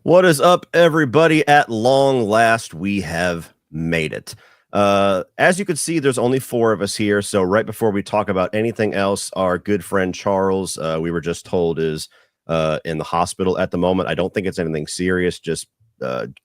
What is up, everybody? At long last, we have made it. As you can see, there's only 4 of us here. So right before we talk about anything else, our good friend Charles, we were just told is in the hospital at the moment. I don't think it's anything serious, just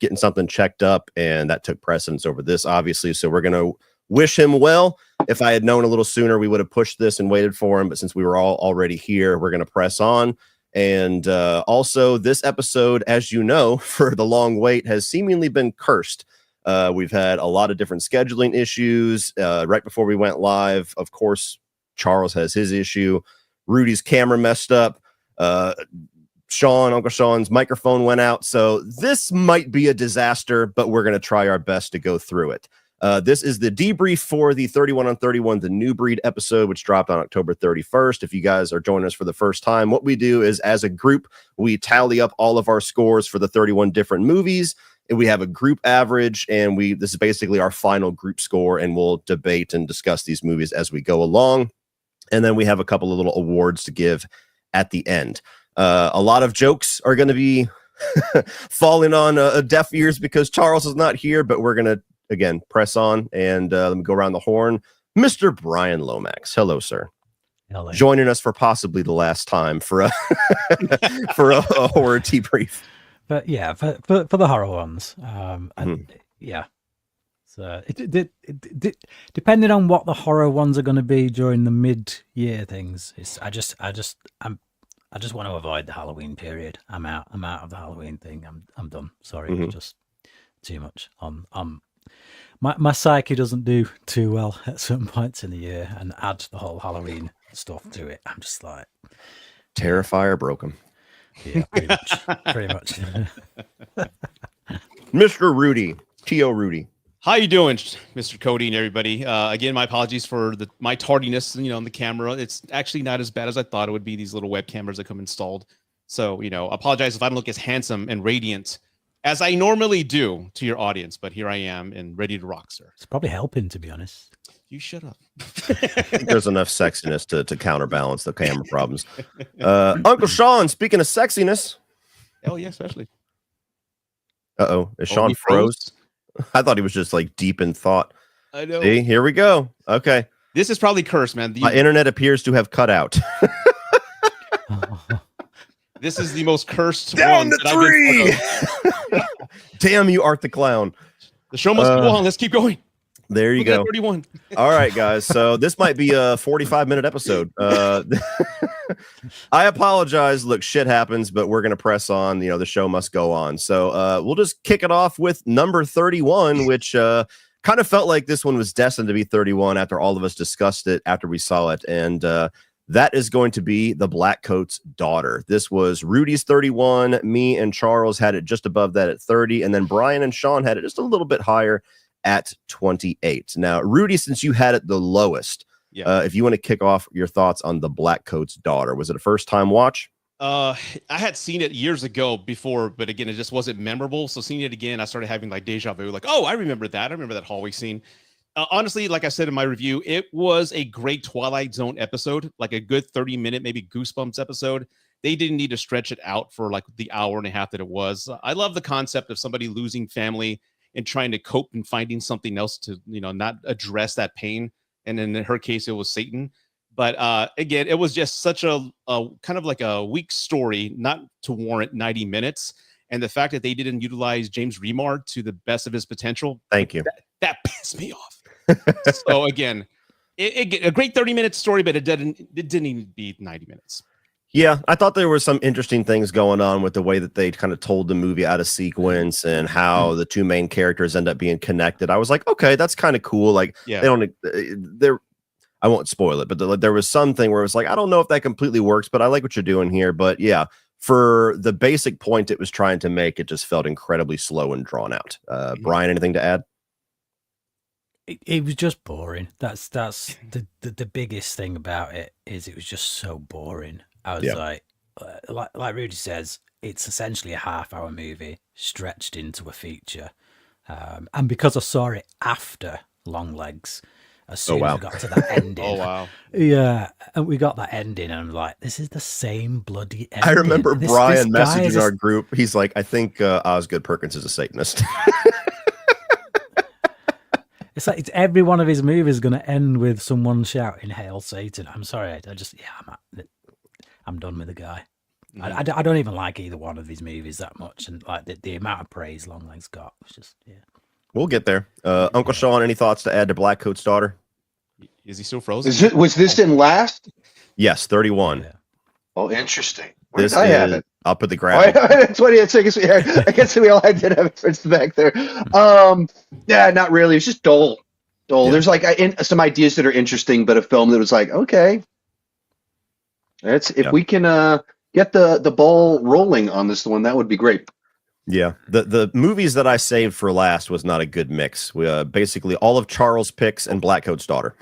getting something checked up, and that took precedence over this, obviously. So we're going to wish him well. If I had known a little sooner, we would have pushed this and waited for him. But since we were all already here, we're going to press on. And also, this episode, as you know, for the long wait, has seemingly been cursed. We've had a lot of different scheduling issues. Right before we went live, of course, Charles has his issue. Rudy's camera messed up. Uncle Sean's microphone went out. So this might be a disaster, but we're going to try our best to go through it. This is the debrief for the 31 on 31, the New Breed episode, which dropped on October 31st. If you guys are joining us for the first time, what we do is, as a group, we tally up all of our scores for the 31 different movies, and we have a group average, and this is basically our final group score, and we'll debate and discuss these movies as we go along. And then we have a couple of little awards to give at the end. A lot of jokes are going to be falling on deaf ears because Charles is not here, but we're going to, again, press on, and let me go around the horn. Mr. Brian Lomax. Hello, sir. Hello. Joining us for possibly the last time for a for a horror debrief. But yeah, for the horror ones, yeah. So depending on what the horror ones are going to be during the mid-year things, I just want to avoid the Halloween period. I'm out of the Halloween thing. I'm done. Sorry, just too much. My psyche doesn't do too well at certain points in the year, and add the whole Halloween stuff to it. I'm just like, Terrifier broke him. Yeah, pretty much. Mr. Rudy, T.O. Rudy. How you doing, Mr. Cody and everybody? Again, my apologies for my tardiness, on the camera. It's actually not as bad as I thought it would be, these little web cameras that come installed. So, apologize if I don't look as handsome and radiant as I normally do to your audience, but here I am and ready to rock, sir. It's probably helping, to be honest. You shut up. I think there's enough sexiness to counterbalance the camera problems. Uncle Sean, speaking of sexiness. Oh, yeah, especially. Uh-oh. Is Sean froze? I thought he was just like deep in thought. I know. See, here we go. Okay. This is probably cursed, man. My internet appears to have cut out. This is the most cursed Down one to 3. Damn you, Art the Clown. The show must go on. Let's keep going. There you go. 31. All right, guys. So this might be a 45-minute episode. I apologize. Look, shit happens, but we're going to press on. The show must go on. So we'll just kick it off with number 31, which kind of felt like this one was destined to be 31 after all of us discussed it, after we saw it. And that is going to be the Blackcoat's daughter. This was Rudy's 31. Me and Charles had it just above that at 30. And then Brian and Sean had it just a little bit higher at 28. Now, Rudy, since you had it the lowest, if you want to kick off your thoughts on the Blackcoat's daughter, was it a first-time watch? I had seen it years ago before, but again, it just wasn't memorable. So seeing it again, I started having like deja vu, like, oh, I remember that. I remember that hallway scene. Honestly, like I said in my review, it was a great Twilight Zone episode, like a good 30-minute, maybe Goosebumps episode. They didn't need to stretch it out for like the hour and a half that it was. I love the concept of somebody losing family and trying to cope and finding something else to, not address that pain. And in her case, it was Satan. But again, it was just such a kind of like a weak story, not to warrant 90 minutes. And the fact that they didn't utilize James Remar to the best of his potential. Thank you. That pissed me off. So again, a great 30-minute story, but it didn't even be 90 minutes. Yeah, I thought there were some interesting things going on with the way that they kind of told the movie out of sequence and how the two main characters end up being connected. I was like, okay, that's kind of cool. Like, yeah, I won't spoil it, but there was something where it was like, I don't know if that completely works, but I like what you're doing here. But yeah, for the basic point it was trying to make, it just felt incredibly slow and drawn out. Brian, anything to add? It was just boring. That's the biggest thing about it, is it was just so boring. I was like Rudy says, it's essentially a half-hour movie stretched into a feature. And because I saw it after Longlegs, as soon wow. as we got to that ending. Oh wow. Yeah, and we got that ending, and I'm like, this is the same bloody ending. I remember This Brian guy messaging is our group. He's like, I think Osgood Perkins is a Satanist. It's like every one of his movies is going to end with someone shouting "Hail Satan." I'm sorry, I'm done with the guy. I don't even like either one of these movies that much, and like the amount of praise Longlegs got was just We'll get there. Uncle Sean, any thoughts to add to Blackcoat's daughter? Is he still frozen? Was this in last? Yes, 31. Yeah. Oh, interesting. Where This did I have is it? up at the graphic. That's what I guess we all did have it first back there. Yeah, not really. It's just dull. Yeah. There's like some ideas that are interesting, but a film that was like, okay, if we can get the ball rolling on this one, that would be great. Yeah, the movies that I saved for last was not a good mix. We basically all of Charles' picks and Blackcoat's daughter.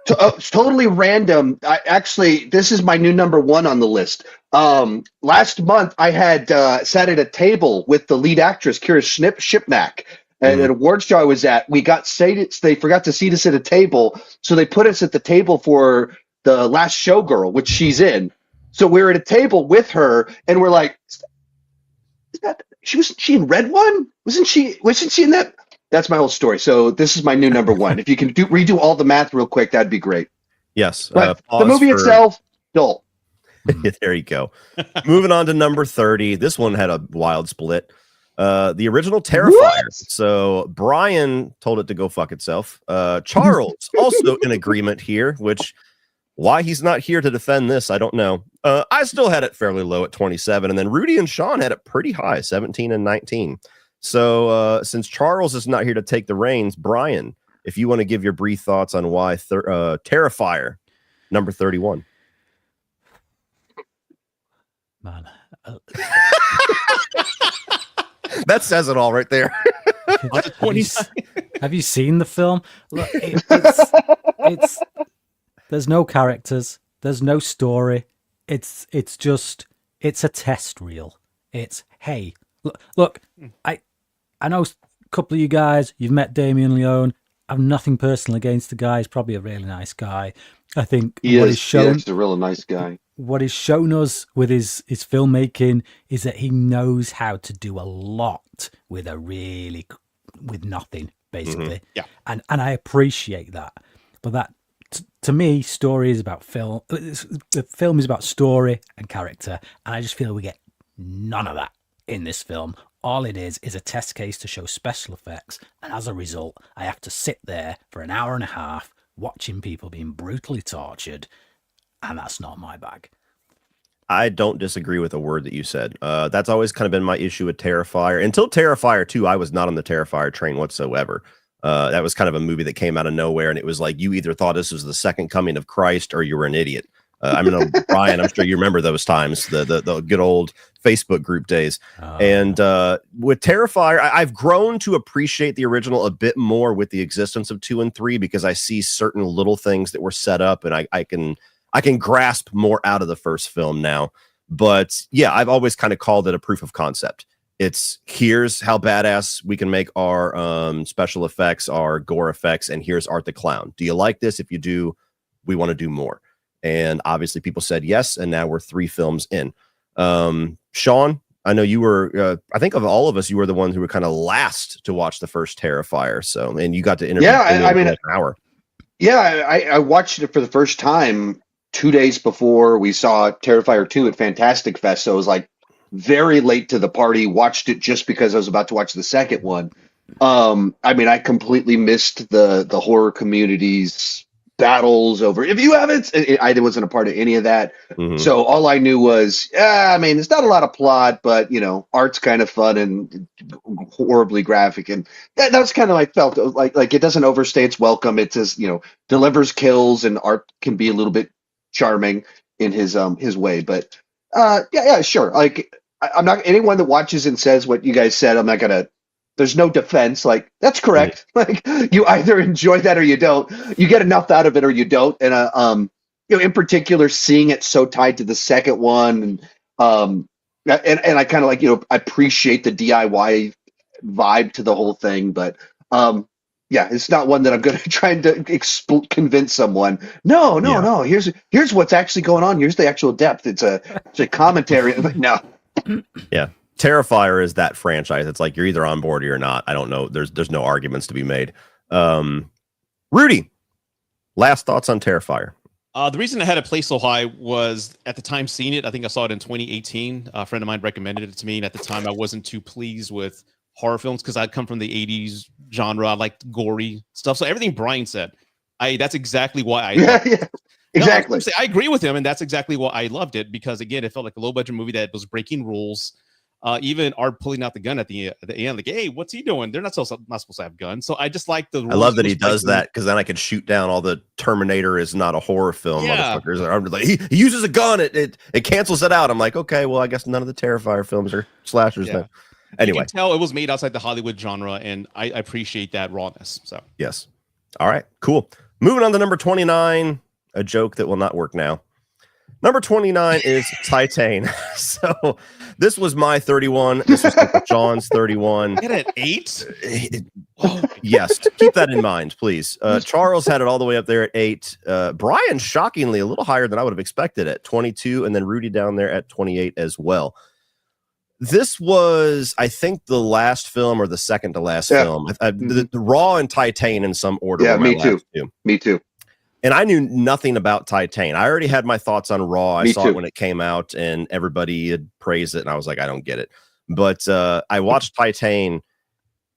It's totally random. This is my new number one on the list. Last month, I had sat at a table with the lead actress, Kira Shipnack, at an awards show I was at. We got seated. They forgot to seat us at a table, so they put us at the table for the Last Showgirl, which she's in. So we're at a table with her, and we're like, was she in Red One? Wasn't she in that? That's my whole story. So this is my new number one. If you can redo all the math real quick, that'd be great. Yes. But the movie itself, dull. There you go. Moving on to number 30. This one had a wild split. The original Terrifier. What? So Brian told it to go fuck itself. Charles also in agreement here, which why he's not here to defend this, I don't know. I still had it fairly low at 27, and then Rudy and Sean had it pretty high, 17 and 19. So since Charles is not here to take the reins, Brian, if you want to give your brief thoughts on why Terrifier, number 31. Man. That says it all right there. Have you seen the film? Look, it's there's no characters, there's no story. It's a test reel. It's hey, look, I know a couple of you guys, you've met Damien Leone. I've nothing personal against the guy. He's probably a really nice guy. I think He's a real nice guy. What he's shown us with his filmmaking is that he knows how to do a lot with nothing, basically. Mm-hmm. Yeah. And I appreciate that. But that, to me, story is about film. The film is about story and character. And I just feel we get none of that in this film. All it is a test case to show special effects. And as a result, I have to sit there for an hour and a half watching people being brutally tortured. And that's not my bag. I don't disagree with a word that you said. That's always kind of been my issue with Terrifier. Until Terrifier 2, I was not on the Terrifier train whatsoever. That was kind of a movie that came out of nowhere, and it was like you either thought this was the second coming of Christ or you were an idiot. I mean, Brian, I'm sure you remember those times, the good old Facebook group days. And with Terrifier, I've grown to appreciate the original a bit more with the existence of 2 and 3 because I see certain little things that were set up, and I can grasp more out of the first film now. But yeah, I've always kind of called it a proof of concept. It's here's how badass we can make our special effects, our gore effects, and here's Art the Clown. Do you like this? If you do, we want to do more. And obviously people said yes, and now we're 3 films in. Sean, I know you were, I think of all of us, you were the one who were kind of last to watch the first Terrifier. So, and you got to interview I mean, an hour. Yeah, I watched it for the first time 2 days before we saw Terrifier 2 at Fantastic Fest. So it was like very late to the party, watched it just because I was about to watch the second one. I mean, I completely missed the horror community's battles over. If you haven't, I wasn't a part of any of that. Mm-hmm. So all I knew was, I mean, it's not a lot of plot, but you know, art's kind of fun and horribly graphic, and that's kind of like felt like it doesn't overstay its welcome. It just, you know, delivers kills, and art can be a little bit charming in his way. But yeah, sure. Like I'm not anyone that watches and says what you guys said. I'm not gonna. There's no defense. Like that's correct. Like you either enjoy that or you don't. You get enough out of it or you don't. And you know, in particular, seeing it so tied to the second one, and I kind of like, you know, I appreciate the DIY vibe to the whole thing. But Yeah, it's not one that I'm going to try to convince someone. No. Here's what's actually going on. Here's the actual depth. It's a commentary. Like, no. Yeah. Terrifier is that franchise. It's like you're either on board or you're not. I don't know. There's no arguments to be made. Rudy, last thoughts on Terrifier? The reason I had it placed so high was at the time seeing it. I think I saw it in 2018. A friend of mine recommended it to me, and at the time I wasn't too pleased with horror films because I'd come from the 80s genre. I liked gory stuff. So everything Brian said, that's exactly why I exactly. No, I agree with him, and that's exactly why I loved it, because again, it felt like a low budget movie that was breaking rules. Even Art pulling out the gun at the end, like, hey, what's he doing? They're not supposed to have guns. So I just like the rules. I love that he does that, because then I could shoot down all the Terminator is not a horror film motherfuckers. I'm like, he uses a gun, it cancels it out. I'm like, okay, well, I guess none of the Terrifier films are slashers then. Anyway, you can tell it was made outside the Hollywood genre, and I appreciate that rawness. So yes. All right, cool. Moving on to number 29, a joke that will not work now. Number 29 is Titane. So this was my 31. This was John's 31. Get it 8? Yes, keep that in mind, please. Charles had it all the way up there at 8. Brian, shockingly, a little higher than I would have expected at 22, and then Rudy down there at 28 as well. This was, I think, the last film or the second to last film. The Raw and Titane in some order. Yeah, me too. Me too. And I knew nothing about Titane. I already had my thoughts on Raw. I saw it when it came out, and everybody had praised it, and I was like, I don't get it. But I watched Titane,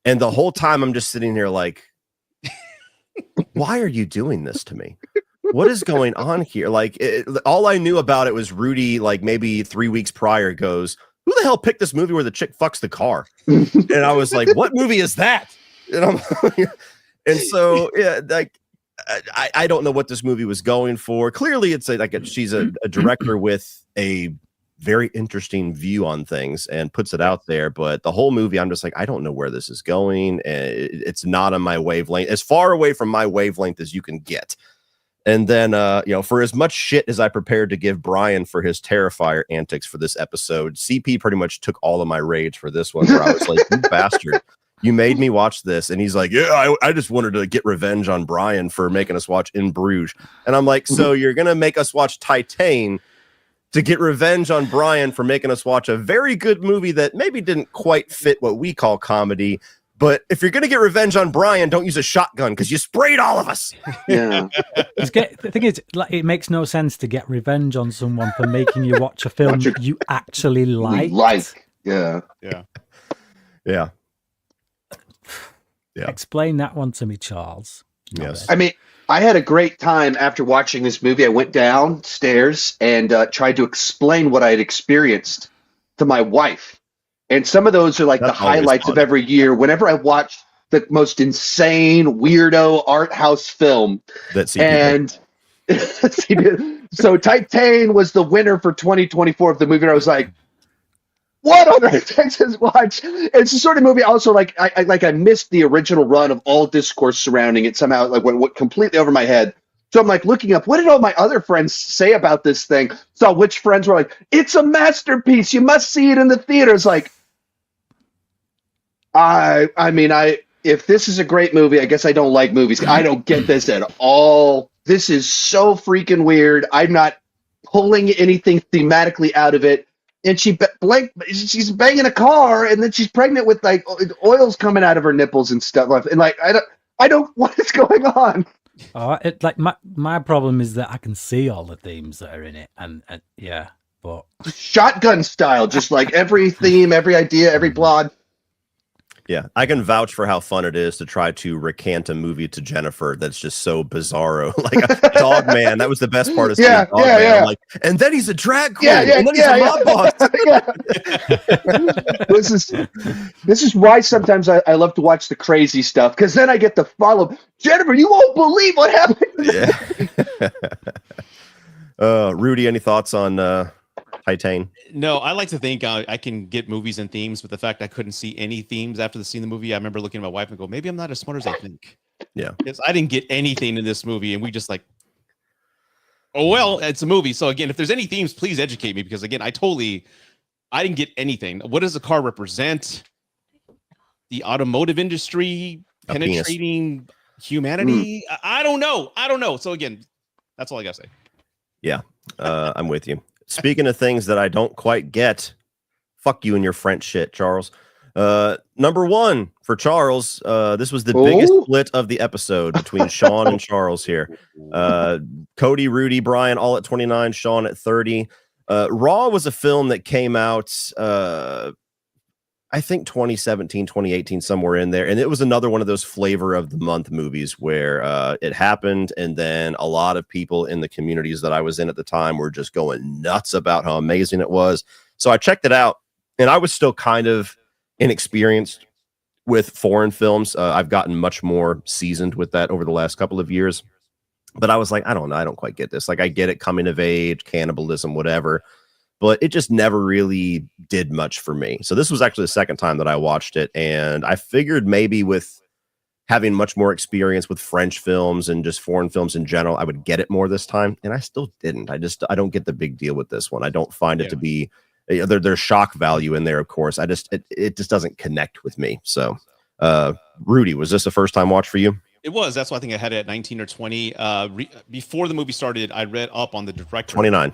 and the whole time I'm just sitting here like, why are you doing this to me? What is going on here? Like, all I knew about it was Rudy, like maybe 3 weeks prior, goes, who the hell picked this movie where the chick fucks the car? And I was like, what movie is that? And so, yeah, like, I don't know what this movie was going for. Clearly, it's she's a director with a very interesting view on things and puts it out there. But the whole movie, I'm just like, I don't know where this is going. It's not on my wavelength, as far away from my wavelength as you can get. And then, for as much shit as I prepared to give Brian for his Terrifier antics for this episode, CP pretty much took all of my rage for this one, where I was like, you bastard. You made me watch this. And he's like, yeah, I just wanted to get revenge on Brian for making us watch In Bruges. And I'm like, so you're going to make us watch Titane to get revenge on Brian for making us watch a very good movie that maybe didn't quite fit what we call comedy. But if you're going to get revenge on Brian, don't use a shotgun because you sprayed all of us. Yeah. The thing is, like, it makes no sense to get revenge on someone for making you watch a film you actually like. Yeah. Explain that one to me, Charles. Yes. I mean, I had a great time after watching this movie. I went downstairs and tried to explain what I had experienced to my wife. And some of those are like the highlights of every year. Whenever I watch the most insane, weirdo art house film. So Titane was the winner for 2024 of the movie. And I was like, what on earth Texas watch? It's the sort of movie also I missed the original run of all discourse surrounding it somehow, like went completely over my head. So I'm like looking up, what did all my other friends say about this thing? Saw which friends were like, it's a masterpiece. You must see it in the theaters. Like, if this is a great movie, I guess I don't like movies. I don't get this at all. This is so freaking weird. I'm not pulling anything thematically out of it. And she's banging a car, and then she's pregnant with like oils coming out of her nipples and stuff. And like, I don't, what is going on? My problem is that I can see all the themes that are in it, and yeah, but shotgun style, just like every theme, every idea, every plot. Yeah, I can vouch for how fun it is to try to recant a movie to Jennifer that's just so bizarro. Like Dog Man, that was the best part of seeing Dog Man. I'm like, and then he's a drag queen, and then he's a mob boss. This is why sometimes I love to watch the crazy stuff, because then I get to follow Jennifer. You won't believe what happened. Yeah. Rudy, any thoughts on Titane? No, I like to think I can get movies and themes, but the fact I couldn't see any themes after seeing the movie, I remember looking at my wife and go, maybe I'm not as smart as I think. Yeah. Because I didn't get anything in this movie, and we just like, oh, well, it's a movie. So again, if there's any themes, please educate me, because again, I didn't get anything. What does the car represent? The automotive industry? penetrating humanity. I don't know. So again, that's all I gotta say. Yeah, I'm with you. Speaking of things that I don't quite get, fuck you and your French shit, Charles. Number one for Charles. This was the biggest split of the episode between Sean and Charles here. Cody, Rudy, Brian, all at 29, Sean at 30. Raw was a film that came out, I think 2017, 2018, somewhere in there. And it was another one of those flavor of the month movies where it happened. And then a lot of people in the communities that I was in at the time were just going nuts about how amazing it was. So I checked it out, and I was still kind of inexperienced with foreign films. I've gotten much more seasoned with that over the last couple of years. But I was like, I don't know. I don't quite get this. Like, I get it, coming of age, cannibalism, whatever. But it just never really did much for me. So this was actually the second time that I watched it. And I figured maybe with having much more experience with French films and just foreign films in general, I would get it more this time. And I still didn't. I don't get the big deal with this one. I don't find it to be, there's shock value in there, of course. It just doesn't connect with me. So, Rudy, was this a first time watch for you? It was. That's why I think I had it at 19 or 20. Before the movie started, I read up on the director. 29.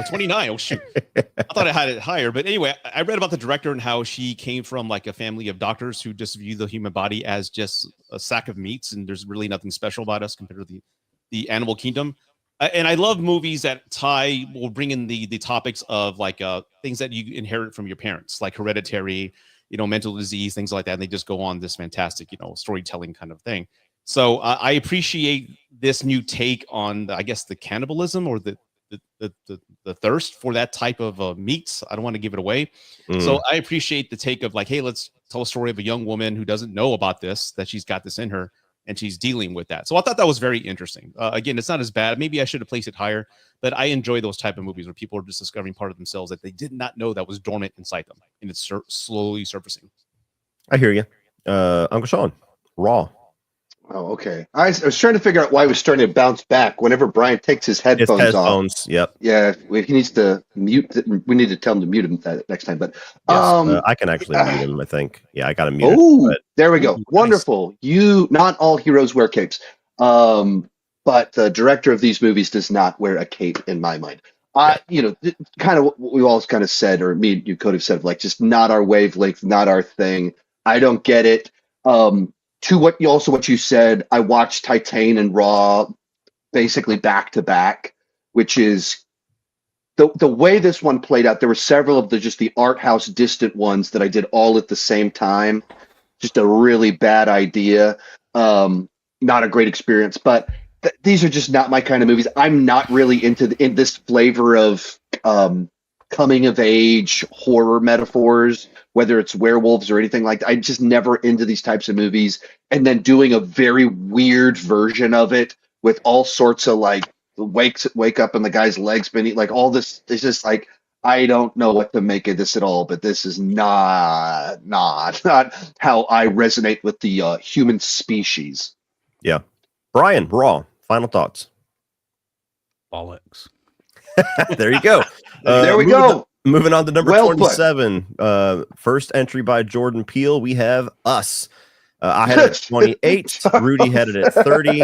29. Oh, shoot. I thought I had it higher. But anyway, I read about the director and how she came from like a family of doctors who just view the human body as just a sack of meats. And there's really nothing special about us compared to the animal kingdom. And I love movies that will bring in the topics of like things that you inherit from your parents, like Hereditary, mental disease, things like that. And they just go on this fantastic, storytelling kind of thing. So I appreciate this new take on, I guess, the cannibalism or the thirst for that type of meats. I don't want to give it away. So I appreciate the take of like, hey, let's tell a story of a young woman who doesn't know about this, that she's got this in her and she's dealing with that. So I thought that was very interesting. Again, it's not as bad. Maybe I should have placed it higher, but I enjoy those type of movies where people are just discovering part of themselves that they did not know that was dormant inside them, and it's slowly surfacing. I hear you. Uncle Sean, Raw. Oh, okay. I was trying to figure out why it was starting to bounce back whenever Brian takes his headphones off. Yep. Yeah, he needs to mute. We need to tell him to mute him next time. But yes, I can actually mute him, I think. Yeah, I got to mute him. Oh, there we go. Nice. Wonderful. Not all heroes wear capes. But the director of these movies does not wear a cape in my mind. Kind of what we all kind of said, or me and you could have said, like, just not our wavelength, not our thing. I don't get it. To what you said, I watched Titane and Raw basically back to back, which is the way this one played out. There were several of the art house distant ones that I did all at the same time. Just a really bad idea. Not a great experience, but these are just not my kind of movies. I'm not really in this flavor of coming of age horror metaphors, whether it's werewolves or anything like that. I'm just never into these types of movies. And then doing a very weird version of it with all sorts of like wake up and the guy's legs beneath, like all this. It's just like, I don't know what to make of this at all, but this is not how I resonate with the human species. Yeah. Brian, Raw, final thoughts. Bollocks. There you go. There we go. Moving on to number 27. First entry by Jordan Peele. We have Us. I had it at 28. Rudy had it at 30.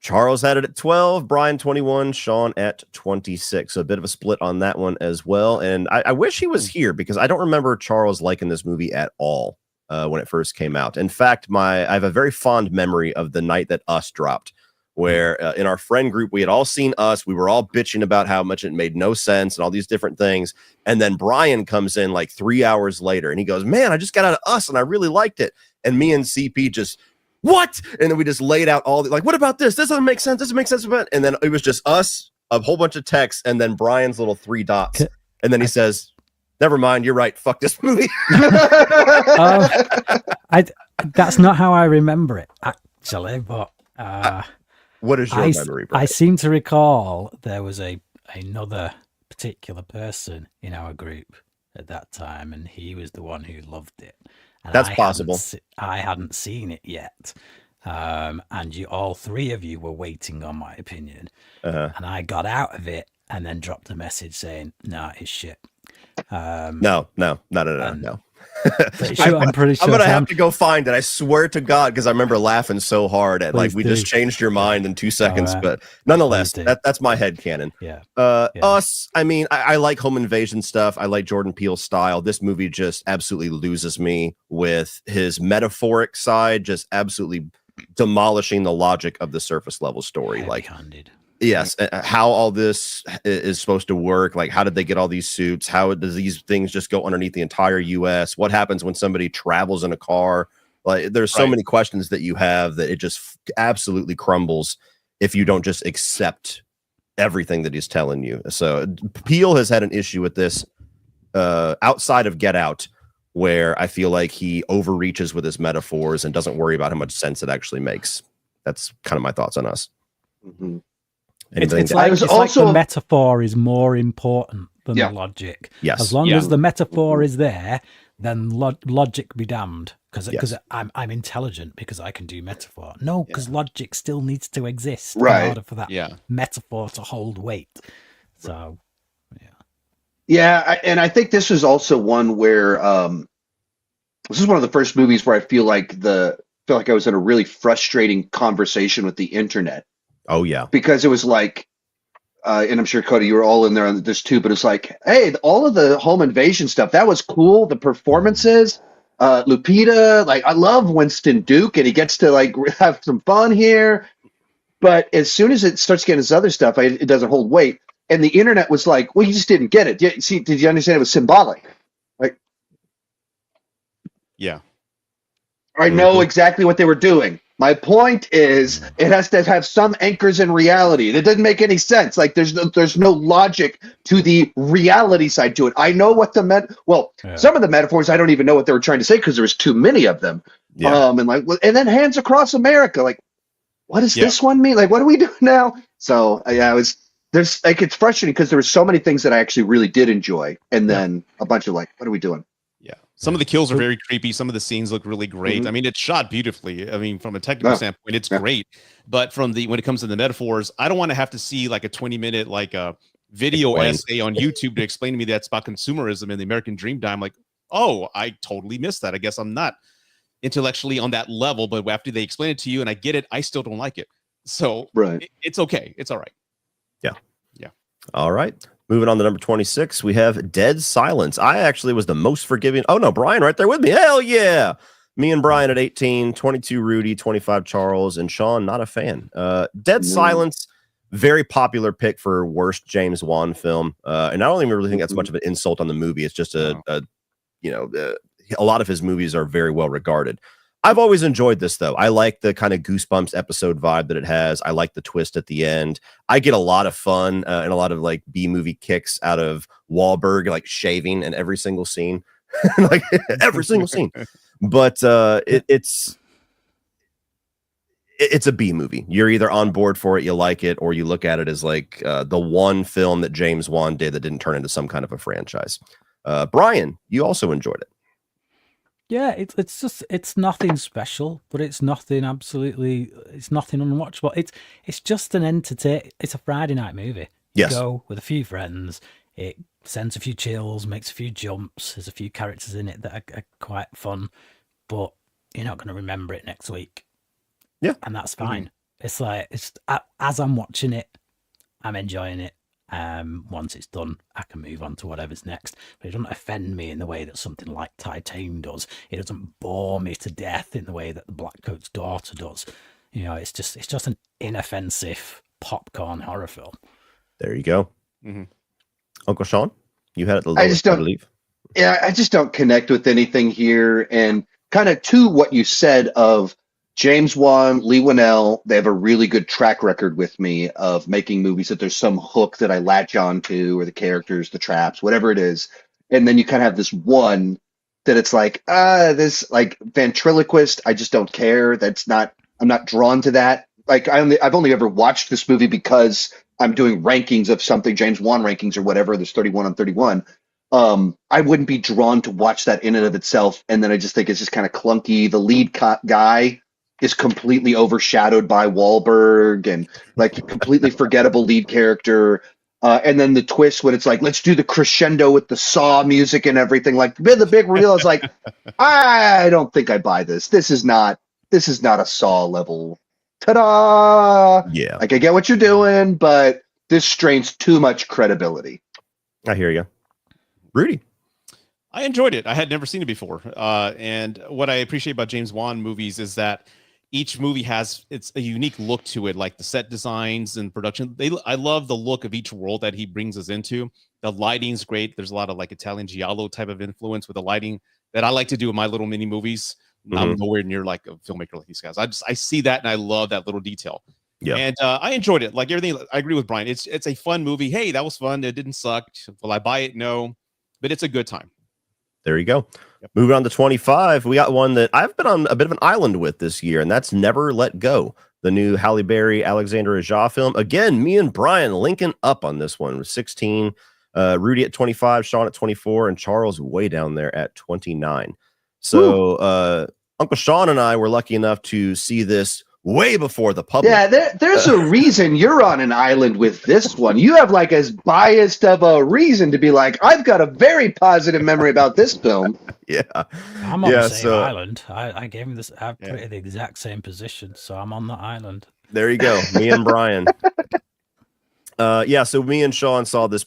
Charles had it at 12. Brian 21. Sean at 26. So a bit of a split on that one as well. And I wish he was here because I don't remember Charles liking this movie at all when it first came out. In fact, I have a very fond memory of the night that Us dropped, where in our friend group, we had all seen Us. We were all bitching about how much it made no sense and all these different things. And then Brian comes in like 3 hours later and he goes, man, I just got out of Us and I really liked it. And me and CP just, what? And then we just laid out all like, what about this? This doesn't make sense. This doesn't make sense about it. And then it was just us, a whole bunch of text, and then Brian's little 3 dots. And then he says, never mind, you're right. Fuck this movie. That's not how I remember it, actually, but what is your memory, Brian? I seem to recall there was another particular person in our group at that time, and he was the one who loved it. And that's possible. I hadn't seen it yet. And all 3 of you were waiting on my opinion. And I got out of it and then dropped a message saying, nah, it's shit. No. I'm pretty sure. I'm gonna have to go find it. I swear to God, because I remember laughing so hard at like we just changed your mind in 2 seconds. But nonetheless, that's my headcanon. Yeah. Us. I mean, I like home invasion stuff. I like Jordan Peele's style. This movie just absolutely loses me with his metaphoric side, just absolutely demolishing the logic of the surface level story. Heavy-handed. Yes, how all this is supposed to work. Like, how did they get all these suits? How does these things just go underneath the entire U.S.? What happens when somebody travels in a car? Like, there's so many questions that you have that it just absolutely crumbles if you don't just accept everything that he's telling you. So Peele has had an issue with this outside of Get Out, where I feel like he overreaches with his metaphors and doesn't worry about how much sense it actually makes. That's kind of my thoughts on Us. Mm-hmm. It's like the metaphor is more important than the logic. Yes. As long as the metaphor is there, then logic be damned. Because I'm intelligent because I can do metaphor. No, because logic still needs to exist in order for that metaphor to hold weight. So, and I think this is also one where this is one of the first movies where I feel like I was in a really frustrating conversation with the internet. Oh, yeah. Because it was like, and I'm sure, Cody, you were all in there on this too, but it's like, hey, all of the home invasion stuff, that was cool. The performances, Lupita, like, I love Winston Duke, and he gets to, like, have some fun here. But as soon as it starts getting this other stuff, it doesn't hold weight. And the internet was like, well, you just didn't get it. Did you understand it was symbolic? Like, I know exactly what they were doing. My point is, it has to have some anchors in reality. It doesn't make any sense. Like, there's no logic to the reality side to it. I know what some of the metaphors I don't even know what they were trying to say because there was too many of them. Yeah. And then Hands Across America. Like, what does this one mean? Like, what do we do now? So it's frustrating because there were so many things that I actually really did enjoy, and then a bunch of like, what are we doing? Some of the kills are very creepy. Some of the scenes look really great. Mm-hmm. I mean, it's shot beautifully. I mean, from a technical standpoint, it's great. But when it comes to the metaphors, I don't want to have to see like a 20-minute like a video essay on YouTube to explain to me that's about consumerism and the American dream. I'm like, oh, I totally missed that. I guess I'm not intellectually on that level. But after they explain it to you and I get it, I still don't like it. So it's okay. It's all right. Yeah. All right. Moving on to number 26, we have Dead Silence. I actually was the most forgiving. Oh, no, Brian right there with me. Hell yeah. Me and Brian at 18, 22 Rudy, 25 Charles, and Sean, not a fan. Dead Silence, very popular pick for worst James Wan film. And I don't even really think that's much of an insult on the movie. It's just a lot of his movies are very well regarded. I've always enjoyed this, though. I like the kind of Goosebumps episode vibe that it has. I like the twist at the end. I get a lot of fun and a lot of like B-movie kicks out of Wahlberg, like shaving in every single scene, like every single scene. But it's a B movie. You're either on board for it, you like it, or you look at it as like the one film that James Wan did that didn't turn into some kind of a franchise. Brian, you also enjoyed it. Yeah, it's nothing special, but it's nothing unwatchable. It's just an it's a Friday night movie. Yes. You go with a few friends, it sends a few chills, makes a few jumps, there's a few characters in it that are quite fun, but you're not going to remember it next week. Yeah. And that's fine. It's like, as I'm watching it, I'm enjoying it. Once it's done, I can move on to whatever's next. But it doesn't offend me in the way that something like Titane does. It doesn't bore me to death in the way that the Blackcoat's daughter does. You know, it's just an inoffensive popcorn horror film. There you go. Mm-hmm. Uncle Sean, you had it the lowest, I believe. Yeah, I just don't connect with anything here. And kind of to what you said of James Wan, Lee Winnell, they have a really good track record with me of making movies that there's some hook that I latch on to, or the characters, the traps, whatever it is. And then you kind of have this one that it's like, this like ventriloquist, I just don't care. I'm not drawn to that. Like I've only ever watched this movie because I'm doing rankings of something, James Wan rankings or whatever. There's 31 on 31. I wouldn't be drawn to watch that in and of itself. And then I just think it's just kind of clunky. The lead guy is completely overshadowed by Wahlberg and like completely forgettable lead character. And then the twist when it's like, let's do the crescendo with the Saw music and everything. Like the big reveal is like, I don't think I buy this. This is not a Saw level. Ta-da! Yeah, Like I get what you're doing, but this strains too much credibility. I hear you, Rudy. I enjoyed it. I had never seen it before. And what I appreciate about James Wan movies is that each movie has it's a unique look to it, like the set designs and production. I love the look of each world that he brings us into. The lighting's great. There's a lot of like Italian giallo type of influence with the lighting that I like to do in my little mini movies. I'm nowhere near like a filmmaker like these guys. I see that and I love that little detail. Yeah, and I enjoyed it. Like everything, I agree with Brian. It's a fun movie. Hey, that was fun. It didn't suck. Will I buy it? No, but it's a good time. There you go. Yep. Moving on to 25, we got one that I've been on a bit of an island with this year, and that's Never Let Go, the new Halle Berry, Alexander Aja film. Again, me and Brian linking up on this one with 16, Rudy at 25, Sean at 24, and Charles way down there at 29. So Uncle Sean and I were lucky enough to see this way before the public. Yeah, there's a reason you're on an island with this one. You have like as biased of a reason to be like, I've got a very positive memory about this film. Yeah, I'm on the same island. I gave him this. I put it in the exact same position, so I'm on the island. There you go. Me and Brian. So me and Sean saw this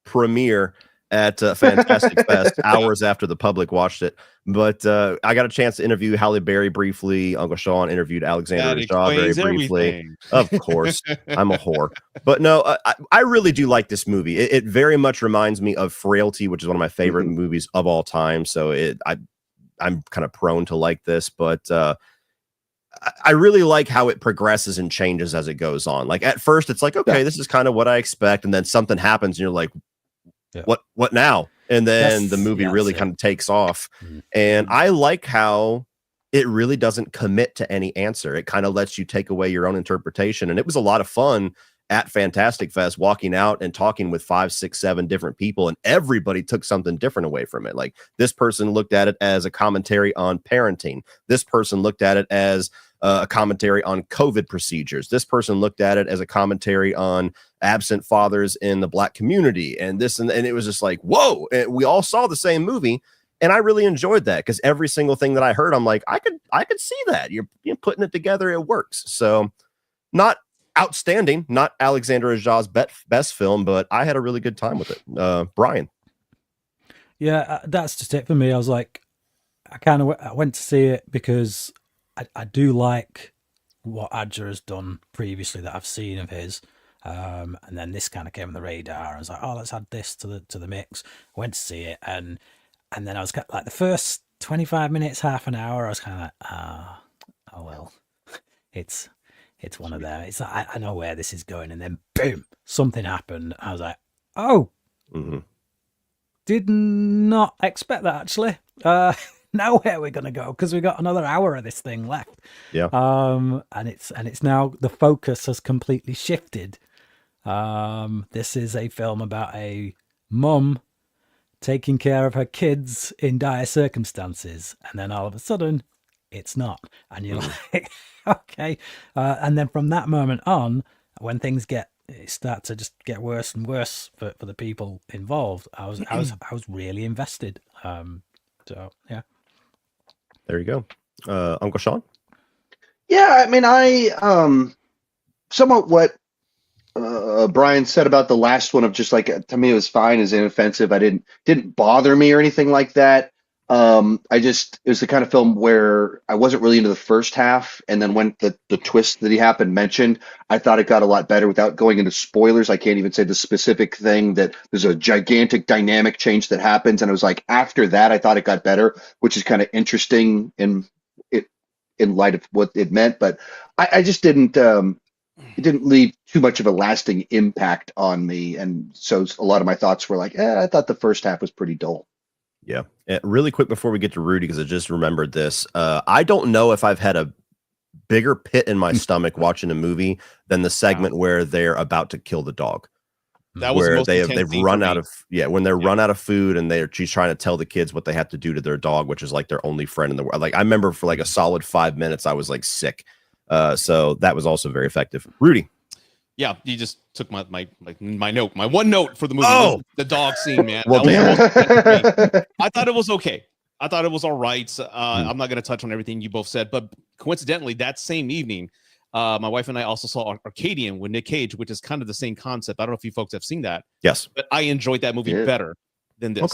premiere at Fantastic Fest hours after the public watched it. But I got a chance to interview Halle Berry briefly. Uncle Sean interviewed Alexander Aja very briefly. Everything. Of course, I'm a whore. But no, I really do like this movie. It very much reminds me of Frailty, which is one of my favorite movies of all time. So I'm kind of prone to like this, but I really like how it progresses and changes as it goes on. Like at first, it's like, okay, this is kind of what I expect, and then something happens, and you're like, what now? And then the movie really kind of takes off. And I like how it really doesn't commit to any answer. It kind of lets you take away your own interpretation. And it was a lot of fun at Fantastic Fest, walking out and talking with 5, 6, 7 different people, and everybody took something different away from it. Like this person looked at it as a commentary on parenting. This person looked at it as a commentary on COVID procedures. This person looked at it as a commentary on absent fathers in the Black community, and this and it was just like, whoa! And we all saw the same movie, and I really enjoyed that because every single thing that I heard, I'm like, I could see that you're putting it together. It works. So, not outstanding, not Alexander Aja's best film, but I had a really good time with it. Brian, yeah, that's just it for me. I was like, I went to see it because I do like what Aja has done previously that I've seen of his, and then this kind of came on the radar. I was like, oh, let's add this to the mix. I went to see it, and then I was like the first 25 minutes, half an hour, I was kind of like, oh well, it's one of them. It's like, I know where this is going, and then boom, something happened. I was like, oh, did not expect that actually. Now where we're gonna go, because we got another hour of this thing left. Yeah. And it's now the focus has completely shifted. This is a film about a mum taking care of her kids in dire circumstances, and then all of a sudden it's not, and you're like, okay. And then from that moment on, when things start to just get worse and worse for the people involved, I was really invested. So yeah. There you go. Uncle Sean? Yeah, I mean, I somewhat what Brian said about the last one of just like, to me, it was fine, as inoffensive. I didn't bother me or anything like that. It was the kind of film where I wasn't really into the first half, and then when the twist that he happened mentioned, I thought it got a lot better. Without going into spoilers, I can't even say the specific thing, that there's a gigantic dynamic change that happens, and it was like after that I thought it got better, which is kind of interesting in light of what it meant. But I just didn't it didn't leave too much of a lasting impact on me, and so a lot of my thoughts were like, I thought the first half was pretty dull. Yeah. Really quick before we get to Rudy, because I just remembered this. I don't know if I've had a bigger pit in my stomach watching a movie than the segment where they're about to kill the dog. That was where they've run out of when they're run out of food, and she's trying to tell the kids what they have to do to their dog, which is like their only friend in the world. Like I remember for like a solid 5 minutes, I was like sick. So that was also very effective. Rudy. Yeah, you just took my note, my one note for the movie. Oh! The dog scene, man. Well, I thought it was okay. I thought it was all right. I'm not going to touch on everything you both said, but coincidentally, that same evening, my wife and I also saw Arcadian with Nick Cage, which is kind of the same concept. I don't know if you folks have seen that. Yes. But I enjoyed that movie better than this.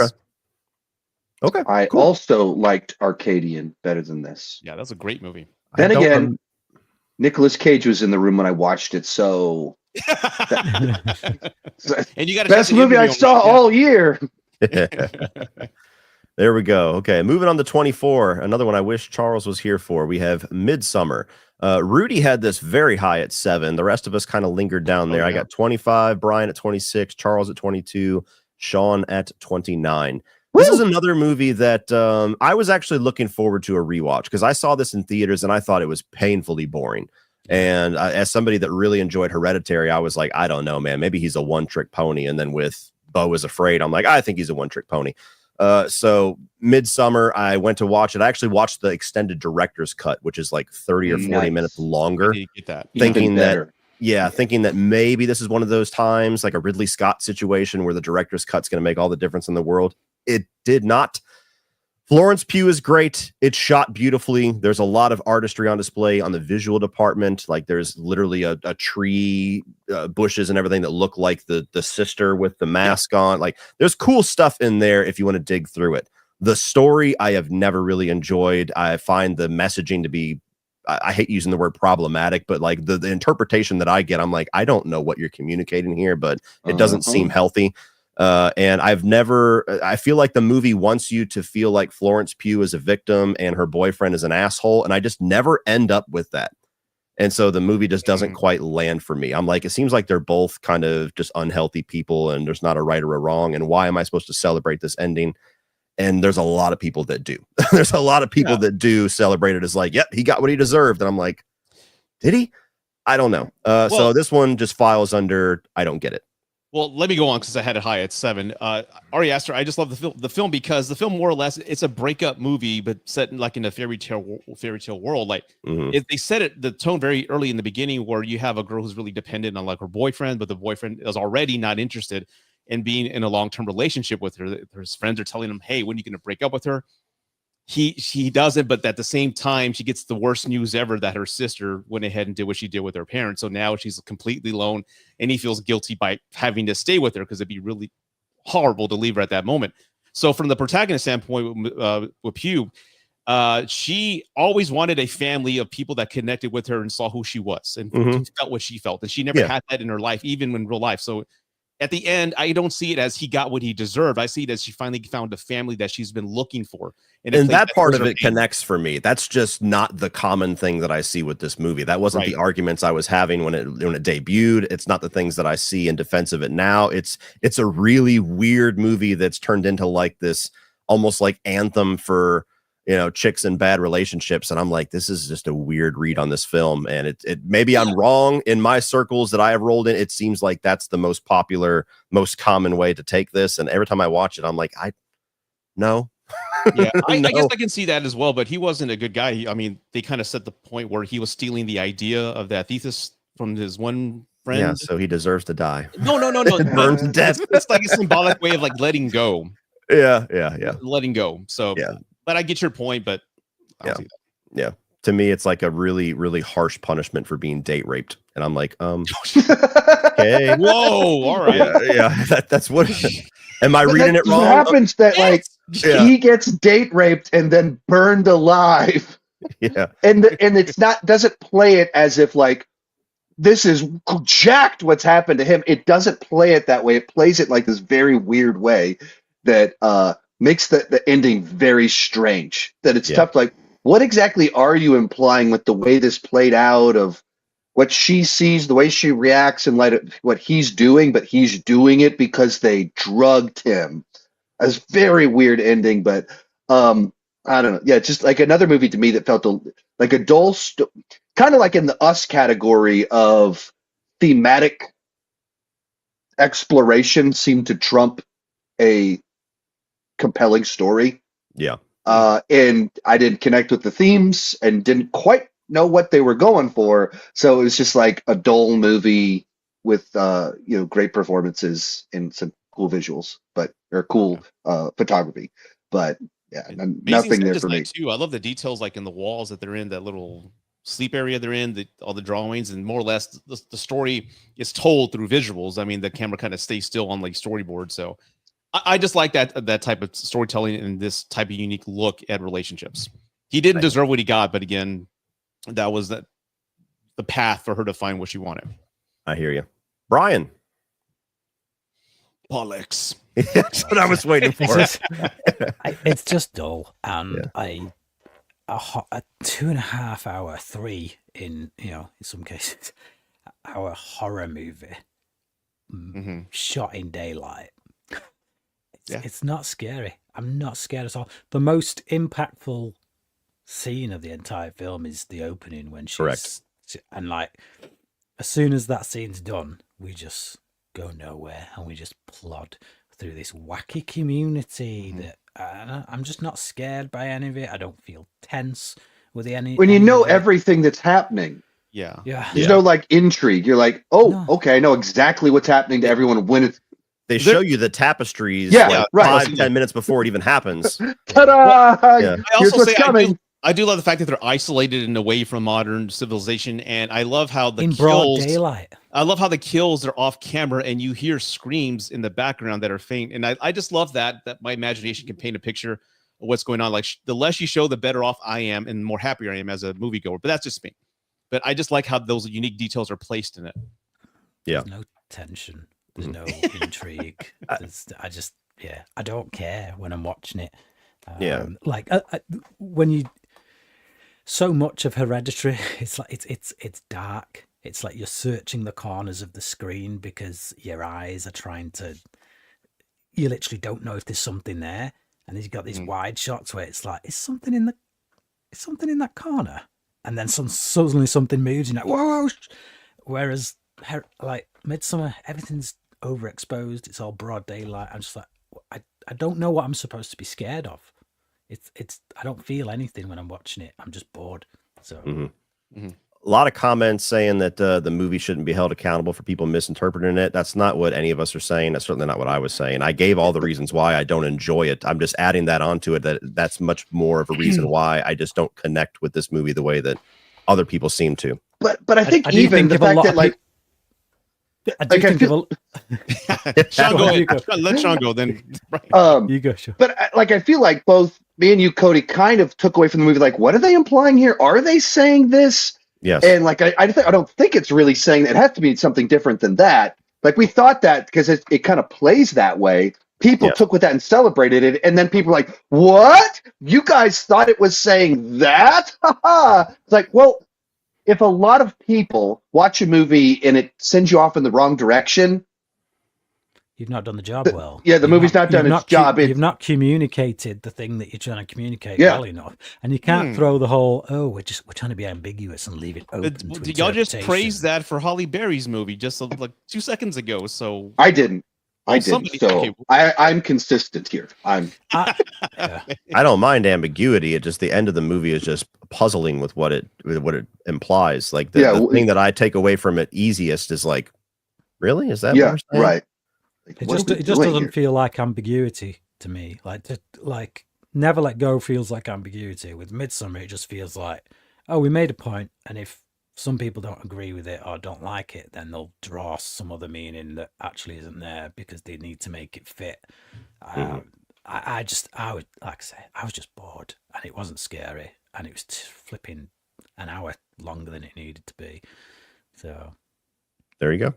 Okay. I cool. also liked Arcadian better than this. Yeah, that's a great movie. Then again, Nicolas Cage was in the room when I watched it, so and you got best movie I saw all year. There we go. Okay, moving on to 24. Another one I wish Charles was here for. We have Midsommar. Rudy had this very high at 7. The rest of us kind of lingered down there. I got 25, Brian at 26, Charles at 22, Sean at 29. This is another movie that I was actually looking forward to a rewatch because I saw this in theaters and I thought it was painfully boring. And as somebody that really enjoyed Hereditary, I was like, I don't know, man, maybe he's a one-trick pony. And then with Beau is Afraid, I'm like, I think he's a one-trick pony. So Midsommar, I went to watch it. I actually watched the extended director's cut, which is like 30 or 40 minutes longer. Get that. Thinking that maybe this is one of those times, like a Ridley Scott situation where the director's cut's going to make all the difference in the world. It did not. Florence Pugh is great. It's shot beautifully. There's a lot of artistry on display on the visual department. Like there's literally a tree, bushes and everything that look like the sister with the mask on. Like there's cool stuff in there if you want to dig through it. The story I have never really enjoyed. I find the messaging to be, I hate using the word problematic, but like the interpretation that I get, I'm like, I don't know what you're communicating here, but it doesn't seem healthy. And I feel like the movie wants you to feel like Florence Pugh is a victim and her boyfriend is an asshole. And I just never end up with that. And so the movie just doesn't quite land for me. I'm like, it seems like they're both kind of just unhealthy people and there's not a right or a wrong. And why am I supposed to celebrate this ending? And there's a lot of people that do. There's a lot of people that do celebrate it as like, yep, he got what he deserved. And I'm like, did he? I don't know. So this one just files under, I don't get it. Well, let me go on because I had it high at 7. Ari Aster, I just love the film because the film more or less it's a breakup movie, but set in like in a fairy tale world. Like they set it the tone very early in the beginning, where you have a girl who's really dependent on like her boyfriend, but the boyfriend is already not interested in being in a long-term relationship with her. His friends are telling him, "Hey, when are you going to break up with her?" He doesn't, but at the same time, she gets the worst news ever that her sister went ahead and did what she did with her parents. So now she's completely alone, and he feels guilty by having to stay with her because it'd be really horrible to leave her at that moment. So from the protagonist standpoint, with Pugh, she always wanted a family of people that connected with her and saw who she was and felt what she felt, and she never had that in her life, even in real life. So at the end, I don't see it as he got what he deserved. I see it as she finally found a family that she's been looking for. And that part of it connects for me. That's just not the common thing that I see with this movie. That wasn't the arguments I was having when it debuted. It's not the things that I see in defense of it now. It's a really weird movie that's turned into like this almost like anthem for, chicks in bad relationships. And I'm like, this is just a weird read on this film. And it maybe I'm wrong in my circles that I have rolled in. It seems like that's the most popular, most common way to take this. And every time I watch it, I'm like, no. Yeah, I guess I can see that as well, but he wasn't a good guy. They kind of set the point where he was stealing the idea of that thesis from his one friend. Yeah, so he deserves to die. No. Burns to death. It's like a symbolic way of like letting go. Yeah. Letting go. So yeah. But I get your point, but yeah. To me, it's like a really, really harsh punishment for being date raped. And I'm like, okay. Whoa, all right. Yeah. That's what. Am I reading it wrong? What happens that he gets date raped and then burned alive. Yeah. And it's doesn't play it as if like this is jacked what's happened to him. It doesn't play it that way. It plays it like this very weird way that makes the ending very strange. That it's tough. Like, what exactly are you implying with the way this played out of what she sees, the way she reacts in light of what he's doing, but he's doing it because they drugged him. A very weird ending, but I don't know. Yeah, just like another movie to me that felt like a dull, kind of like in the Us category of thematic exploration seemed to trump a compelling story. Yeah. And I didn't connect with the themes and didn't quite know what they were going for. So it was just like a dull movie with great performances and some cool visuals, or cool photography. But yeah, Amazing nothing set there for design me. too. I love the details, like in the walls that they're in, that little sleep area they're in, all the drawings, and more or less the story is told through visuals. I mean, the camera kind of stays still on like storyboard. So I just like that type of storytelling and this type of unique look at relationships. He didn't deserve what he got, but again, that was the path for her to find what she wanted. I hear you, Brian. Bollocks. That's what I was waiting for. It's just dull, and a 2.5 hour, 3 in some cases, hour horror movie shot in daylight. It's not scary. I'm not scared at all. The most impactful scene of the entire film is the opening when she's and like as soon as that scene's done, we just go nowhere and we just plod through this wacky community that I'm just not scared by any of it. I don't feel tense with any. When you know everything that's happening. Yeah. There's no like intrigue. You're like, okay, I know exactly what's happening to everyone when it's. They show you the tapestries 5-10 minutes before it even happens. Ta-da! I Here's also what's say coming. I do love the fact that they're isolated and away from modern civilization, and I love how the in kills, broad daylight. I love how the kills are off camera, and you hear screams in the background that are faint. And I just love that my imagination can paint a picture of what's going on. Like the less you show, the better off I am, and the more happier I am as a moviegoer. But that's just me. But I just like how those unique details are placed in it. Yeah. There's no tension. There's no intrigue. I don't care when I'm watching it. Like when you, so much of Hereditary, it's like it's dark. It's like you're searching the corners of the screen because your eyes are trying to. You literally don't know if there's something there, and then you've got these wide shots where it's like, is something in that corner, and then suddenly something moves, and you're like, whoa. Whereas like Midsommar, everything's overexposed. It's all broad daylight. I'm just like, I don't know what I'm supposed to be scared of. It's I don't feel anything when I'm watching it. I'm just bored. So a lot of comments saying that the movie shouldn't be held accountable for people misinterpreting it. That's not what any of us are saying. That's certainly not what I was saying. I gave all the reasons why I don't enjoy it. I'm just adding that onto it. That's much more of a reason why I just don't connect with this movie the way that other people seem to. But I think even the fact that like. I do think Sean, go ahead. Let Sean go. Then you go, sure. But I feel like both me and you, Cody, kind of took away from the movie. Like, what are they implying here? Are they saying this? Yes. And like, I don't think it's really saying that. It has to be something different than that. Like we thought that because it kind of plays that way. People took with that and celebrated it, and then people were like, "What? You guys thought it was saying that?" It's like, well. If a lot of people watch a movie and it sends you off in the wrong direction, you've not done the job well. Yeah, the movie's not done its job. You've not communicated the thing that you're trying to communicate well enough, and you can't throw the whole we're trying to be ambiguous and leave it open. Did y'all just praise that for Halle Berry's movie just like 2 seconds ago? So I didn't. So I'm consistent here. I don't mind ambiguity. It just the end of the movie is just puzzling with what it implies. Like the thing that I take away from it easiest is like, really? Is that what we're saying? Right? Like, it just doesn't feel like ambiguity to me. Like Never Let Go feels like ambiguity. With Midsommar, it just feels like, oh, we made a point, and if some people don't agree with it or don't like it, then they'll draw some other meaning that actually isn't there because they need to make it fit. I would, like I say, I was just bored, and it wasn't scary, and it was flipping an hour longer than it needed to be. So there you go.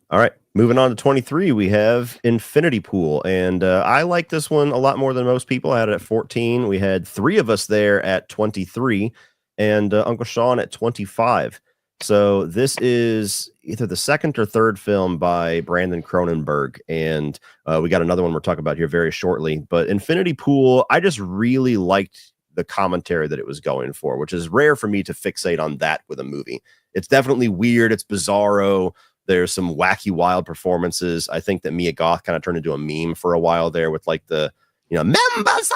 All right, moving on to 23, we have Infinity Pool, and I like this one a lot more than most people. I had it at 14. We had 3 of us there at 23. And Uncle Sean at 25. So this is either the second or third film by Brandon Cronenberg. And we got another one we're talking about here very shortly. But Infinity Pool, I just really liked the commentary that it was going for, which is rare for me to fixate on that with a movie. It's definitely weird. It's bizarro. There's some wacky, wild performances. I think that Mia Goth kind of turned into a meme for a while there with like the, members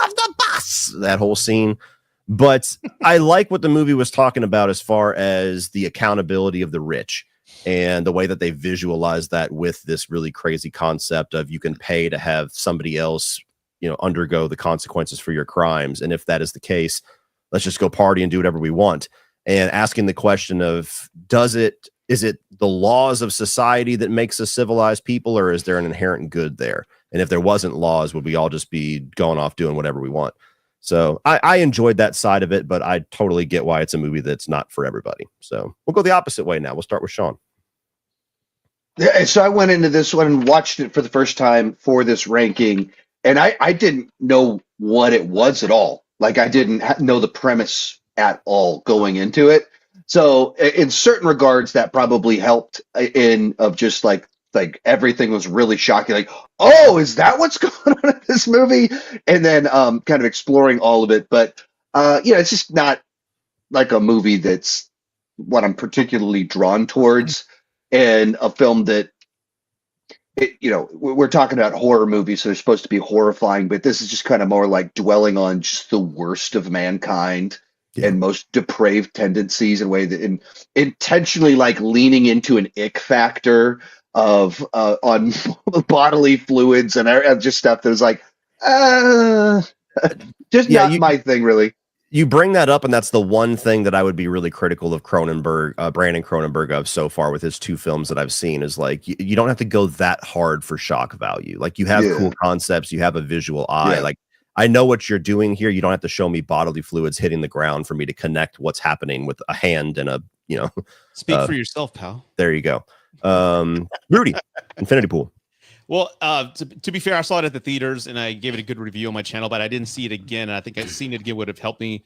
of the bus, that whole scene. But I like what the movie was talking about as far as the accountability of the rich. and the way that they visualize that with this really crazy concept of you can pay to have somebody else, undergo the consequences for your crimes. And if that is the case, let's just go party and do whatever we want. And asking the question of, is it the laws of society that makes us civilized people, or is there an inherent good there? And if there wasn't laws, would we all just be going off doing whatever we want? So I enjoyed that side of it, but I totally get why it's a movie that's not for everybody. So we'll go the opposite way now. We'll start with Sean. Yeah, so I went into this one and watched it for the first time for this ranking, and I didn't know what it was at all. Like, I didn't know the premise at all going into it. So in certain regards, that probably helped of just like everything was really shocking. Like, oh, is that what's going on in this movie? And then kind of exploring all of it. But it's just not like a movie that's what I'm particularly drawn towards, and a film that, we're talking about horror movies, so they're supposed to be horrifying, but this is just kind of more like dwelling on just the worst of mankind. Yeah. And most depraved tendencies in a way that intentionally like leaning into an ick factor of on bodily fluids and just stuff that was like just not my thing, really. You bring that up, and that's the one thing that I would be really critical of Brandon Cronenberg of so far with his 2 films that I've seen, is like you don't have to go that hard for shock value. Like, you have cool concepts, you have a visual eye. Like, I know what you're doing here. You don't have to show me bodily fluids hitting the ground for me to connect what's happening with a hand and Speak for yourself, pal. There you go. Rudy, Infinity Pool. Well, to be fair, I saw it at the theaters and I gave it a good review on my channel, but I didn't see it again. And I think seeing it again would have helped me.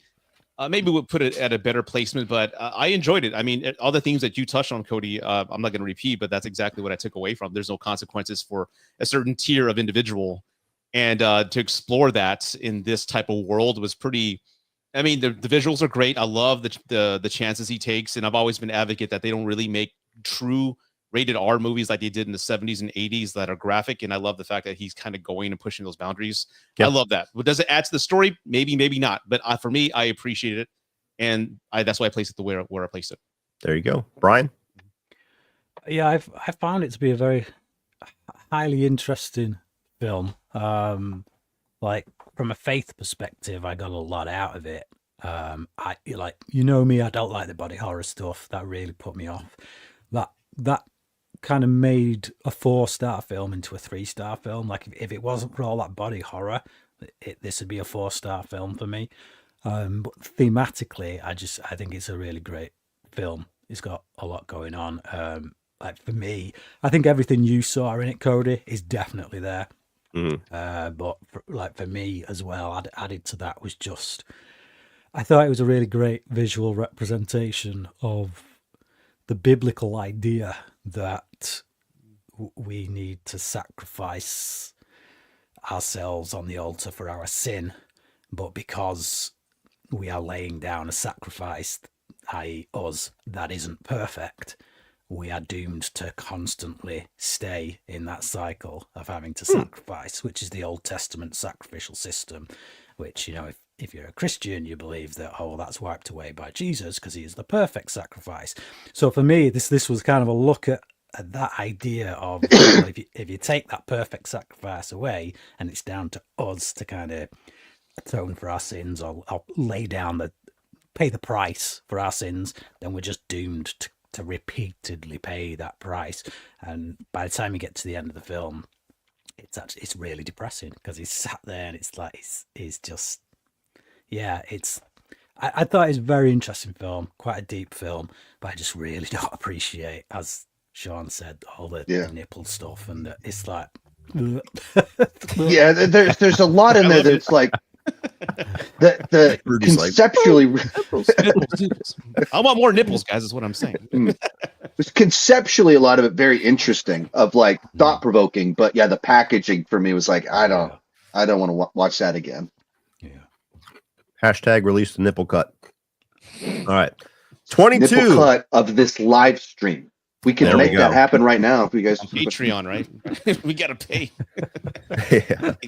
Maybe we'll put it at a better placement, but I enjoyed it. I mean, all the themes that you touched on, Cody, I'm not going to repeat, but that's exactly what I took away from. There's no consequences for a certain tier of individual. And to explore that in this type of world was pretty. I mean, the visuals are great. I love the chances he takes, and I've always been an advocate that they don't really make true rated R movies like they did in the 70s and 80s that are graphic. And I love the fact that he's kind of going and pushing those boundaries. Yep. I love that. But does it add to the story? Maybe, maybe not. But for me, I appreciate it, and that's why I placed it where I placed it. There you go, Brian. Yeah, I found it to be a very highly interesting film. Like, from a faith perspective, I got a lot out of it. I me, I don't like the body horror stuff. That really put me off. That kind of made a 4-star film into a 3-star film. Like, if it wasn't for all that body horror, this would be a 4-star film for me. But thematically, I think it's a really great film. It's got a lot going on. Like, for me, I think everything you saw in it, Cody, is definitely there. Mm-hmm. But for me as well, added to that was just, I thought it was a really great visual representation of the biblical idea that we need to sacrifice ourselves on the altar for our sin, but because we are laying down a sacrifice, i.e. us, that isn't perfect, we are doomed to constantly stay in that cycle of having to sacrifice, which is the Old Testament sacrificial system, which, if you're a Christian, you believe that, that's wiped away by Jesus because he is the perfect sacrifice. So for me, this was kind of a look at that idea of if you take that perfect sacrifice away, and it's down to us to kind of atone for our sins or pay the price for our sins, then we're just doomed to repeatedly pay that price. And by the time you get to the end of the film, it's really depressing, because he's sat there and it's like he's just, I thought it's a very interesting film, quite a deep film, but I just really don't appreciate, as Sean said, all the nipple stuff, and it's like there's a lot in there that's like the conceptually nipples. I want more nipples, guys, is what I'm saying. There's conceptually a lot of it very interesting, of like thought-provoking, but the packaging for me was like, I don't want to watch that again. Hashtag release the nipple cut. All right. 22 nipple cut of this live stream. We can make that happen right now if you guys on Patreon, right? We gotta pay.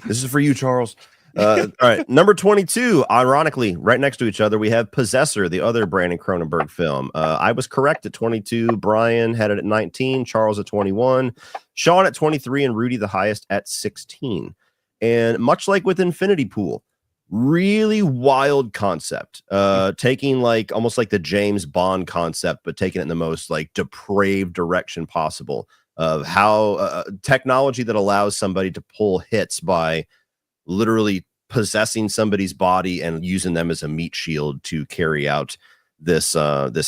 This is for you, Charles. All right, number 22. Ironically, right next to each other, we have Possessor, the other Brandon Cronenberg film. I was correct at 22. Brian had it at 19. Charles at 21. Sean at 23, and Rudy the highest at 16. And much like with Infinity Pool, really wild concept. Taking like almost like the James Bond concept, but taking it in the most like depraved direction possible of how technology that allows somebody to pull hits by literally possessing somebody's body and using them as a meat shield to carry out this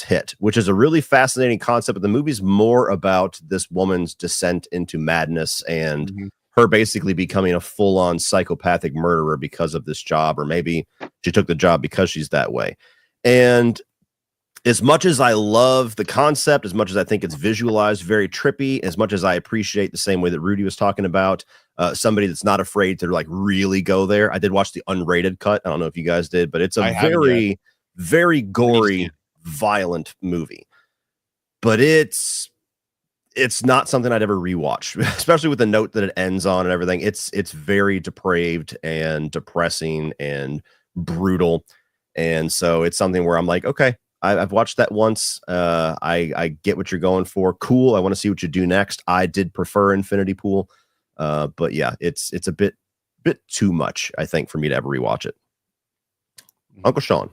hit, which is a really fascinating concept. But the movie's more about this woman's descent into madness and her basically becoming a full-on psychopathic murderer because of this job, or maybe she took the job because she's that way. And as much as I love the concept, as much as I think it's visualized very trippy, as much as I appreciate the same way that Rudy was talking about, somebody that's not afraid to like really go there. I did watch the unrated cut. I don't know if you guys did, but it's a very, very gory, violent movie. But it's not something I'd ever rewatch, especially with the note that it ends on and everything. It's very depraved and depressing and brutal. And so it's something where I'm like, okay, I've watched that once. I get what you're going for. Cool. I want to see what you do next. I did prefer Infinity Pool. But yeah, it's a bit too much, I think, for me to ever rewatch it. Uncle Sean.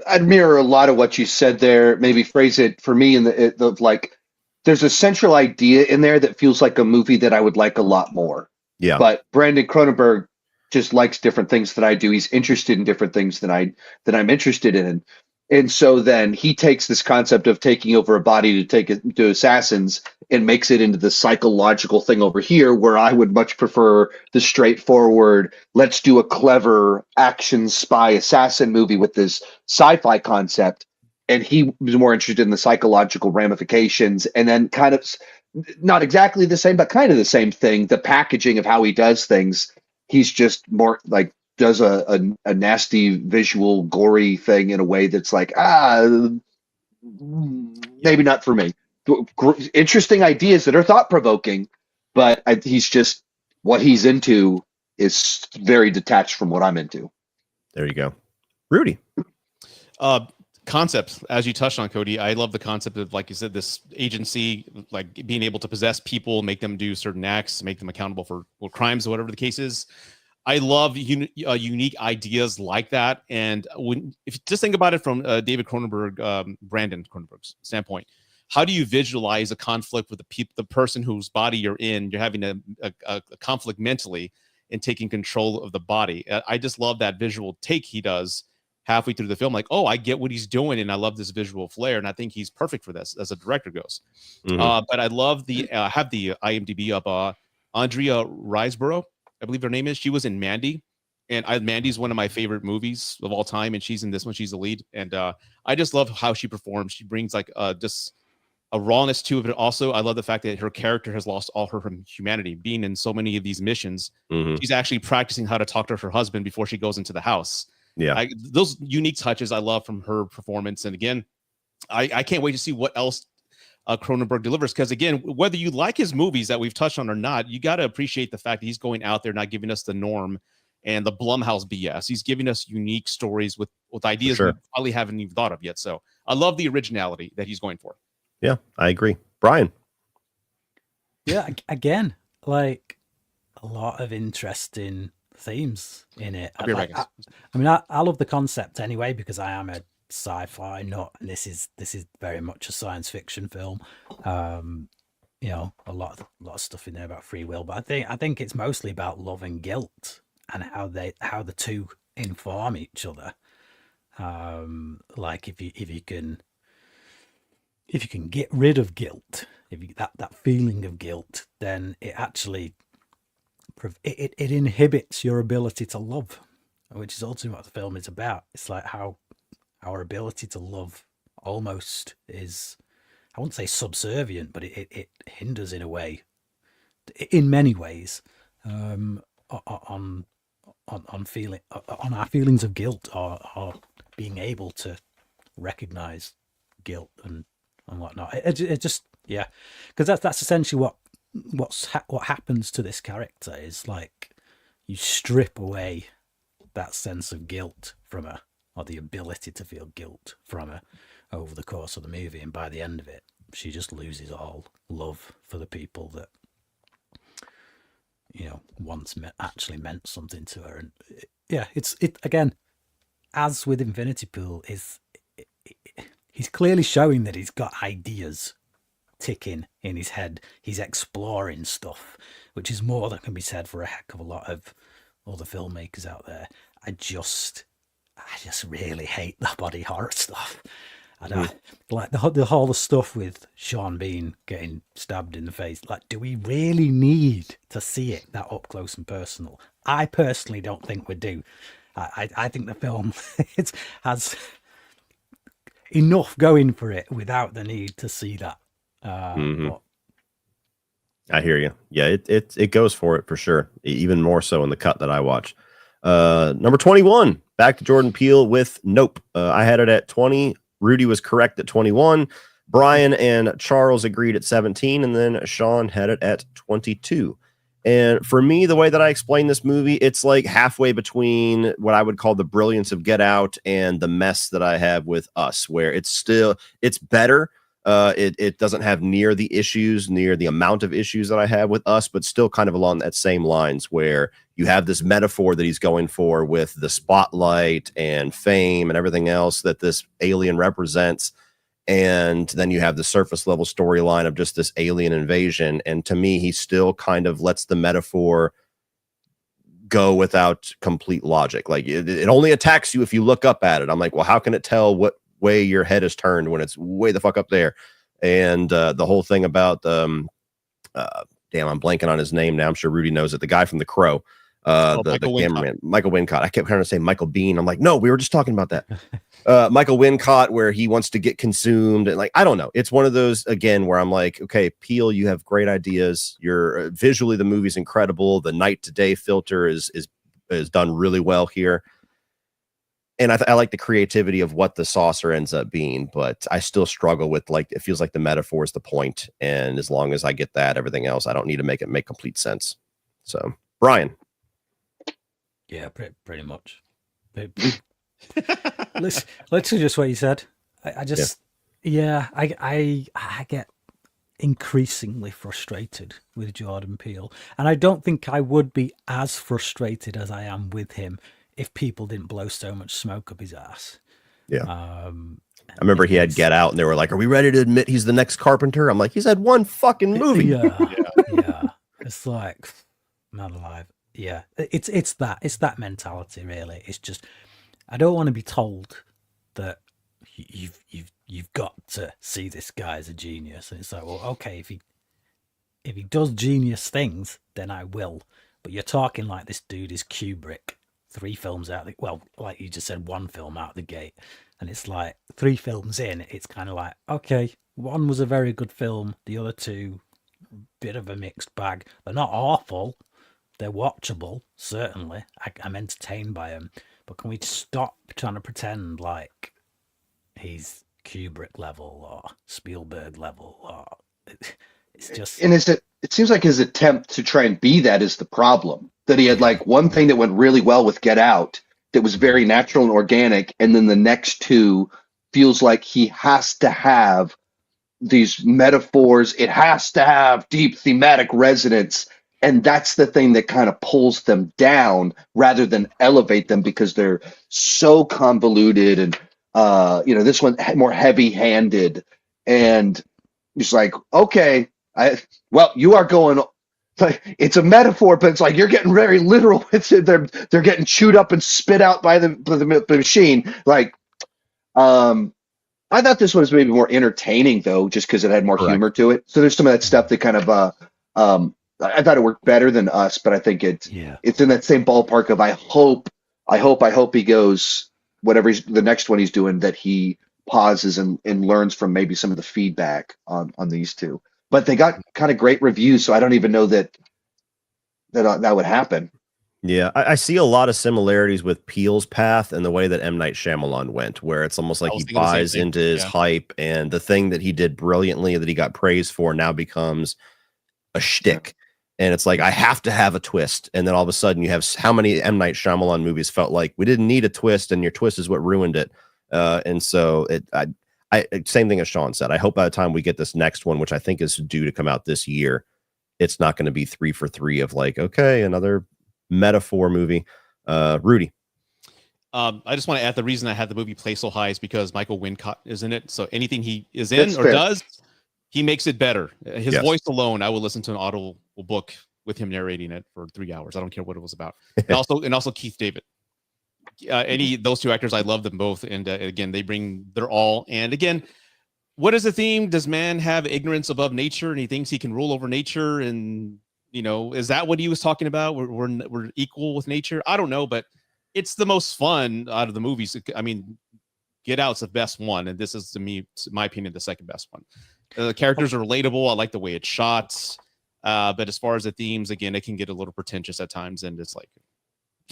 I'd mirror a lot of what you said there. Maybe phrase it for me in the like, there's a central idea in there that feels like a movie that I would like a lot more. Yeah. But Brandon Cronenberg just likes different things than I do. He's interested in different things than I'm interested in. And so then he takes this concept of taking over a body to take it to assassins and makes it into the psychological thing over here, where I would much prefer the straightforward, let's do a clever action spy assassin movie with this sci-fi concept. And he was more interested in the psychological ramifications, and then kind of not exactly the same, but kind of the same thing, the packaging of how he does things. He's just more like does a nasty visual gory thing in a way that's like, maybe not for me. Interesting ideas that are thought-provoking, but he's just, what he's into is very detached from what I'm into. There you go. Rudy. Concepts, as you touched on, Cody. I love the concept of, like you said, this agency, like being able to possess people, make them do certain acts, make them accountable for crimes, whatever the case is. I love unique ideas like that. And if you just think about it from David Cronenberg, Brandon Cronenberg's standpoint, how do you visualize a conflict with the person whose body you're in? You're having a conflict mentally and taking control of the body. I just love that visual take he does halfway through the film. Like, oh, I get what he's doing, and I love this visual flair, and I think he's perfect for this as a director goes. But I love have the IMDb up. Andrea Riseborough, I believe her name is. She was in Mandy, and Mandy's one of my favorite movies of all time, and she's in this one. She's the lead, and I just love how she performs. She brings like just a rawness to it. But also, I love the fact that her character has lost all her humanity. Being in so many of these missions, she's actually practicing how to talk to her husband before she goes into the house. Yeah, those unique touches I love from her performance. And again, I can't wait to see what else Cronenberg delivers, because again, whether you like his movies that we've touched on or not, you got to appreciate the fact that he's going out there, not giving us the norm and the Blumhouse BS. He's giving us unique stories with ideas we probably haven't even thought of yet. So I love the originality that he's going for. Yeah, I agree. Brian. Yeah, again, like a lot of interesting themes in it. I love the concept anyway, because I am a sci-fi nut, and this is very much a science fiction film. You know, a lot of stuff in there about free will, but I think it's mostly about love and guilt and how the two inform each other. Like if you can get rid of guilt, that feeling of guilt, then it actually it inhibits your ability to love, which is ultimately what the film is about. It's like how our ability to love almost is, I wouldn't say subservient, but it hinders in a way, in many ways, on our feelings of guilt, or being able to recognize guilt and whatnot. It just, yeah, because that's essentially what happens to this character is like, you strip away that sense of guilt from her, or the ability to feel guilt from her over the course of the movie, and by the end of it, she just loses all love for the people that, you know, once actually meant something to her. And yeah, it again, as with Infinity Pool, he's clearly showing that he's got ideas ticking in his head. He's exploring stuff, which is more than can be said for a heck of a lot of other filmmakers out there. I just really hate the body horror stuff. I don't like the whole stuff with Sean Bean getting stabbed in the face. Like, do we really need to see it that up close and personal? I personally don't think we do. I think the film has enough going for it without the need to see that. But I hear you. Yeah, it goes for it for sure. Even more so in the cut that I watched. Number 21, back to Jordan Peele with Nope. I had it at 20. Rudy was correct at 21. Brian and Charles agreed at 17, and then Sean had it at 22. And for me, the way that I explain this movie, it's like halfway between what I would call the brilliance of Get Out and the mess that I have with Us, where it's better. It doesn't have near the amount of issues that I have with Us, but still kind of along that same lines, where you have this metaphor that he's going for with the spotlight and fame and everything else that this alien represents. And then you have the surface level storyline of just this alien invasion. And to me, he still kind of lets the metaphor go without complete logic. Like it only attacks you if you look up at it. I'm like, well, how can it tell what way your head is turned when it's way the fuck up there? And the whole thing about damn, I'm blanking on his name now. I'm sure Rudy knows it. The guy from The Crow, the cameraman, Michael Wincott. I kept trying to say Michael Bean. I'm like, no, we were just talking about that. Michael Wincott, where he wants to get consumed, and like, I don't know. It's one of those again where I'm like, okay, Peele, you have great ideas. You're visually, the movie's incredible. The night to day filter is done really well here. And I like the creativity of what the saucer ends up being, but I still struggle with, like, it feels like the metaphor is the point. And as long as I get that, everything else, I don't need to make it make complete sense. So, Brian. Yeah, pretty much. Let's do just what you said. I get increasingly frustrated with Jordan Peele. And I don't think I would be as frustrated as I am with him if people didn't blow so much smoke up his ass. Yeah. I remember he had Get Out, and they were like, are we ready to admit he's the next Carpenter? I'm like, he's had one fucking movie. Yeah. It's like, man alive. Yeah. It's that mentality, really. It's just, I don't want to be told that you've got to see this guy as a genius. And it's like, well, okay, if he does genius things, then I will. But you're talking like this dude is Kubrick. 3 films out, like you just said, 1 film out the gate, and it's like 3 films in, it's kind of like, okay, 1 was a very good film, the other 2, bit of a mixed bag. They're not awful, they're watchable, certainly. I'm entertained by them, but can we stop trying to pretend like he's Kubrick level or Spielberg level? Or it's just, and it seems like his attempt to try and be that is the problem. That he had like one thing that went really well with Get Out that was very natural and organic, and then the next 2 feels like he has to have these metaphors. It has to have deep thematic resonance, and that's the thing that kind of pulls them down rather than elevate them, because they're so convoluted and this one more heavy-handed, and it's like, okay, you are going. Like, it's a metaphor, but it's like you're getting very literal with it. They're getting chewed up and spit out by the machine. Like, I thought this was maybe more entertaining though, just because it had more humor to it. So there's some of that stuff that kind of I thought it worked better than Us, but I think it's in that same ballpark of I hope he goes whatever the next one he's doing, that he pauses and learns from maybe some of the feedback on these 2. But they got kind of great reviews, so I don't even know that would happen. Yeah, I see a lot of similarities with Peele's path and the way that M. Night Shyamalan went, where it's almost like he buys into his hype, and the thing that he did brilliantly that he got praised for now becomes a shtick. And it's like, I have to have a twist. And then all of a sudden you have how many M. Night Shyamalan movies felt like we didn't need a twist and your twist is what ruined it. And so I same thing as Sean said. I hope by the time we get this next one, which I think is due to come out this year, it's not going to be 3 for 3 of like, okay, another metaphor movie. Rudy. I just want to add the reason I had the movie play so high is because Michael Wincott is in it. So anything he is in That's or fair. does, he makes it better. His Yes. voice alone, I will listen to an audible book with him narrating it for 3 hours. I don't care what it was about. And also Keith David. Those two actors, I love them both. And again, they bring their all. And again, what is the theme? Does man have ignorance above nature, and he thinks he can rule over nature? And is that what he was talking about? We're equal with nature. I don't know, but it's the most fun out of the movies. I mean, Get Out's the best one, and this is, to me, my opinion, the second best one. The characters are relatable. I like the way it's shot. But as far as the themes, again, it can get a little pretentious at times, and it's like,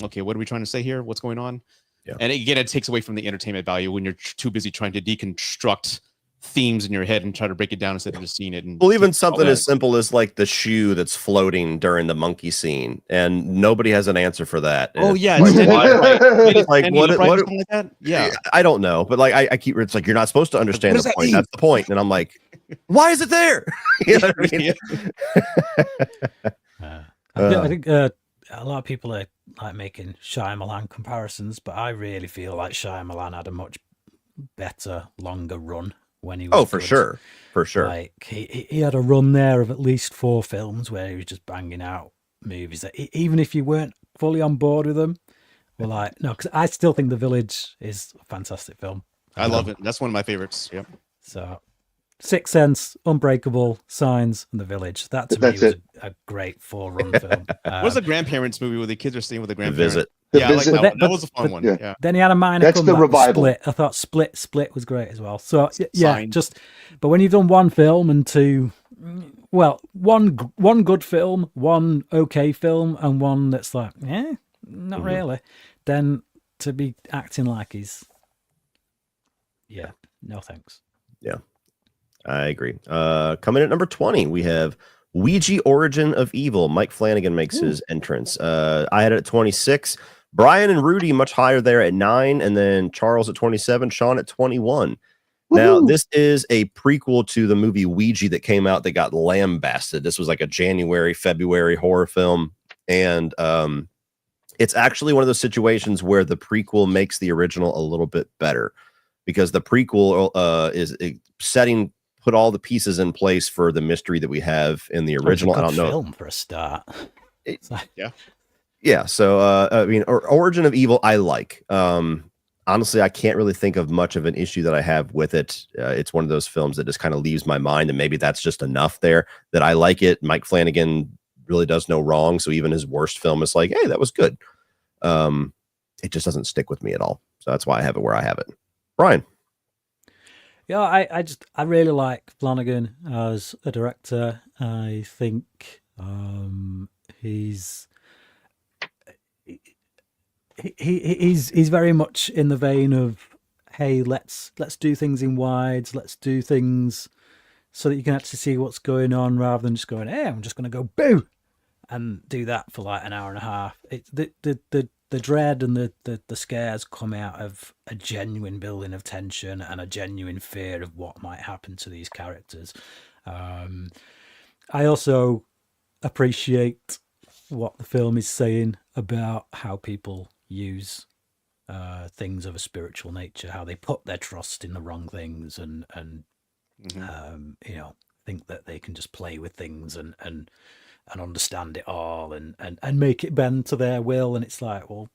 okay, what are we trying to say here? What's going on? Yeah. And again, it takes away from the entertainment value when you're too busy trying to deconstruct themes in your head and try to break it down instead of just seeing it. And Well, even something as simple as like the shoe that's floating during the monkey scene, and nobody has an answer for that. And oh it's yeah, Like, it's what? like, what- something like that. Yeah, I don't know, but like I keep it's like you're not supposed to understand What does the that point. mean? That's the point, and I'm like, why is it there? You know what I mean? I think a lot of people are like making Shyamalan comparisons, but I really feel like Shyamalan had a much better, longer run when he was. Oh, for good. sure. Like he had a run there of at least 4 films where he was just banging out movies that even if you weren't fully on board with them, were like, no, because I still think The Village is a fantastic film. I love it. That's one of my favorites. Yep. So, Sixth Sense, Unbreakable, Signs, and The Village. That to me That's was it. a great 4-run film. What's the grandparents movie where the kids are staying with the grandparents? Visit. The Yeah, I like Visit. that But one. that- That was a fun one. yeah. Yeah. Then he had a minor That's the comeback, revival. Split. I thought Split was great as well. So yeah, Sign. but when you've done one film and two, well, one good film, one okay film, and one that's like, not really, then to be acting like he's, no thanks. I agree. Coming at number 20, we have Ouija Origin of Evil. Mike Flanagan makes his entrance. I had it at 26. Brian and Rudy much higher there at 9, and then Charles at 27, Sean at 21. Now, Woohoo! this is a prequel to the movie Ouija that came out that got lambasted. This was like a January, February horror film. And it's actually one of those situations where the prequel makes the original a little bit better, because the prequel is put all the pieces in place for the mystery that we have in the original. It's a I good don't know. film for a start. It's like- Yeah. So, I mean, Origin of Evil, I like. Honestly, I can't really think of much of an issue that I have with it. It's one of those films that just kind of leaves my mind, and maybe that's just enough there that I like it. Mike Flanagan really does no wrong, so even his worst film is like, hey, that was good. It just doesn't stick with me at all. So that's why I have it where I have it. Brian. Yeah, I really like Flanagan as a director. I think he's very much in the vein of, hey, let's do things in wides, let's do things so that you can actually see what's going on, rather than just going, hey, I'm just going to go boo and do that for like an hour and a half. It's the dread and the scares come out of a genuine building of tension and a genuine fear of what might happen to these characters. I also appreciate what the film is saying about how people use things of a spiritual nature, how they put their trust in the wrong things and think that they can just play with things and understand it all and make it bend to their will. And it's like, well,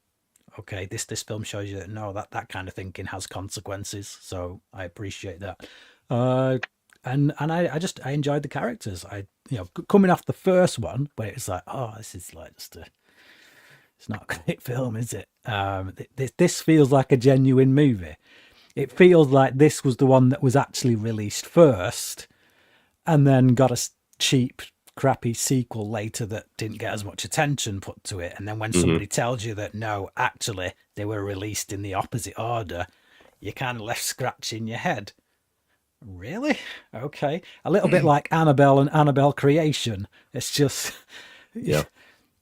okay, this film shows you that no, that kind of thinking has consequences. So I appreciate that. And I enjoyed the characters. Coming off the first one, where it was like, oh, this is like it's not a great film, is it? This feels like a genuine movie. It feels like this was the one that was actually released first, and then got a cheap, crappy sequel later that didn't get as much attention put to it. And then when somebody tells you that no, actually they were released in the opposite order, you're kind of left scratching your head. Really? Okay. A little bit like Annabelle and Annabelle Creation. It's just Yeah.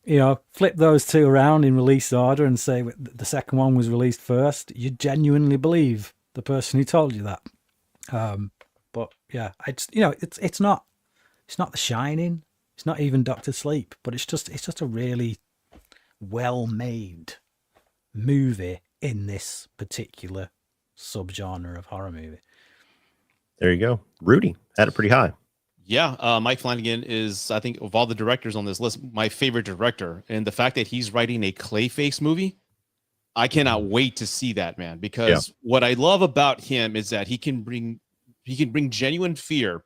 You know, flip those two around in release order and say the second one was released first. You genuinely believe the person who told you that. But yeah, it's not The Shining. It's not even Doctor Sleep, but it's just a really well-made movie in this particular subgenre of horror movie. There you go. Rudy had it pretty high. Yeah, Mike Flanagan is, I think, of all the directors on this list, my favorite director. And the fact that he's writing a Clayface movie, I cannot wait to see that, man. Because what I love about him is that he can bring genuine fear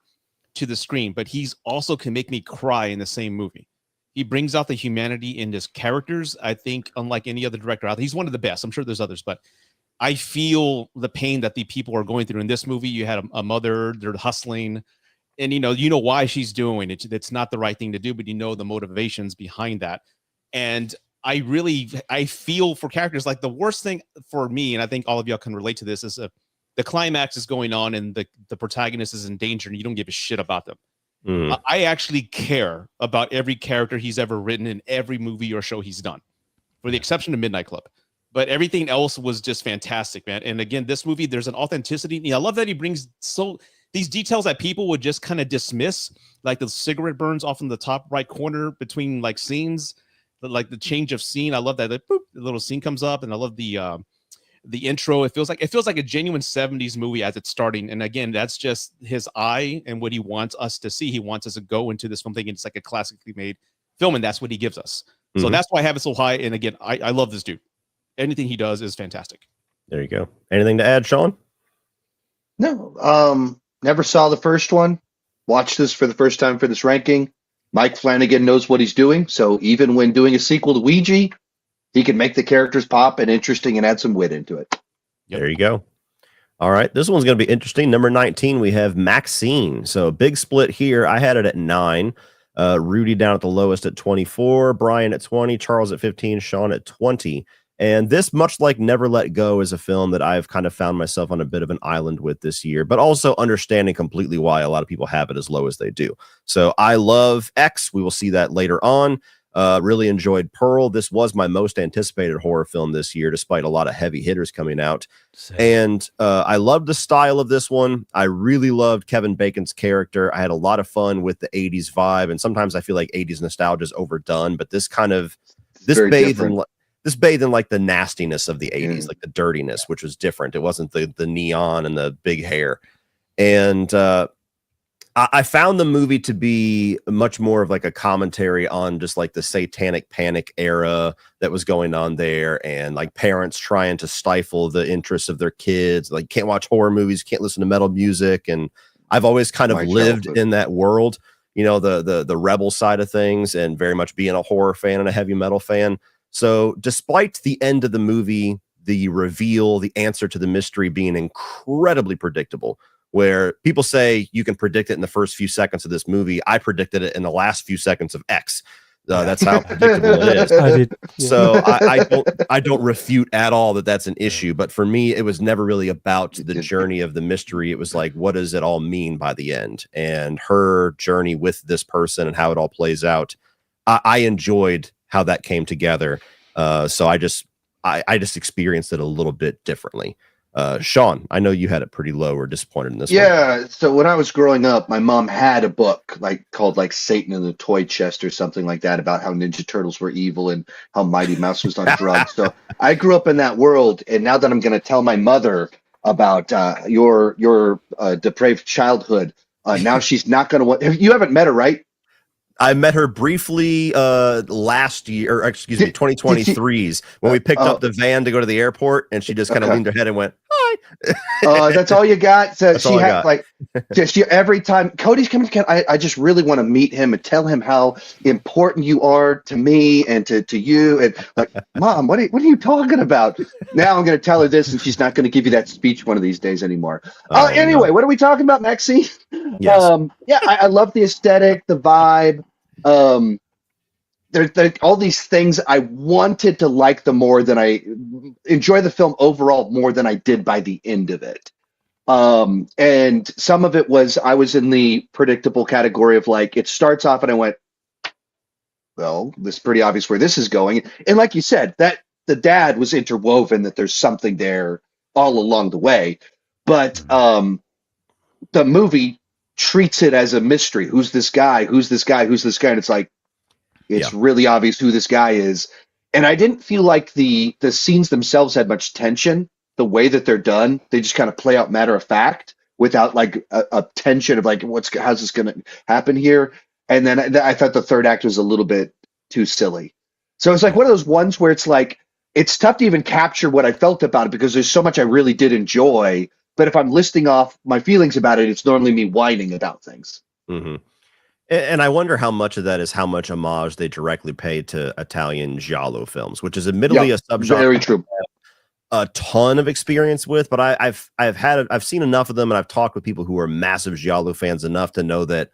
to the screen, but he's also can make me cry in the same movie. He brings out the humanity in his characters. I think, unlike any other director out there, he's one of the best. I'm sure there's others, but I feel the pain that the people are going through in this movie. You had a mother, they're hustling. And you know why she's doing it. It's not the right thing to do, but you know the motivations behind that. And I feel for characters. Like the worst thing for me, and I think all of y'all can relate to this, is the climax is going on and the protagonist is in danger and you don't give a shit about them. I actually care about every character he's ever written in every movie or show he's done, for the exception of Midnight Club. But everything else was just fantastic, man. And again, this movie, there's an authenticity. I love that he brings these details that people would just kind of dismiss, like the cigarette burns off in the top right corner between like scenes, like the change of scene. I love that boop, the little scene comes up, and I love the intro. It feels like a genuine 70s movie as it's starting. And again, that's just his eye and what he wants us to see. He wants us to go into this film thinking it's like a classically made film, and that's what he gives us. So that's why I have it so high. And again, I love this dude. Anything he does is fantastic. There you go. Anything to add, Sean? No. Never saw the first one. Watched this for the first time for this ranking. Mike Flanagan knows what he's doing. So even when doing a sequel to Ouija, he can make the characters pop and interesting and add some wit into it. There you go. All right. This one's going to be interesting. Number 19, we have MaXXXine. So big split here. I had it at 9. Rudy down at the lowest at 24. Brian at 20. Charles at 15. Sean at 20. And this, much like Never Let Go, is a film that I've kind of found myself on a bit of an island with this year, but also understanding completely why a lot of people have it as low as they do. So I love X. We will see that later on. Really enjoyed Pearl. This was my most anticipated horror film this year, despite a lot of heavy hitters coming out. Same. And I loved the style of this one. I really loved Kevin Bacon's character. I had a lot of fun with the 80s vibe. And sometimes I feel like 80s nostalgia is overdone, but this bathed in like the nastiness of the 80s, like the dirtiness, which was different. It wasn't the neon and the big hair. And I found the movie to be much more of like a commentary on just like the satanic panic era that was going on there, and like parents trying to stifle the interests of their kids. Like, can't watch horror movies, can't listen to metal music. And I've always kind of lived in that world, you know, the rebel side of things, and very much being a horror fan and a heavy metal fan. So despite the end of the movie, the reveal, the answer to the mystery being incredibly predictable, where people say you can predict it in the first few seconds of this movie, I predicted it in the last few seconds of X. That's how predictable it is. I did. Yeah. So I don't refute at all that that's an issue. But for me, it was never really about the journey of the mystery. It was like, what does it all mean by the end? And her journey with this person and how it all plays out. I enjoyed how that came together. So I just experienced it a little bit differently. Sean, I know you had it pretty low or disappointed in this one. Yeah, so when I was growing up, my mom had a book called Satan in the Toy Chest or something like that, about how Ninja Turtles were evil and how Mighty Mouse was on drugs. So I grew up in that world, and now that I'm going to tell my mother about your depraved childhood, now she's not going to want. You haven't met her, right? I met her briefly last year, or excuse me, 2023's, when we picked up the van to go to the airport, and she just kind of leaned her head and went, "Hi." That's all you got. So That's she had just every time Cody's coming to I just really want to meet him and tell him how important you are to me and to you. And like, Mom, what are you talking about? Now I'm going to tell her this, and she's not going to give you that speech one of these days anymore. Anyway, what are we talking about, Maxine? Yes. I love the aesthetic, the vibe. There all these things I wanted to like the more than I enjoy the film overall more than I did by the end of it. And some of it was I was in the predictable category of like, it starts off and I went, well, it's pretty obvious where this is going. And like you said, that the dad was interwoven, that there's something there all along the way. But the movie treats it as a mystery. Who's this guy? Who's this guy? Who's this guy? And it's like, it's really obvious who this guy is. And I didn't feel like the scenes themselves had much tension. The way that they're done, they just kind of play out matter of fact without like a tension of like, how's this going to happen here? And then I thought the third act was a little bit too silly. So it's like one of those ones where it's like, it's tough to even capture what I felt about it because there's so much I really did enjoy. But if I'm listing off my feelings about it, it's normally me whining about things. Mm-hmm. And I wonder how much of that is how much homage they directly pay to Italian giallo films, which is admittedly a subgenre. Very true. A ton of experience with, but I've seen enough of them, and I've talked with people who are massive giallo fans enough to know that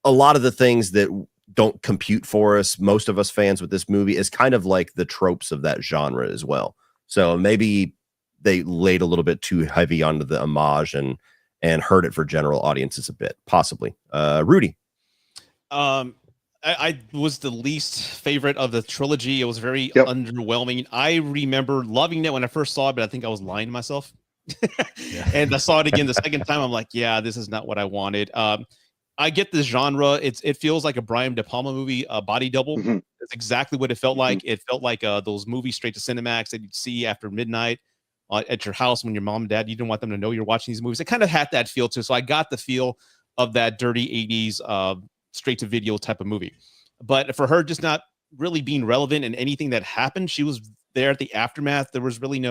a lot of the things that don't compute for us, most of us fans with this movie, is kind of like the tropes of that genre as well. So maybe they laid a little bit too heavy onto the homage and hurt it for general audiences a bit, possibly. Rudy. I was the least favorite of the trilogy. It was very underwhelming. I remember loving it when I first saw it, but I think I was lying to myself. And I saw it again the second time. I'm like, yeah, this is not what I wanted. I get the genre. It feels like a Brian De Palma movie, Body Double. Mm-hmm. That's exactly what it felt like. It felt like those movies straight to Cinemax that you'd see after midnight at your house when your mom and dad, you didn't want them to know you're watching these movies. It kind of had that feel too. So I got the feel of that dirty 80s straight to video type of movie. But for her just not really being relevant in anything that happened, she was there at the aftermath. There was really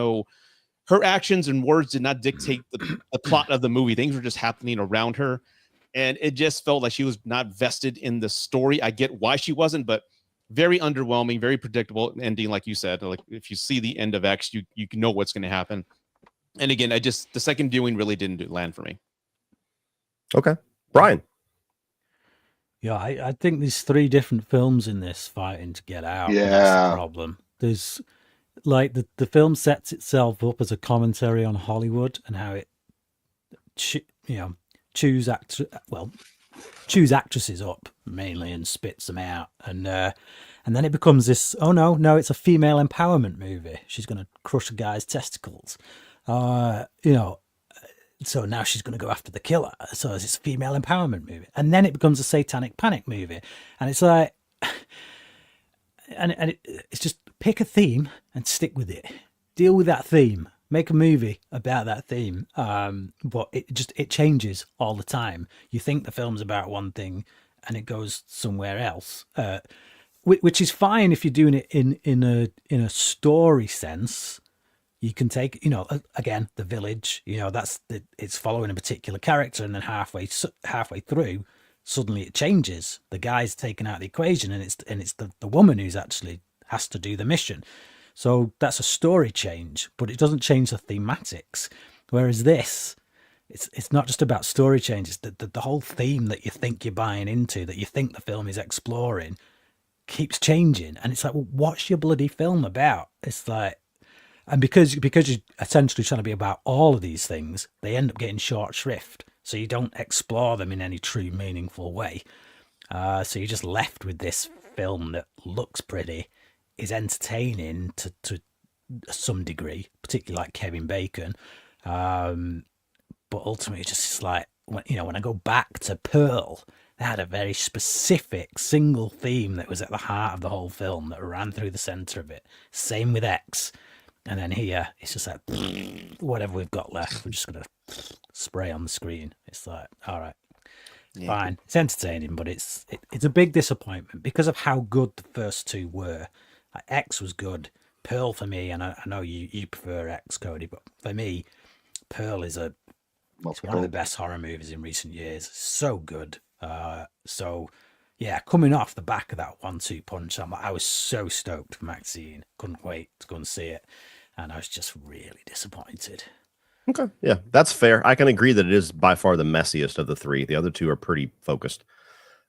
her actions and words did not dictate the plot of the movie. Things were just happening around her. And it just felt like she was not vested in the story. I get why she wasn't, but very underwhelming, very predictable ending. Like you said, like if you see the end of X, you know what's going to happen. And again, the second viewing really didn't land for me. Okay. Brian. Yeah, I think there's 3 different films in this fighting to get out. Yeah. That's the problem. There's like the film sets itself up as a commentary on Hollywood and how it, choose actresses up mainly and spits them out. And then it becomes this, oh no, it's a female empowerment movie. She's going to crush a guy's testicles. So now she's going to go after the killer. So it's a female empowerment movie. And then it becomes a satanic panic movie. And it's like, it's just pick a theme and stick with it. Deal with that theme. Make a movie about that theme. But it changes all the time. You think the film's about one thing and it goes somewhere else. Which is fine if you're doing it in a story sense. You can take, again, The Village, it's following a particular character, and then halfway through, suddenly it changes. The guy's taken out of the equation, and it's the woman who's actually has to do the mission. So that's a story change, but it doesn't change the thematics. Whereas this, it's not just about story changes. The whole theme that you think you're buying into, that you think the film is exploring, keeps changing, and it's like, well, what's your bloody film about? It's like. And because you're essentially trying to be about all of these things, they end up getting short shrift. So you don't explore them in any true meaningful way. So you're just left with this film that looks pretty, is entertaining to some degree, particularly like Kevin Bacon. But ultimately, just like, when I go back to Pearl, they had a very specific single theme that was at the heart of the whole film that ran through the center of it. Same with X. And then here, it's just like, whatever we've got left, we're just going to spray on the screen. It's like, all right, fine. It's entertaining, but it's a big disappointment because of how good the first 2 were. Like, X was good. Pearl for me, and I know you prefer X, Cody, but for me, Pearl is it's one of the best horror movies in recent years. So good. So yeah, coming off the back of that 1-2 punch, I was so stoked for MaXXXine. Couldn't wait to go and see it. And I was just really disappointed. Okay. Yeah, that's fair. I can agree that it is by far the messiest of the 3. The other 2 are pretty focused.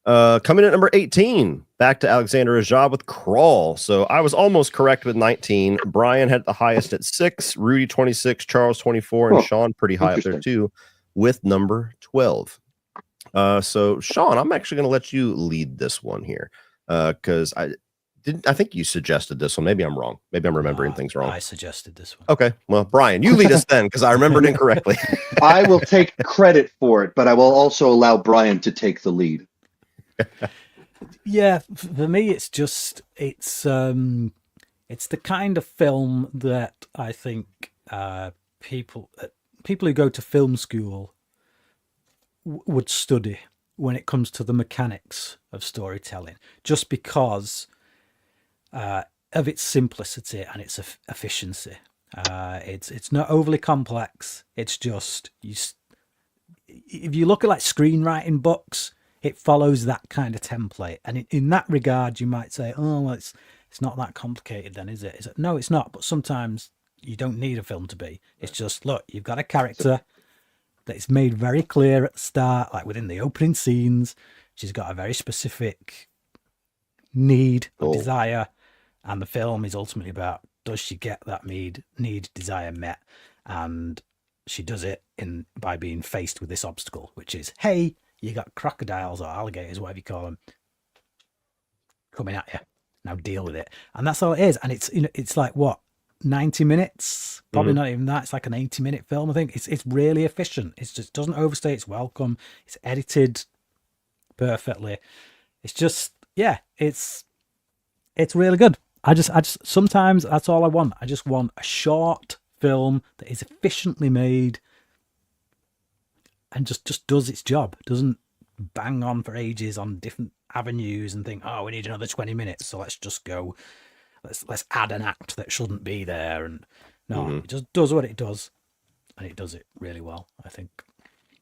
Coming in at number 18, back to Alexander Aja with Crawl. So I was almost correct with 19. Brian had the highest at 6, Rudy 26, Charles 24, and Sean pretty high up there too with number 12. So Sean, I'm actually going to let you lead this one here. because I think you suggested this one. Maybe I'm wrong. Maybe I'm remembering things wrong. I suggested this one. Okay. Well, Brian, you lead us then, because I remembered incorrectly. I will take credit for it, but I will also allow Brian to take the lead. Yeah, for me, it's the kind of film that I think people who go to film school would study when it comes to the mechanics of storytelling, just because of its simplicity and its efficiency. It's not overly complex. It's just if you look at like screenwriting books, it follows that kind of template, and in that regard, you might say, "Oh, well, it's not that complicated, then, is it?" No, it's not. But sometimes you don't need a film to be. It's just, look, you've got a character that is made very clear at the start, like within the opening scenes. She's got a very specific need or desire, and the film is ultimately about, does she get that need, desire met? And she does it by being faced with this obstacle, which is, hey, you got crocodiles or alligators, whatever you call them, coming at you. Now deal with it. And that's all it is. And it's like, what, 90 minutes? Probably not even that. It's like an 80-minute film, I think. It's really efficient. It just doesn't overstay its welcome. It's edited perfectly. It's just, yeah, it's really good. I just sometimes that's all I want. I just want a short film that is efficiently made and just does its job. Doesn't bang on for ages on different avenues and think, oh, we need another 20 minutes, so let's just go, let's add an act that shouldn't be there. And no, it just does what it does, and it does it really well, I think.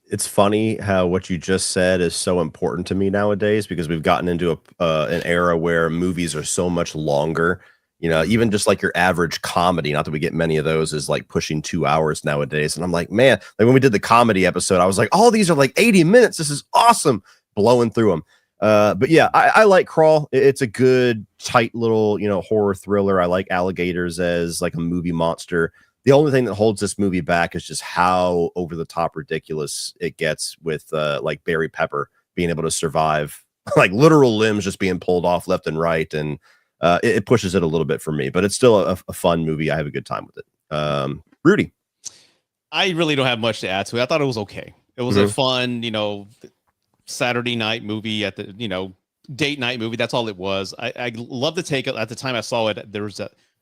It's funny how what you just said is so important to me nowadays, because we've gotten into an era where movies are so much longer. You know, even just like your average comedy, not that we get many of those, is like pushing 2 hours nowadays. And I'm like, man, like when we did the comedy episode, I was like, all these are like 80 minutes. This is awesome. Blowing through them. But yeah, I like Crawl. It's a good, tight little, horror thriller. I like alligators as like a movie monster. The only thing that holds this movie back is just how over the top ridiculous it gets with like Barry Pepper being able to survive like literal limbs just being pulled off left and right. And it pushes it a little bit for me, but it's still a fun movie. I have a good time with it. Rudy. I really don't have much to add to it. I thought it was okay. It was a fun, Saturday night movie at the, date night movie. That's all it was. I love the take. At the time I saw it, there was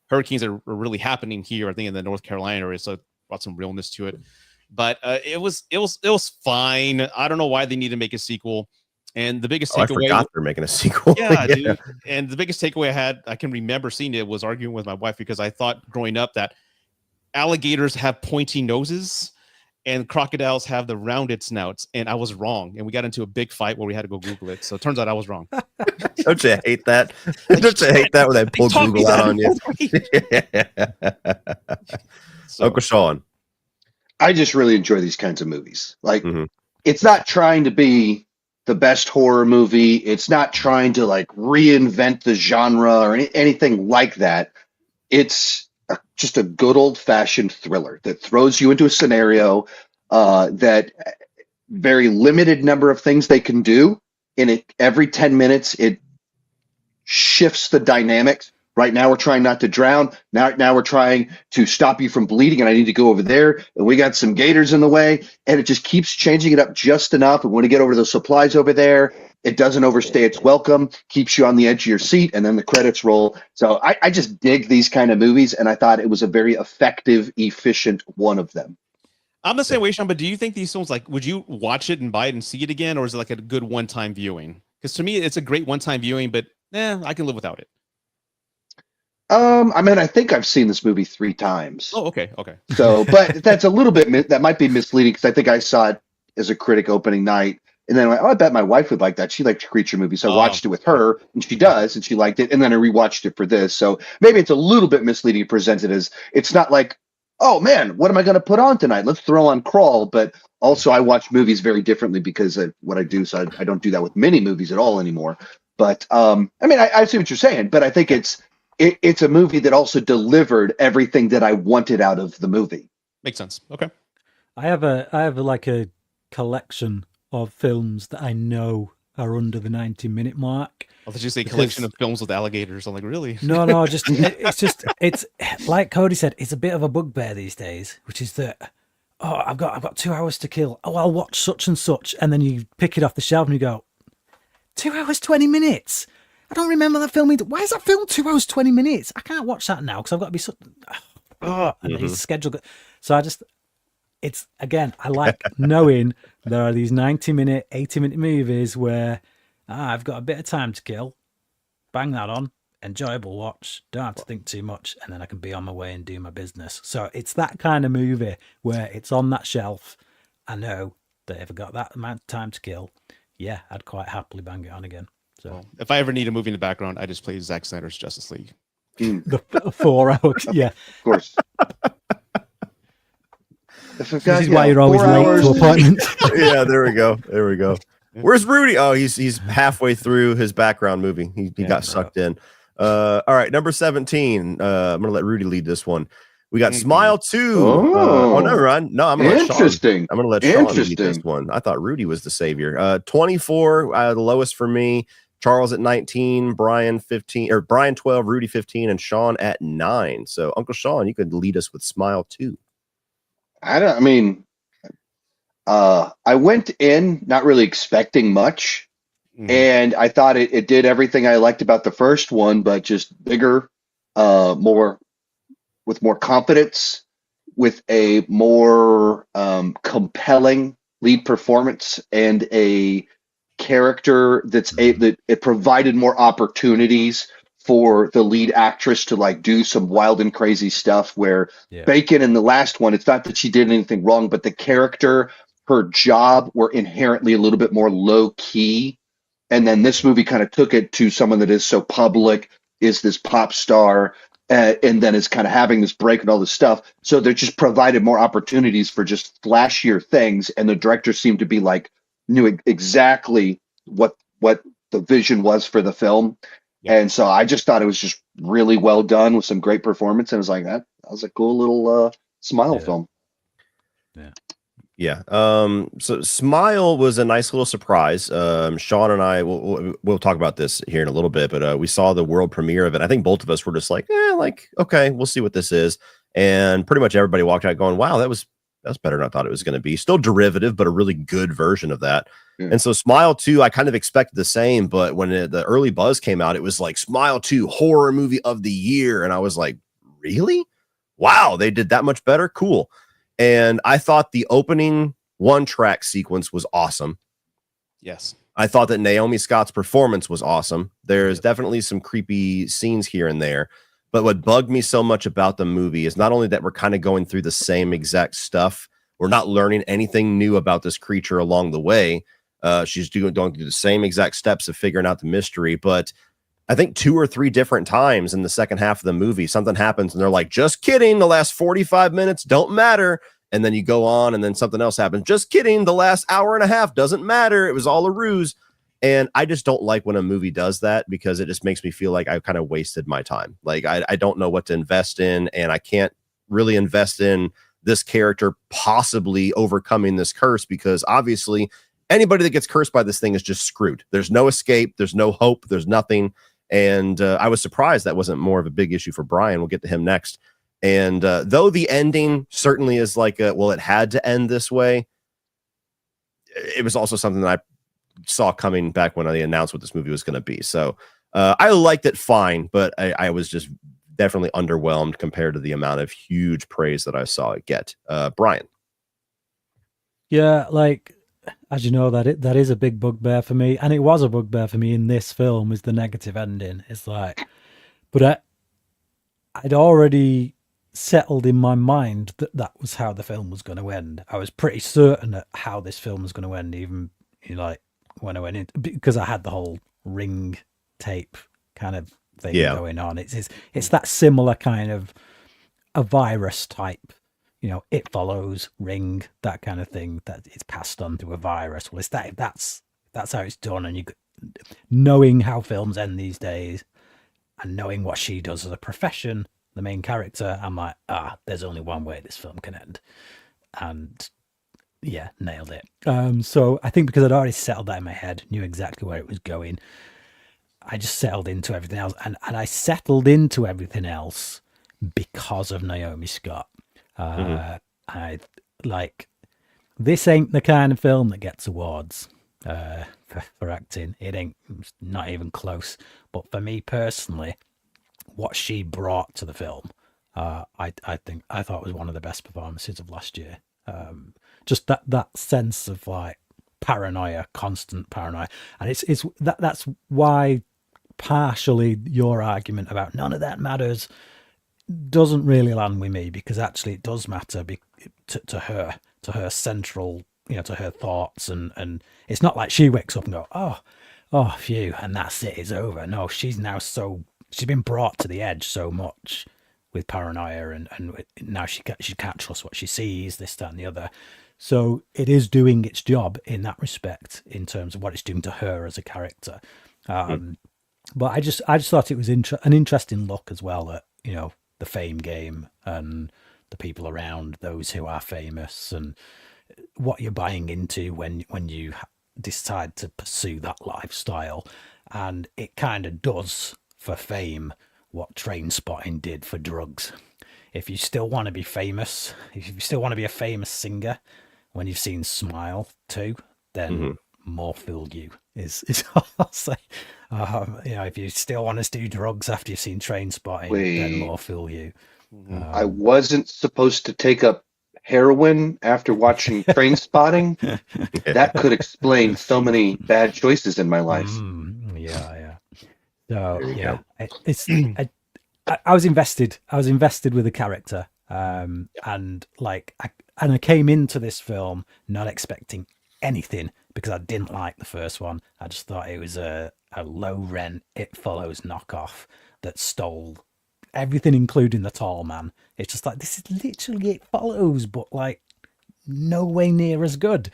hurricanes that were really happening here, I think in the North Carolina area. So it brought some realness to it, but it was fine. I don't know why they need to make a sequel. And the biggest takeaway, I forgot they're making a sequel. Yeah, dude. And the biggest takeaway I can remember seeing it was arguing with my wife, because I thought growing up that alligators have pointy noses and crocodiles have the rounded snouts, and I was wrong. And we got into a big fight where we had to go Google it. So it turns out I was wrong. Don't you hate that? Don't you hate that when they pull Google out on you? So, Uncle Sean. I just really enjoy these kinds of movies. Like, it's not trying to be the best horror movie. It's not trying to like reinvent the genre or anything like that. It's just a good old fashioned thriller that throws you into a scenario that very limited number of things they can do in it. Every 10 minutes, it shifts the dynamics. Right now we're trying not to drown. Now we're trying to stop you from bleeding, and I need to go over there, and we got some gators in the way, and it just keeps changing it up just enough. And when you get over those supplies over there, it doesn't overstay its welcome, keeps you on the edge of your seat, and then the credits roll. So I just dig these kind of movies, and I thought it was a very effective, efficient one of them. I'm the same way, Sean, but do you think these films, like, would you watch it and buy it and see it again, or is it like a good one-time viewing? Because to me, it's a great one-time viewing, but I can live without it. I think I've seen this movie 3 times. Oh, okay. So, but that's a little bit, that might be misleading, because I think I saw it as a critic opening night, and then I bet my wife would like that. She liked creature movies, so I watched it with her, and she does, and she liked it, and then I rewatched it for this. So maybe it's a little bit misleading presented as, it's not like, oh man, what am I going to put on tonight? Let's throw on Crawl. But also I watch movies very differently because of what I do. So I don't do that with many movies at all anymore. But I see what you're saying, but I think it's a movie that also delivered everything that I wanted out of the movie. Makes sense. Okay. I have like a collection of films that I know are under the 90-minute mark. I thought you say collection of films with alligators. I'm like, really? No, it's like Cody said, it's a bit of a bugbear these days, which is that, oh, I've got 2 hours to kill. Oh, I'll watch such and such, and then you pick it off the shelf and you go, 2 hours 20 minutes. I don't remember that film. Why is that film 2 hours 20 minutes? I can't watch that now because I've got to be so. Oh, and his schedule. So it's again, I like knowing there are these 90-minute, 80-minute movies where I've got a bit of time to kill. Bang that on, enjoyable watch. Don't have to think too much, and then I can be on my way and do my business. So it's that kind of movie where it's on that shelf. I know that if I got that amount of time to kill, yeah, I'd quite happily bang it on again. So Well, if I ever need a movie in the background, I just play Zack Snyder's Justice League. the 4 hours, yeah. Of course. This is why you're always late to appointments. Yeah, there we go. There we go. Where's Rudy? Oh, he's halfway through his background movie. He got sucked in. All right, number 17. I'm gonna let Rudy lead this one. We got Smile 2. Oh, never mind. No, I'm gonna let Sean. I'm gonna let Sean lead this one. I thought Rudy was the savior. 24, the lowest for me. Charles at 19, Brian 15, or Brian 12, Rudy 15, and Sean at 9. So, Uncle Sean, you could lead us with Smile 2. I went in not really expecting much, and I thought it did everything I liked about the first one, but just bigger, more with more confidence, with a more compelling lead performance, and a character that it provided more opportunities for the lead actress to like do some wild and crazy stuff where Bacon in the last one, it's not that she did anything wrong, but the character, her job were inherently a little bit more low key. And then this movie kind of took it to someone that is so public, is this pop star, and then is kind of having this break and all this stuff. So they just provided more opportunities for just flashier things. And the director seemed to be like, knew exactly what the vision was for the film. And so I just thought it was just really well done with some great performance. And it was like, that was a cool little Smile film. Yeah. So Smile was a nice little surprise. Sean and I we'll talk about this here in a little bit, but we saw the world premiere of it. I think both of us were just like, okay, we'll see what this is. And pretty much everybody walked out going, wow, that's better than I thought it was going to be. Still derivative, but a really good version of that. And so Smile 2, I kind of expected the same, but when the early buzz came out, it was like Smile 2 horror movie of the year. And I was like, really? Wow, they did that much better? Cool. And I thought the opening 1-track sequence was awesome. Yes. I thought that Naomi Scott's performance was awesome. There's definitely some creepy scenes here and there. But what bugged me so much about the movie is not only that we're kind of going through the same exact stuff, we're not learning anything new about this creature along the way. She's going through the same exact steps of figuring out the mystery. But I think 2 or 3 different times in the second half of the movie, something happens and they're like, just kidding, the last 45 minutes don't matter. And then you go on and then something else happens. Just kidding, the last hour and a half doesn't matter. It was all a ruse. And I just don't like when a movie does that because it just makes me feel like I've kind of wasted my time. Like I don't know what to invest in, and I can't really invest in this character possibly overcoming this curse because obviously anybody that gets cursed by this thing is just screwed. There's no escape. There's no hope. There's nothing. And I was surprised that wasn't more of a big issue for Brian. We'll get to him next. And though the ending certainly is like, it had to end this way. It was also something that I saw coming back when I announced what this movie was going to be. So I liked it fine, but I was just definitely underwhelmed compared to the amount of huge praise that I saw it get. Brian. Yeah, like, as you know, that is a big bugbear for me, and it was a bugbear for me in this film, is the negative ending. It's like, but I'd already settled in my mind that was how the film was going to end. I was pretty certain at how this film was going to end, even like when I went in, because I had the whole Ring tape kind of thing going on. It's that similar kind of a virus type. It follows, Ring, that kind of thing, that it's passed on to a virus. Well, that's how it's done. And knowing how films end these days and knowing what she does as a profession, the main character, I'm like, there's only one way this film can end. And Yeah, nailed it. So I think because I'd already settled that in my head, knew exactly where it was going, I just settled into everything else. And I settled into everything else because of Naomi Scott. I like, this ain't the kind of film that gets awards for acting. It ain't, not even close. But for me personally, what she brought to the film, I thought was one of the best performances of last year. Just that sense of like paranoia, constant paranoia, and it's that's why partially your argument about none of that matters doesn't really land with me, because actually it does matter to her central, to her thoughts, and it's not like she wakes up and go, oh phew, and that's it, it's over. No, she's been brought to the edge so much with paranoia, and now she can't trust what she sees, this, that, and the other. So it is doing its job in that respect, in terms of what it's doing to her as a character. But I just thought it was an interesting look as well at, the fame game and the people around those who are famous, and what you're buying into when you decide to pursue that lifestyle. And it kind of does for fame what Trainspotting did for drugs. If you still want to be famous, if you still want to be a famous singer, when you've seen Smile too, then more fool you is all I'll say. If you still want to do drugs after you've seen Trainspotting, then more fool you. I wasn't supposed to take up heroin after watching Trainspotting. That could explain so many bad choices in my life. Yeah. So yeah, I was invested. I was invested with the character, and I came into this film not expecting anything, because I didn't like the first one. I just thought it was a low rent It Follows knockoff that stole everything, including the tall man. It's just like, this is literally It Follows, but like no way near as good.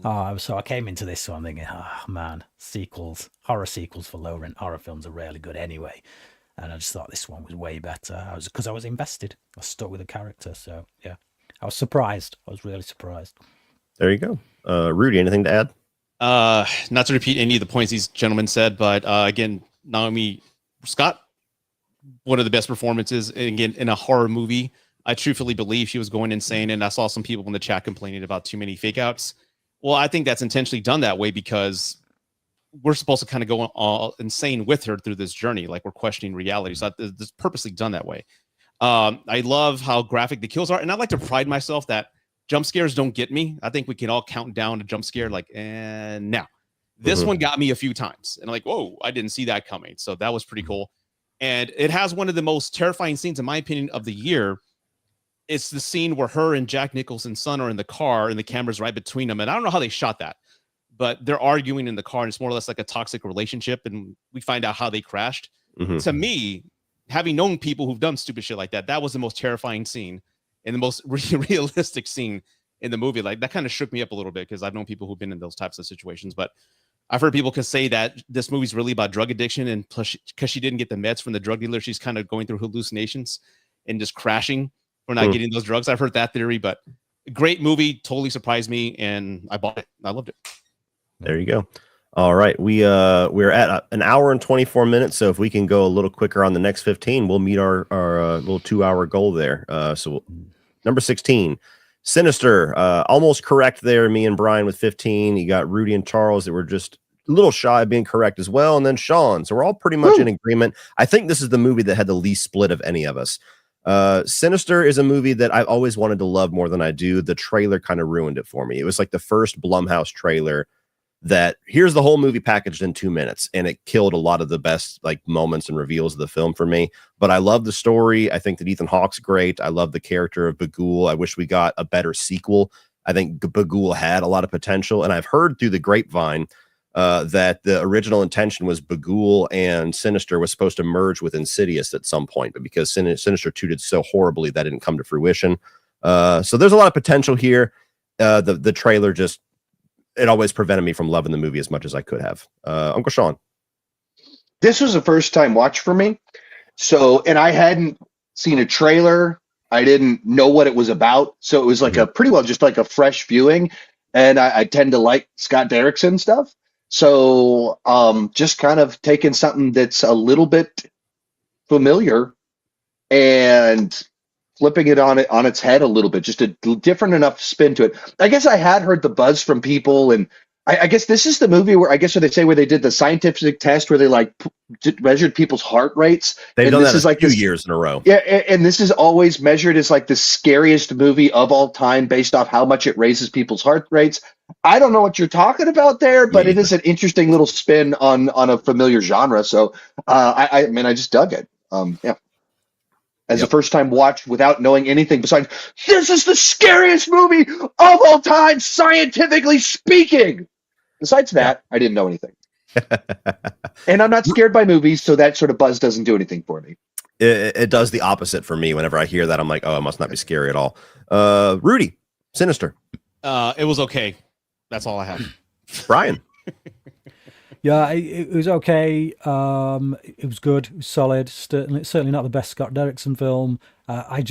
So I came into this one thinking, oh man, horror sequels for low rent horror films are rarely good anyway. And I just thought this one was way better. Because I was invested. I stuck with the character. So yeah, I was surprised. I was really surprised. There you go. Rudy, anything to add? Not to repeat any of the points these gentlemen said, but again, Naomi Scott, one of the best performances, and again, in a horror movie. I truthfully believe she was going insane, and I saw some people in the chat complaining about too many fake outs. Well, I think that's intentionally done that way because we're supposed to kind of go all insane with her through this journey, like we're questioning reality. So it's purposely done that way. I love how graphic the kills are, and I like to pride myself that jump scares don't get me. I think we can all count down a jump scare, like, and now this one got me a few times, and I'm like, whoa, I didn't see that coming. So that was pretty cool. And it has one of the most terrifying scenes, in my opinion, of the year. It's the scene where her and Jack Nicholson's son are in the car, and the camera's right between them. And I don't know how they shot that, but they're arguing in the car, and it's more or less like a toxic relationship. And we find out how they crashed. To me, having known people who've done stupid shit like that, that was the most terrifying scene and the most realistic scene in the movie. Like, that kind of shook me up a little bit, because I've known people who've been in those types of situations. But I've heard people can say that this movie's really about drug addiction, and plus, because she didn't get the meds from the drug dealer, she's kind of going through hallucinations and just crashing for not getting those drugs. I've heard that theory, but great movie, totally surprised me, and I bought it. I loved it. There you go. All right, we're at an hour and 24 minutes, so if we can go a little quicker on the next 15, we'll meet our little 2-hour goal there. Number 16, Sinister, almost correct there. Me and Brian with 15. You got Rudy and Charles that were just a little shy of being correct as well, and then Sean. So we're all pretty much in agreement. I think this is the movie that had the least split of any of us. Sinister is a movie that I've always wanted to love more than I do. The trailer kind of ruined it for me. It was like the first Blumhouse trailer that here's the whole movie packaged in 2 minutes, and it killed a lot of the best like moments and reveals of the film for me. But I love the story. I think that Ethan Hawke's great. I love the character of Bagul. I wish we got a better sequel. I think Bagul had a lot of potential, and I've heard through the grapevine that the original intention was Bagul and Sinister was supposed to merge with Insidious at some point, but because Sinister 2 did so horribly, that didn't come to fruition. So there's a lot of potential here. The trailer just, it always prevented me from loving the movie as much as I could have. Uncle Sean. This was a first time watch for me. So, and I hadn't seen a trailer. I didn't know what it was about. So it was like a pretty well just like a fresh viewing. and I tend to like Scott Derrickson stuff. So just kind of taking something that's a little bit familiar and flipping it on its head a little bit, just a different enough spin to it. I guess I had heard the buzz from people, and I guess this is the movie where I guess what they say where they did the scientific test where they like measured people's heart rates. They've and done this that is a like few this, years in a row. yeah, and this is always measured as like the scariest movie of all time based off how much it raises people's heart rates. I don't know what you're talking about there, but it is an interesting little spin on a familiar genre. So I mean, I just dug it. Yeah. As a first time watch without knowing anything besides, this is the scariest movie of all time, scientifically speaking. Besides that, I didn't know anything. And I'm not scared by movies, so that sort of buzz doesn't do anything for me. It does the opposite for me. Whenever I hear that, I'm like, oh, it must not be scary at all. Rudy, Sinister. It was okay. That's all I have. Brian. Yeah, it was okay. It was good. It was solid. Certainly not the best Scott Derrickson film. I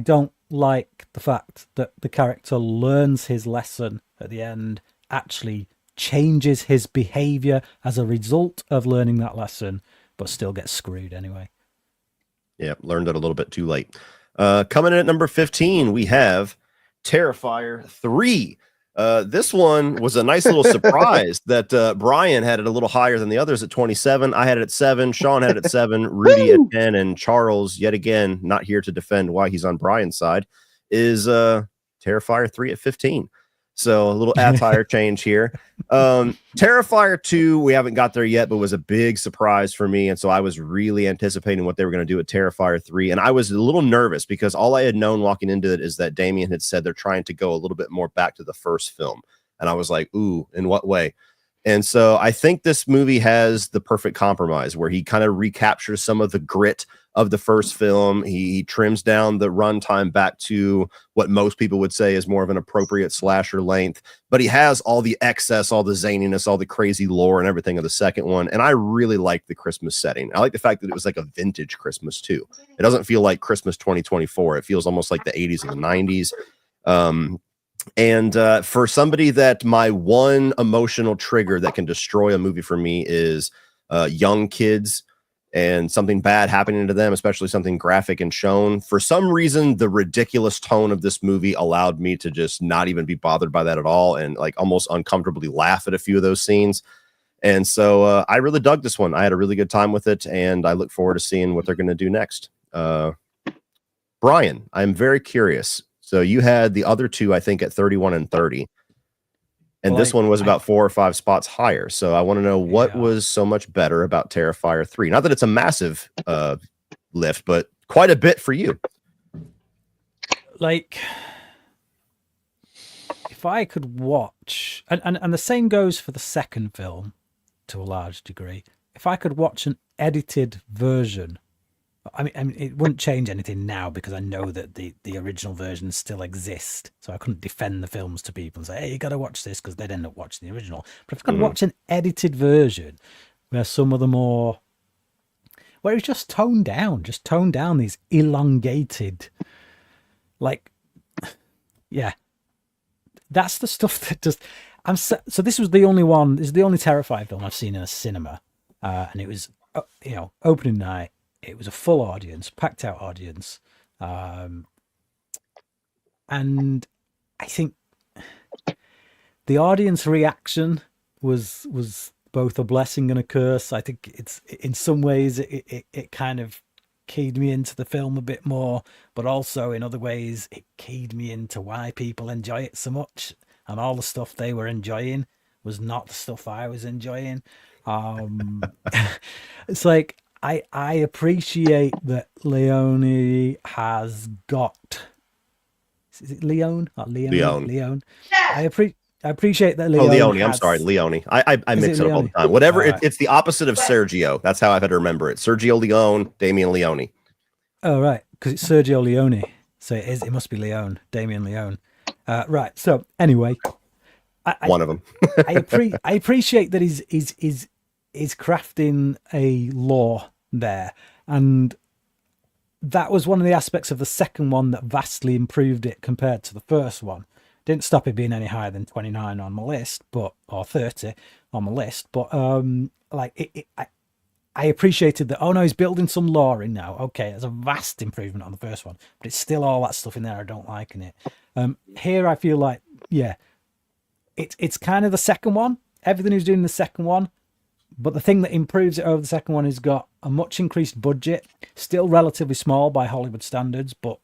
don't like the fact that the character learns his lesson at the end, actually changes his behavior as a result of learning that lesson, but still gets screwed anyway. Yeah, learned it a little bit too late. Coming in at number 15, we have Terrifier 3. This one was a nice little surprise that Brian had it a little higher than the others at 27. I had it at 7. Sean had it at 7. Rudy at 10. And Charles, yet again, not here to defend why he's on Brian's side, is Terrifier 3 at 15. So a little attire change here. Terrifier 2, we haven't got there yet, but was a big surprise for me. And so I was really anticipating what they were going to do with Terrifier 3. And I was a little nervous because all I had known walking into it is that Damien had said they're trying to go a little bit more back to the first film. And I was like, ooh, in what way? And so I think this movie has the perfect compromise where he kind of recaptures some of the grit of the first film. He trims down the runtime back to what most people would say is more of an appropriate slasher length, but he has all the excess, all the zaniness, all the crazy lore and everything of the second one. And I really like the Christmas setting. I like the fact that it was like a vintage Christmas too. It doesn't feel like Christmas 2024. It feels almost like the 80s and the 90s. And for somebody that my one emotional trigger that can destroy a movie for me is young kids and something bad happening to them, especially something graphic and shown. For some reason, the ridiculous tone of this movie allowed me to just not even be bothered by that at all and like almost uncomfortably laugh at a few of those scenes. And so I really dug this one. I had a really good time with it, and I look forward to seeing what they're going to do next. Brian, I'm very curious. So you had the other two, I think, at 31 and 30. And this one was about 4 or 5 spots higher. So I want to know what was so much better about Terrifier 3. Not that it's a massive lift, but quite a bit for you. Like, if I could watch, and the same goes for the second film to a large degree. If I could watch an edited version, I mean, it wouldn't change anything now because I know that the original versions still exist. So I couldn't defend the films to people and say, hey, you got to watch this, because they'd end up watching the original. But if I could watch an edited version where some of the more, where it's just toned down these elongated, like, yeah, that's the stuff that just, so this was the only one, this is the only Terrifier film I've seen in a cinema. And it was, opening night. It was a full audience, packed out audience. And I think the audience reaction was both a blessing and a curse. I think it's, in some ways, it kind of keyed me into the film a bit more, but also in other ways, it keyed me into why people enjoy it so much. And all the stuff they were enjoying was not the stuff I was enjoying. It's like, I appreciate that Leone has got. Is it Leone? Leone. I appreciate that Leone. Oh, Leone. I'm sorry, Leone. I mix it up all the time. Whatever. Right. It's the opposite of Sergio. That's how I've had to remember it. Sergio Leone, Damien Leone. Oh, right. Because it's Sergio Leone. So it must be Leone, Damien Leone. Right. So anyway. One of them. I appreciate that he's crafting a lore there, and that was one of the aspects of the second one that vastly improved it compared to the first one. Didn't stop it being any higher than 29 on my list, or 30 on my list. But I appreciated that. Oh no, he's building some lore in now. Okay, it's a vast improvement on the first one, but it's still all that stuff in there I don't like in it. Here I feel like, yeah, it's kind of the second one. Everything he's doing in the second one, but the thing that improves it over the second one is got a much increased budget, still relatively small by Hollywood standards, but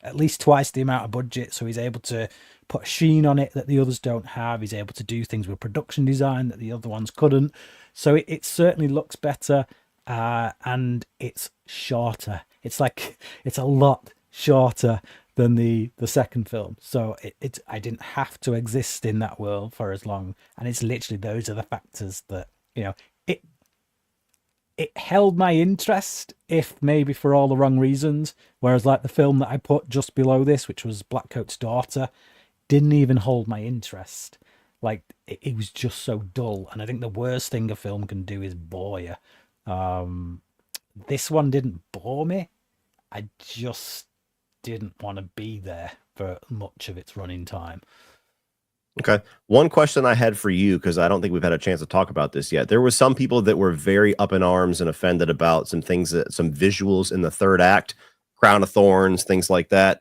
at least twice the amount of budget. So he's able to put a sheen on it that the others don't have. He's able to do things with production design that the other ones couldn't. So it certainly looks better, and it's shorter. It's a lot shorter than the second film. So I didn't have to exist in that world for as long. And it's literally, those are the factors that, it held my interest, if maybe for all the wrong reasons. Whereas like the film that I put just below this, which was Blackcoat's Daughter, didn't even hold my interest. Like it was just so dull. And I think the worst thing a film can do is bore you. This one didn't bore me. I just didn't want to be there for much of its running time. Okay. One question I had for you, because I don't think we've had a chance to talk about this yet. There were some people that were very up in arms and offended about some things, some visuals in the third act, Crown of Thorns, things like that.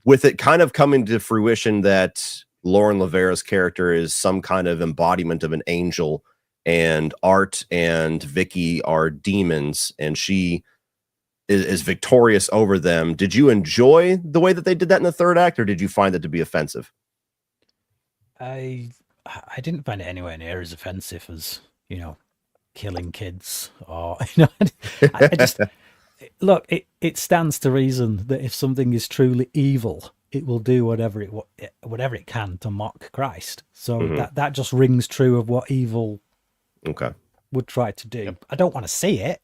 With it kind of coming to fruition that Lauren Lavera's character is some kind of embodiment of an angel, and Art and Vicky are demons, and she is victorious over them. Did you enjoy the way that they did that in the third act, or did you find it to be offensive? I didn't find it anywhere near as offensive as, killing kids, or, I just, look, it stands to reason that if something is truly evil, it will do whatever it can to mock Christ. So that just rings true of what evil would try to do. Yep. I don't want to see it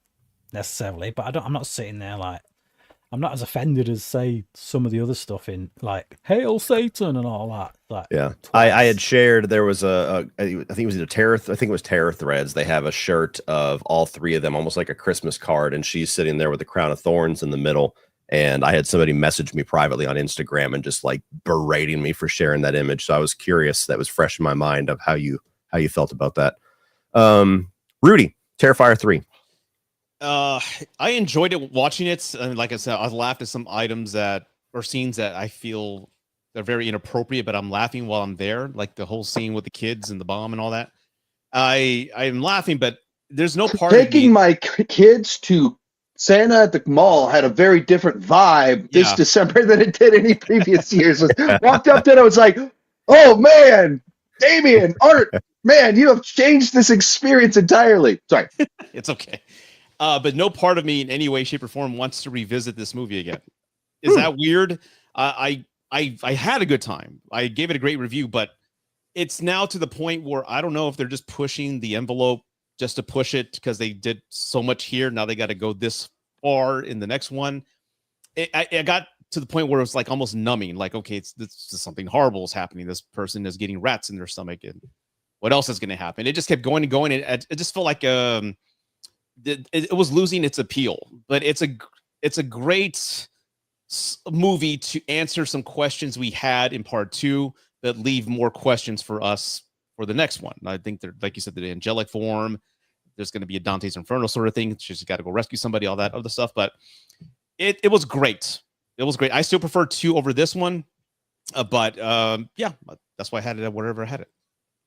necessarily, but I'm not sitting there like, I'm not as offended as, say, some of the other stuff in, like, Hail Satan and all that. Like, yeah, I had shared, there was I think it was Terror Threads. They have a shirt of all three of them, almost like a Christmas card, and she's sitting there with the crown of thorns in the middle. And I had somebody message me privately on Instagram and just like berating me for sharing that image. So I was curious, that was fresh in my mind, of how you felt about that. Rudy, Terrifier 3. I enjoyed it watching it. And like I said, I laughed at some items or scenes that I feel they're very inappropriate, but I'm laughing while I'm there. Like the whole scene with the kids and the bomb and all that. I'm laughing, but there's no part taking my kids to Santa at the mall had a very different vibe this December than it did any previous years. Walked up to it, I was like, oh man, Damien, Art, man, you have changed this experience entirely. Sorry. It's okay. But no part of me in any way, shape, or form wants to revisit this movie again. Is that weird? I had a good time. I gave it a great review, but it's now to the point where I don't know if they're just pushing the envelope just to push it because they did so much here. Now they got to go this far in the next one. I got to the point where it was like almost numbing. Like, okay, it's something horrible is happening. This person is getting rats in their stomach, and what else is going to happen? It just kept going and going. It just felt like it was losing its appeal. But it's a great movie to answer some questions we had in part 2 that leave more questions for us for the next one. I think they're, like you said, the angelic form. There's going to be a Dante's Inferno sort of thing. She's got to go rescue somebody, all that other stuff. But it was great. It was great. I still prefer 2 over this one. But yeah, that's why I had it wherever I had it.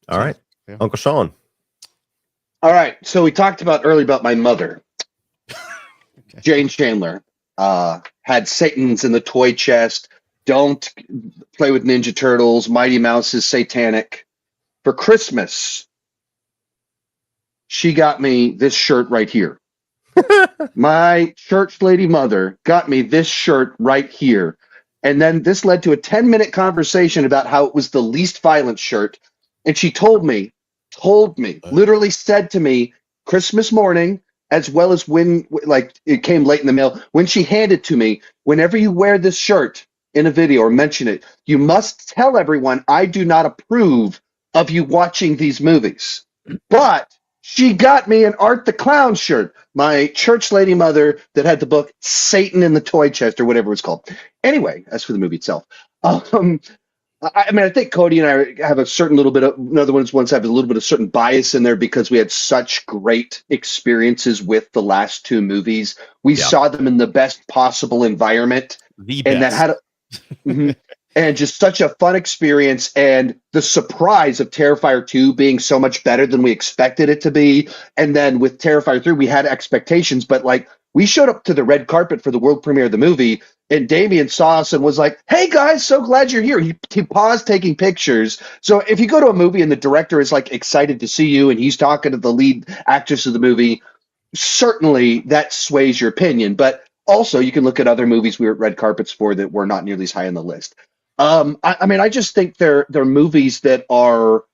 All right. Yeah. Uncle Sean. All right. So we talked earlier about my mother. Okay. Jane Chandler had Satan's in the toy chest. Don't play with Ninja Turtles. Mighty Mouse is satanic. For Christmas, she got me this shirt right here. My church lady mother got me this shirt right here. And then this led to a 10-minute conversation about how it was the least violent shirt. And she told me, literally said to me, Christmas morning, as well as when, like, it came late in the mail, when she handed to me, whenever you wear this shirt in a video or mention it, you must tell everyone I do not approve of you watching these movies. But she got me an Art the Clown shirt, my church lady mother that had the book Satan in the Toy Chest or whatever it's called. Anyway, as for the movie itself, I mean, I think Cody and I have a certain little bit of another ones have a little bit of certain bias in there because we had such great experiences with the last two movies. We Yeah. saw them in the best possible environment, The and that best. had and just such a fun experience. And the surprise of Terrifier 2 being so much better than we expected it to be, and then with Terrifier 3, we had expectations, but like we showed up to the red carpet for the world premiere of the movie. And Damien saw us and was like, "Hey guys, so glad you're here." He paused taking pictures. So if you go to a movie and the director is like excited to see you and he's talking to the lead actress of the movie, certainly that sways your opinion. But also you can look at other movies we were at red carpets for that were not nearly as high on the list. I mean, I just think they're movies that are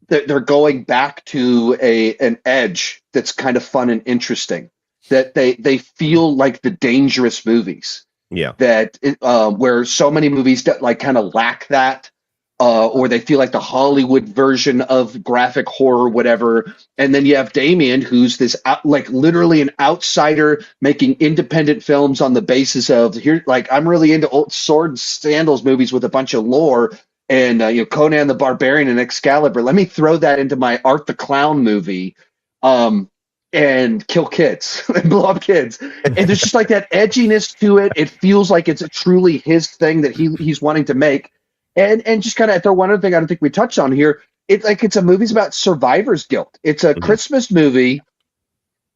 they're going back to an edge that's kind of fun and interesting. That they feel like the dangerous movies. Yeah. That where so many movies that like kind of lack that, or they feel like the Hollywood version of graphic horror, whatever. And then you have Damien, who's this like literally an outsider making independent films on the basis of here. Like I'm really into old sword and sandals movies with a bunch of lore. And Conan the Barbarian and Excalibur. Let me throw that into my Art the Clown movie. And kill kids and blow up kids. And there's just like that edginess to it. It feels like it's truly his thing that he's wanting to make. And just kind of throw one other thing I don't think we touched on here. It's a movie's about survivor's guilt. It's a Christmas movie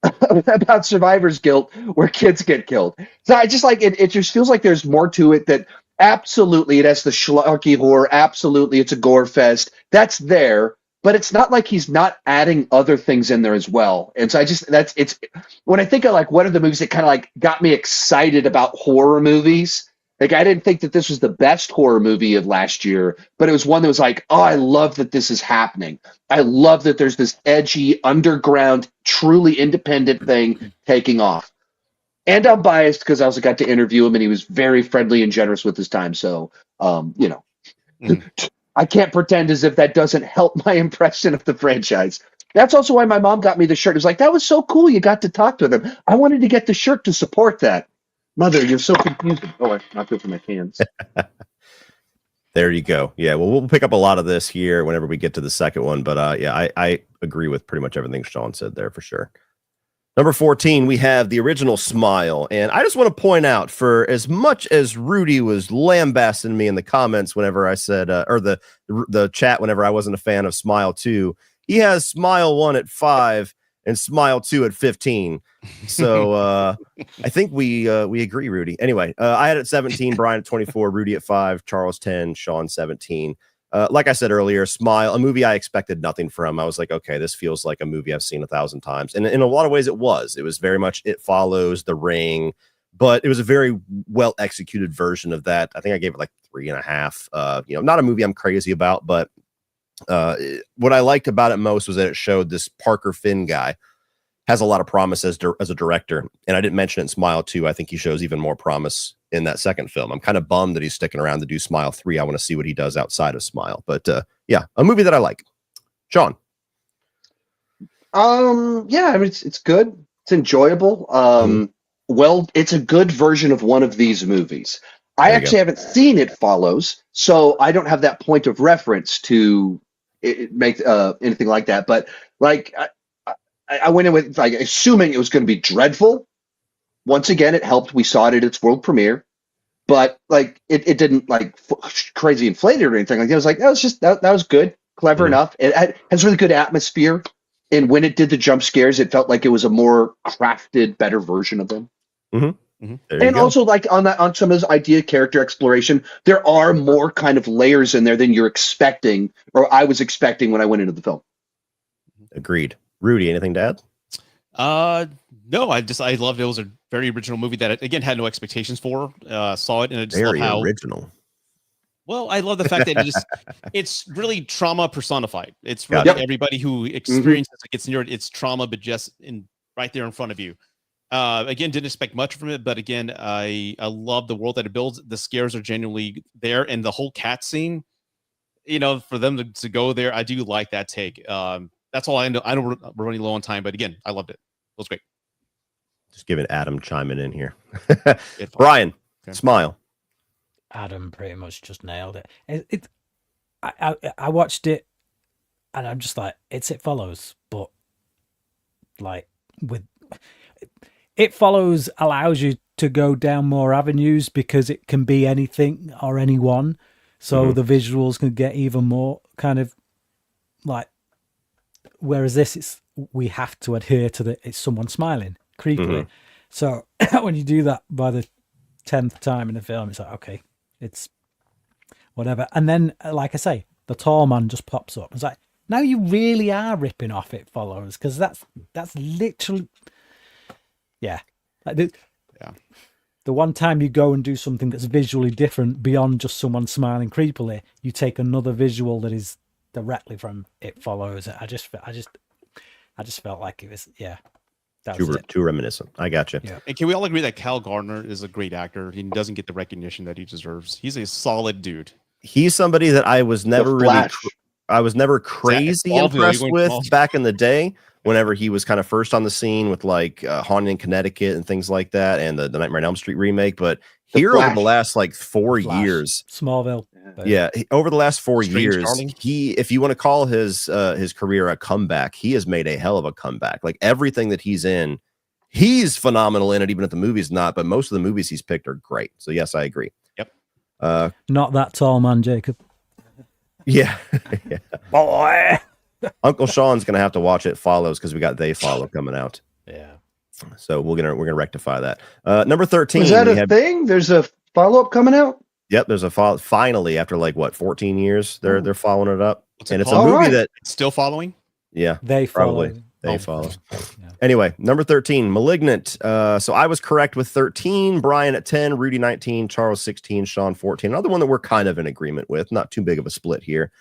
about survivor's guilt where kids get killed. So I just like it. It just feels like there's more to it. That absolutely it has the schlocky horror. Absolutely, it's a gore fest. That's there. But it's not like he's not adding other things in there as well. And so it's when I think of like what are the movies that kind of like got me excited about horror movies. Like I didn't think that this was the best horror movie of last year, but it was one that was like, oh, I love that this is happening. I love that there's this edgy, underground, truly independent thing taking off. And I'm biased because I also got to interview him and he was very friendly and generous with his time. So, I can't pretend as if that doesn't help my impression of the franchise. That's also why my mom got me the shirt. It was like, that was so cool. You got to talk to them. I wanted to get the shirt to support that. Mother, you're so confusing. Oh, I'm not good for my hands. There you go. Yeah, well, we'll pick up a lot of this here whenever we get to the second one. But yeah, I agree with pretty much everything Sean said there for sure. Number 14, we have the original Smile. And I just want to point out, for as much as Rudy was lambasting me in the comments whenever I said, or the chat whenever I wasn't a fan of Smile 2, he has Smile 1 at 5 and Smile 2 at 15. So I think we agree, Rudy. Anyway, I had it at 17, Brian at 24, Rudy at 5, Charles 10, Sean 17. Like I said earlier, Smile, a movie I expected nothing from. I was like, okay, this feels like a movie I've seen 1,000 times. And in a lot of ways, it was. It was very much It Follows, The Ring, but it was a very well executed version of that. I think I gave it like 3.5. Not a movie I'm crazy about, but what I liked about it most was that it showed this Parker Finn guy has a lot of promise as a director. And I didn't mention it in Smile 2. I think he shows even more promise in that second film. I'm kind of bummed that he's sticking around to do Smile 3. I want to see what he does outside of Smile. But yeah, a movie that I like. Sean. Yeah, I mean, it's good. It's enjoyable. Well, it's a good version of one of these movies. I actually haven't seen It Follows, so I don't have that point of reference to make anything like that. But like, I went in with like assuming it was going to be dreadful. Once again, it helped. We saw it at its world premiere, but like it didn't like crazy inflated or anything like that. It was like that was just that was good, clever enough. It has really good atmosphere, and when it did the jump scares, it felt like it was a more crafted, better version of them. And also, like on some of this idea character exploration, there are more kind of layers in there than you're expecting, or I was expecting when I went into the film. Agreed. Rudy, anything to add? No, I loved it. It was a very original movie that I, again, had no expectations for. Saw it and I just very love how original. Well, I love the fact that it's really trauma personified. It's really everybody who experiences it gets near it. It's trauma, but just right there in front of you. Again, didn't expect much from it, but again, I love the world that it builds. The scares are genuinely there, and the whole cat scene. For them to go there, I do like that take. That's all I know. I know we're running low on time, but again, I loved it. It was great. Just giving Adam chiming in here. Brian, Smile. Adam pretty much just nailed it. I watched it, and I'm just like, It Follows, but like with It Follows allows you to go down more avenues because it can be anything or anyone. So the visuals can get even more kind of like, whereas this, we have to adhere to it's someone smiling creepily. So when you do that by the 10th time in the film, it's like, okay, it's whatever. And then, like I say, the tall man just pops up. It's like, now you really are ripping off It Follows, because that's literally, yeah. Like the one time you go and do something that's visually different beyond just someone smiling creepily, you take another visual that is directly from It Follows. I just felt like it was, yeah. Too reminiscent. I got you. Yeah. And can we all agree that Cal Gardner is a great actor? He doesn't get the recognition that he deserves. He's a solid dude. He's somebody that I was never crazy impressed with back in the day. Whenever he was kind of first on the scene with like Haunting in Connecticut and things like that, and the Nightmare on Elm Street remake, but here over the last like 4 years, Smallville, over the last 4 Strange years, Darling. if you want to call his career a comeback, he has made a hell of a comeback. Like everything that he's in, he's phenomenal in it, even if the movie's not. But most of the movies he's picked are great. So yes, I agree. Yep. Not that tall man, Jacob. Yeah. Boy. Uncle Sean's gonna have to watch It Follows because we got They Follow coming out. Yeah. So we're gonna rectify that. Number 13. Is that a thing? There's a follow-up coming out? Yep, there's a follow. Finally, after like what 14 years, they're following it up. What's it and it's called? a movie Alright. that Still following? They probably follow. They Follow. Yeah. Anyway, number 13, Malignant. So I was correct with 13, Brian at 10, Rudy 19, Charles 16, Sean 14. Another one that we're kind of in agreement with. Not too big of a split here.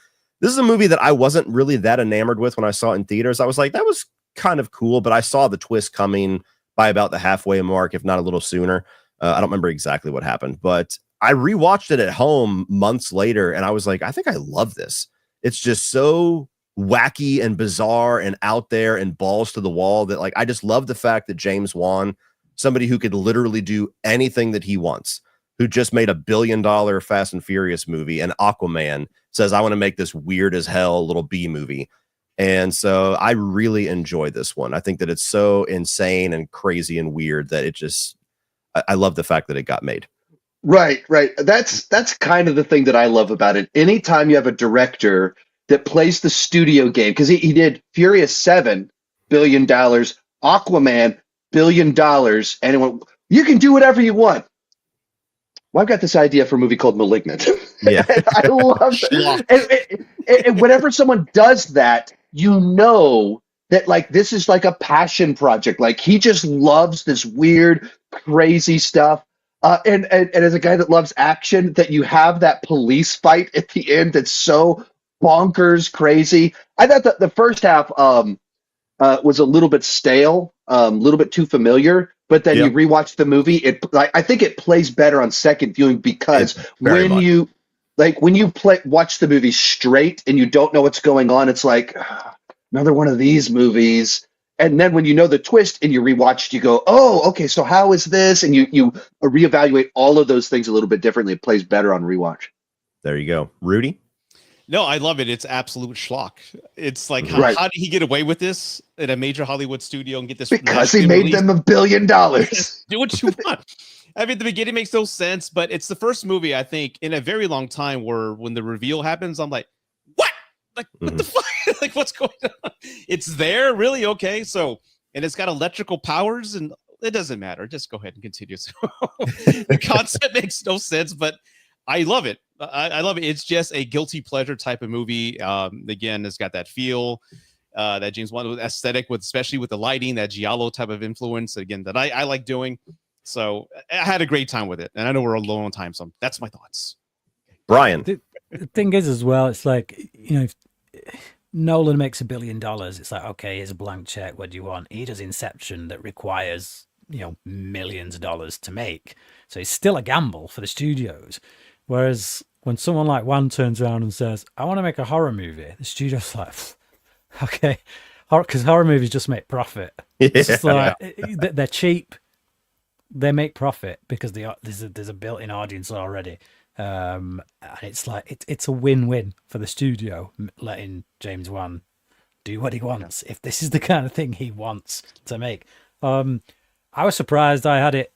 This is a movie that I wasn't really that enamored with when I saw it in theaters. I was like, that was kind of cool, but I saw the twist coming by about the halfway mark, if not a little sooner. I don't remember exactly what happened, but I rewatched it at home months later, and I was like, I think I love this. It's just so wacky and bizarre and out there and balls to the wall that, like, I just love the fact that James Wan, somebody who could literally do anything that he wants, who just made $1 billion Fast and Furious movie, and Aquaman, says, I want to make this weird as hell little B movie. And so I really enjoy this one. I think that it's so insane and crazy and weird that it just, I love the fact that it got made. Right. That's kind of the thing that I love about it. Anytime you have a director that plays the studio game, because he did Furious 7, $1 billion, Aquaman, $1 billion, and it went, you can do whatever you want. Well, I've got this idea for a movie called Malignant. Yeah. I love it. And whenever someone does that, you know that like this is like a passion project. Like he just loves this weird, crazy stuff. And as a guy that loves action, that you have that police fight at the end that's so bonkers crazy. I thought that the first half was a little bit stale, a little bit too familiar. But then you rewatch the movie, I think it plays better on second viewing because when you watch the movie straight and you don't know what's going on, it's like another one of these movies. And then when you know the twist and you rewatch it, you go, oh, okay, so how is this? And you reevaluate all of those things a little bit differently. It plays better on rewatch. There you go. Rudy? No, I love it. It's absolute schlock. It's like, how did he get away with this at a major Hollywood studio and get this? Because he made them $1 billion. Do what you want. I mean, the beginning makes no sense, but it's the first movie, I think, in a very long time where when the reveal happens, I'm like, what? Like, what the fuck? Like, what's going on? It's there? Really? Okay. So, and it's got electrical powers, and it doesn't matter. Just go ahead and continue. So, the concept makes no sense, but I love it. I love it. It's just a guilty pleasure type of movie. Again, it's got that feel, that James Wan aesthetic, especially with the lighting, that giallo type of influence. Again, that I like doing. So I had a great time with it, and I know we're low on time, so that's my thoughts. Brian, the thing is, as well, it's like, you know, if Nolan makes $1 billion, it's like, okay, here's a blank check. What do you want? He does Inception that requires, you know, millions of dollars to make, so it's still a gamble for the studios. Whereas when someone like Wan turns around and says, I want to make a horror movie, the studio's like, okay, because horror movies just make profit. It's just like, they're cheap. They make profit because there's a built-in audience already. And it's like it's a win-win for the studio letting James Wan do what he wants. If this is the kind of thing he wants to make, I was surprised I had it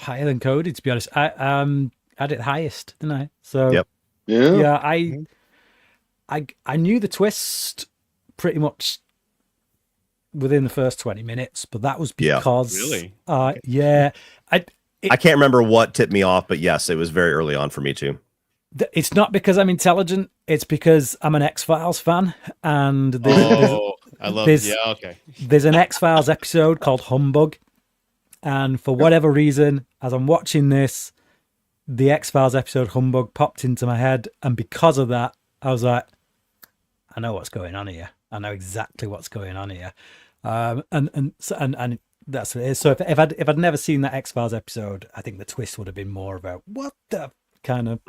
higher than Cody. To be honest, I had it highest, didn't I? So Yep. yeah, I knew the twist pretty much within the first 20 minutes, but that was because Really? yeah, I can't remember what tipped me off, but yes, it was very early on for me too. it's not because I'm intelligent, it's because I'm an X-Files fan, and I love there's- yeah, okay. there's an X-Files episode called Humbug, and for whatever reason, as I'm watching this, the X-Files episode Humbug popped into my head, and because of that, I was like, I know what's going on here. I know exactly what's going on here, and that's what it is. So if I'd never seen that X-Files episode, I think the twist would have been more about what the kind of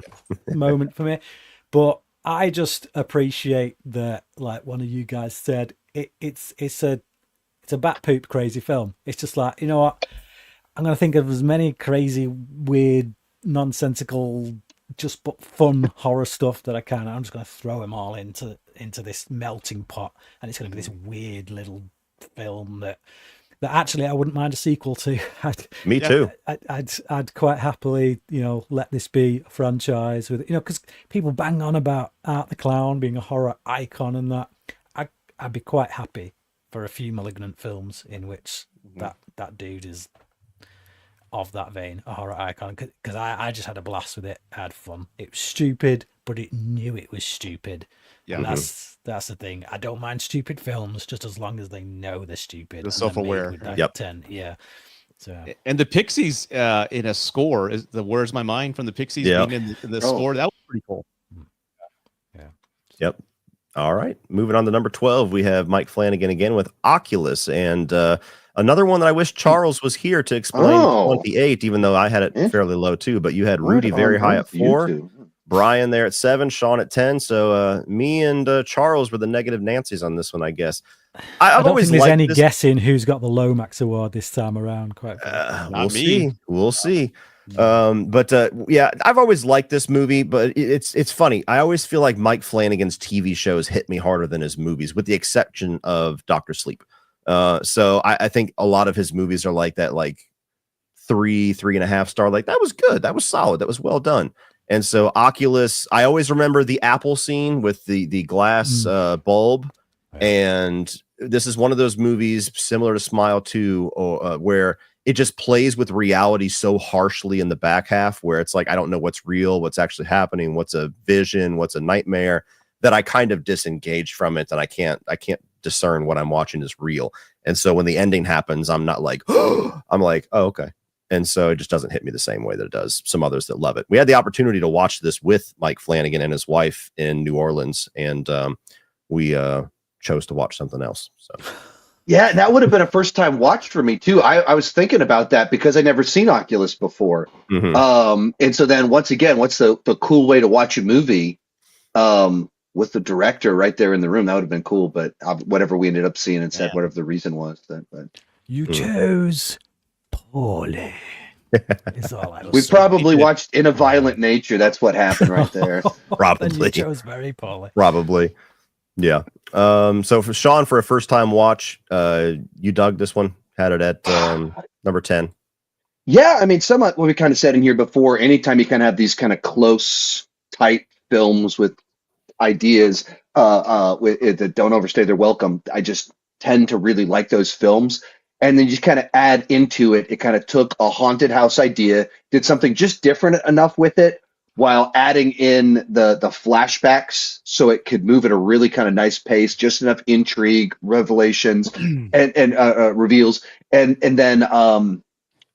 moment for me. But I just appreciate that, like one of you guys said, it's a bat poop crazy film. It's just like, you know what, I'm gonna think of as many crazy, weird, nonsensical, just but fun horror stuff that I can. I'm just gonna throw them all into this melting pot, and it's gonna be this weird little film that actually I wouldn't mind a sequel to. Me too. I'd quite happily, let this be a franchise with, because people bang on about Art the Clown being a horror icon and that. I'd be quite happy for a few Malignant films in which that dude is of that vein, a horror icon, because I just had a blast with it. I had fun. It was stupid, but it knew it was stupid. Yeah. And that's the thing. I don't mind stupid films just as long as they know they're stupid. They're self-aware. Yep. Yeah. So And the Pixies in a score is the "Where's My Mind" from the Pixies being in the score. That was pretty cool. yeah. Yep. All right. Moving on to number 12, we have Mike Flanagan again with Oculus, and another one that I wish Charles was here to explain. 28, even though I had it fairly low too, but you had Rudy very high at 4, Brian there at 7, Sean at 10. So me and Charles were the negative Nancy's on this one, I guess. I don't think there's any guessing who's got the Lomax award this time around. Quite we'll see. We'll see. Yeah, I've always liked this movie, but it's funny. I always feel like Mike Flanagan's TV shows hit me harder than his movies, with the exception of Dr. Sleep. So I think a lot of his movies are like that, like 3.5 star. Like, that was good. That was solid. That was well done. And so Oculus, I always remember the Apple scene with the glass bulb. And this is one of those movies similar to Smile 2, where it just plays with reality so harshly in the back half, where it's like, I don't know what's real, what's actually happening, what's a vision, what's a nightmare, that I kind of disengage from it, and I can't discern what I'm watching is real. And so when the ending happens, I'm not like, I'm like, oh, okay. And so it just doesn't hit me the same way that it does some others that love it. We had the opportunity to watch this with Mike Flanagan and his wife in New Orleans, and we chose to watch something else. So yeah, that would have been a first time watch for me too. I was thinking about that because I never seen Oculus before. And so then once again, what's the cool way to watch a movie with the director right there in the room? That would have been cool, but whatever we ended up seeing instead, whatever the reason was. But you chose poorly. We probably watched In a Violent Nature. That's what happened right there. Probably. You chose very poorly. Probably. Yeah. So for Sean, for a first time watch, you dug this one, had it at number 10. Yeah, I mean, somewhat what we kind of said in here before, anytime you kind of have these kind of close, tight films with ideas that don't overstay their welcome, I just tend to really like those films. And then you just kind of add into it. It kind of took a haunted house idea, did something just different enough with it, while adding in the flashbacks so it could move at a really kind of nice pace, just enough intrigue, revelations, and reveals. And then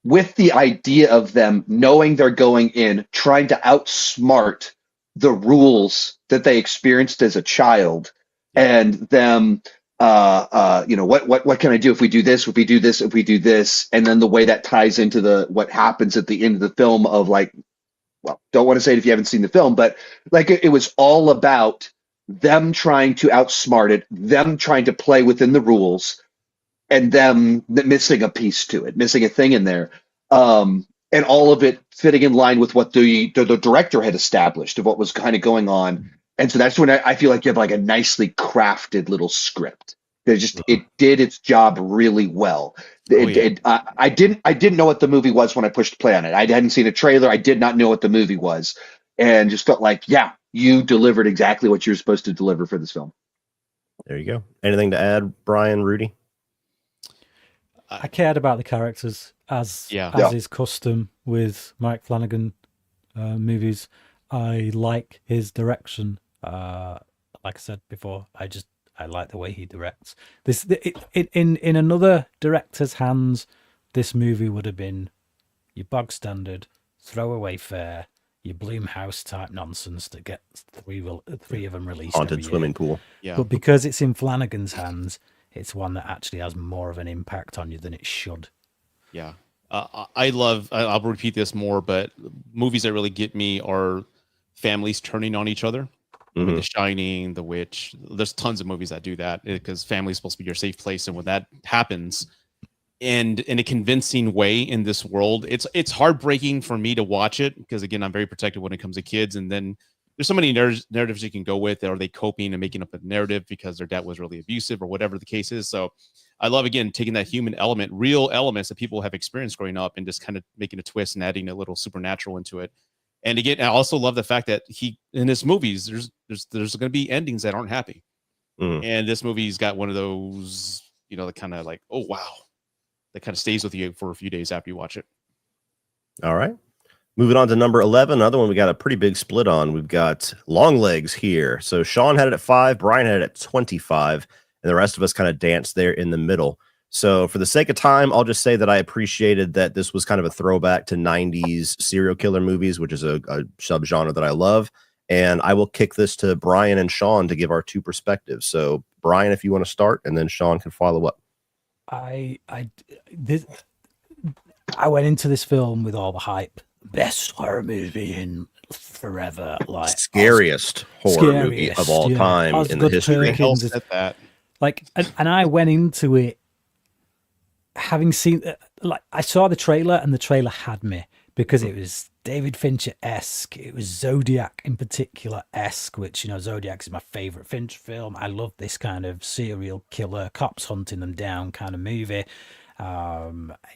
with the idea of them knowing they're going in, trying to outsmart the rules that they experienced as a child, and them, what can I do if we do this, if we do this, if we do this? And then the way that ties into what happens at the end of the film of like, well, don't want to say it if you haven't seen the film, but like it was all about them trying to outsmart it, them trying to play within the rules, and them missing a piece to it, missing a thing in there. And and all of it fitting in line with what the director had established of what was kind of going on. And so that's when I feel like you have like a nicely crafted little script. It did its job really well. I didn't know what the movie was when I pushed play on it. I hadn't seen a trailer. I did not know what the movie was, and just felt like, yeah, you delivered exactly what you're supposed to deliver for this film. There you go. Anything to add, Brian, Rudy? I cared about the characters as is custom with Mike Flanagan movies. I like his direction. Like I said before, I like the way he directs. In another director's hands, this movie would have been your bog standard throwaway fare, your Blumhouse type nonsense that gets three of them released. Haunted swimming pool. Yeah. But because it's in Flanagan's hands, it's one that actually has more of an impact on you than it should. Yeah. I'll repeat this more, but movies that really get me are families turning on each other. With The Shining, The Witch. There's tons of movies that do that because family is supposed to be your safe place. And when that happens, and in a convincing way in this world, it's heartbreaking for me to watch it because, again, I'm very protective when it comes to kids. And then there's so many narratives you can go with. Are they coping and making up a narrative because their dad was really abusive or whatever the case is? So I love, again, taking that human element, real elements that people have experienced growing up and just kind of making a twist and adding a little supernatural into it. And again, I also love the fact that in his movies, there's going to be endings that aren't happy. And this movie's got one of those, that kind of like, oh, wow, that kind of stays with you for a few days after you watch it. All right. Moving on to number 11, another one we got a pretty big split on. We've got Longlegs here. So Sean had it at 5, Brian had it at 25, and the rest of us kind of danced there in the middle. So for the sake of time, I'll just say that I appreciated that this was kind of a throwback to 90s serial killer movies, which is a subgenre that I love. And I will kick this to Brian and Sean to give our two perspectives. So Brian, if you want to start, and then Sean can follow up. I went into this film with all the hype. Best horror movie in forever, like scariest horror movie of all time in the history. That. Like, and I went into it having seen, like, I saw the trailer, and the trailer had me because it was David Fincher-esque. It was Zodiac in particular-esque, which, Zodiac is my favorite Fincher film. I love this kind of serial killer, cops hunting them down kind of movie.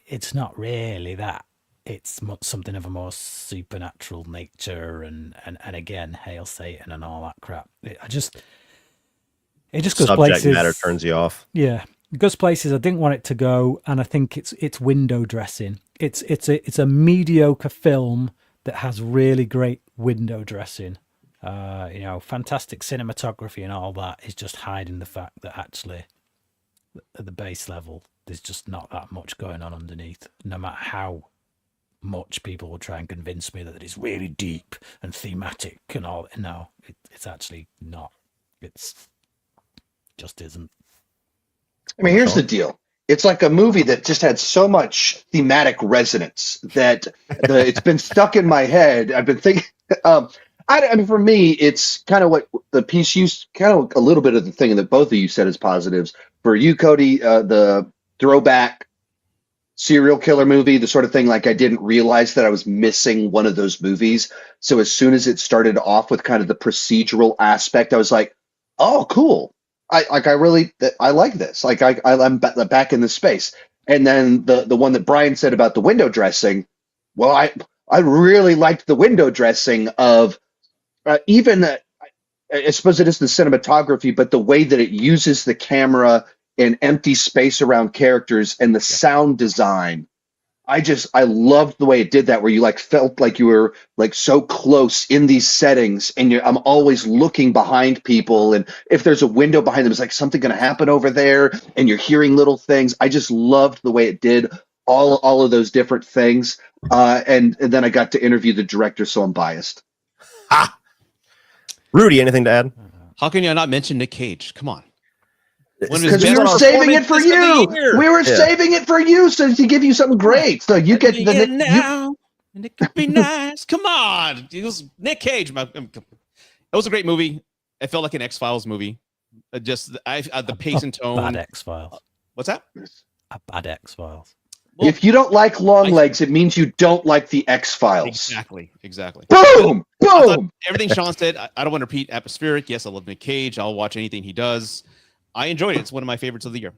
It's not really that. It's something of a more supernatural nature, and again, Hail Satan and all that crap. It just goes subject places. Matter turns you off. Yeah, it goes places I didn't want it to go, and I think it's window dressing. It's a mediocre film that has really great window dressing. Fantastic cinematography and all that is just hiding the fact that actually, at the base level, there's just not that much going on underneath. No matter how much people will try and convince me that it's really deep and thematic and all. No, it's actually not. It's just isn't. I mean, here's the deal. It's like a movie that just had so much thematic resonance that it's been stuck in my head. I've been thinking, I mean, for me, it's kind of what the piece used, kind of a little bit of the thing that both of you said as positives. For you, Cody, the throwback serial killer movie, the sort of thing, like I didn't realize that I was missing one of those movies. So as soon as it started off with kind of the procedural aspect, I was like, oh, cool. I like this. Like I'm back in the space. And then the one that Brian said about the window dressing, well, I really liked the window dressing of even, I suppose it is the cinematography, but the way that it uses the camera in empty space around characters and the sound design. I loved the way it did that, where you like felt like you were like so close in these settings, and I'm always looking behind people, and if there's a window behind them, it's like something going to happen over there, and you're hearing little things. I just loved the way it did all of those different things, and then I got to interview the director, so I'm biased. Rudy, anything to add? How can you not mention Nick Cage? Come on. Because we were saving it for you. We were saving it for you, so to give you something great. So you get the now, and it could be nice. Come on, it was Nick Cage. It was a great movie. It felt like an X-Files movie. The pace and tone. Bad X-Files. What's that? A bad X-Files. Well, if you don't like Longlegs, it means you don't like the X-Files. Exactly. Boom! Boom! Everything Sean said, I don't want to repeat atmospheric. Yes, I love Nick Cage. I'll watch anything he does. I enjoyed it. It's one of my favorites of the year.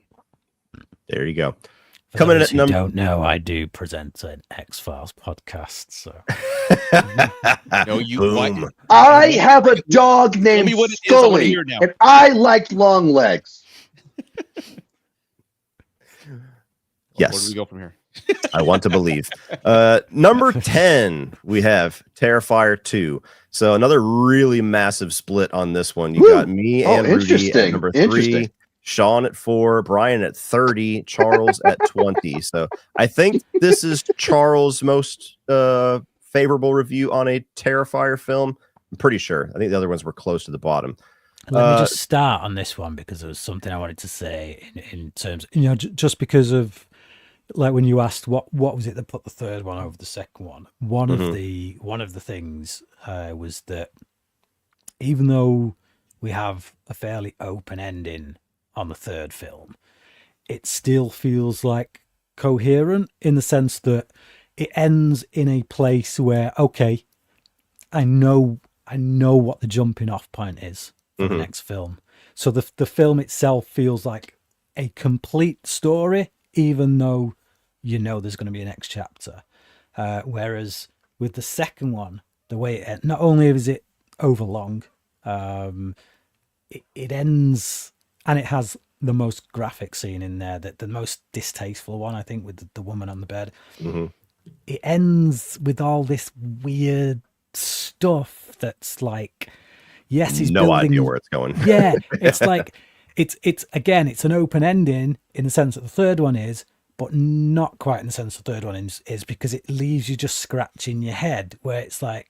There you go. For Coming in those at who don't know, I do present an X-Files podcast. So No, you. Boom. What? I have a dog Tell named me what it is. I wanna Scully, hear now. and I liked Longlegs. Yes. Where do we go from here? I want to believe. Number 10, we have Terrifier 2. So another really massive split on this one. You got me and Rudy at number 3, Sean at 4, Brian at 30, Charles at 20. So I think this is Charles' most favorable review on a Terrifier film. I'm pretty sure. I think the other ones were close to the bottom. let me just start on this one because there was something I wanted to say in terms, just because of, like, when you asked what was it that put the third one over the second one. One of the things was that even though we have a fairly open ending on the third film, it still feels like coherent in the sense that it ends in a place where, okay, I know what the jumping off point is for the next film. So the film itself feels like a complete story, even though there's going to be a next chapter. Whereas with the second one, the way it not only is it overlong, it ends, and it has the most graphic scene in there, that the most distasteful one, I think, with the woman on the bed. It ends with all this weird stuff that's like, yes, he's no building, idea where it's going. Yeah, it's like it's again, it's an open ending in the sense that the third one is, but not quite in the sense the third one is because it leaves you just scratching your head, where it's like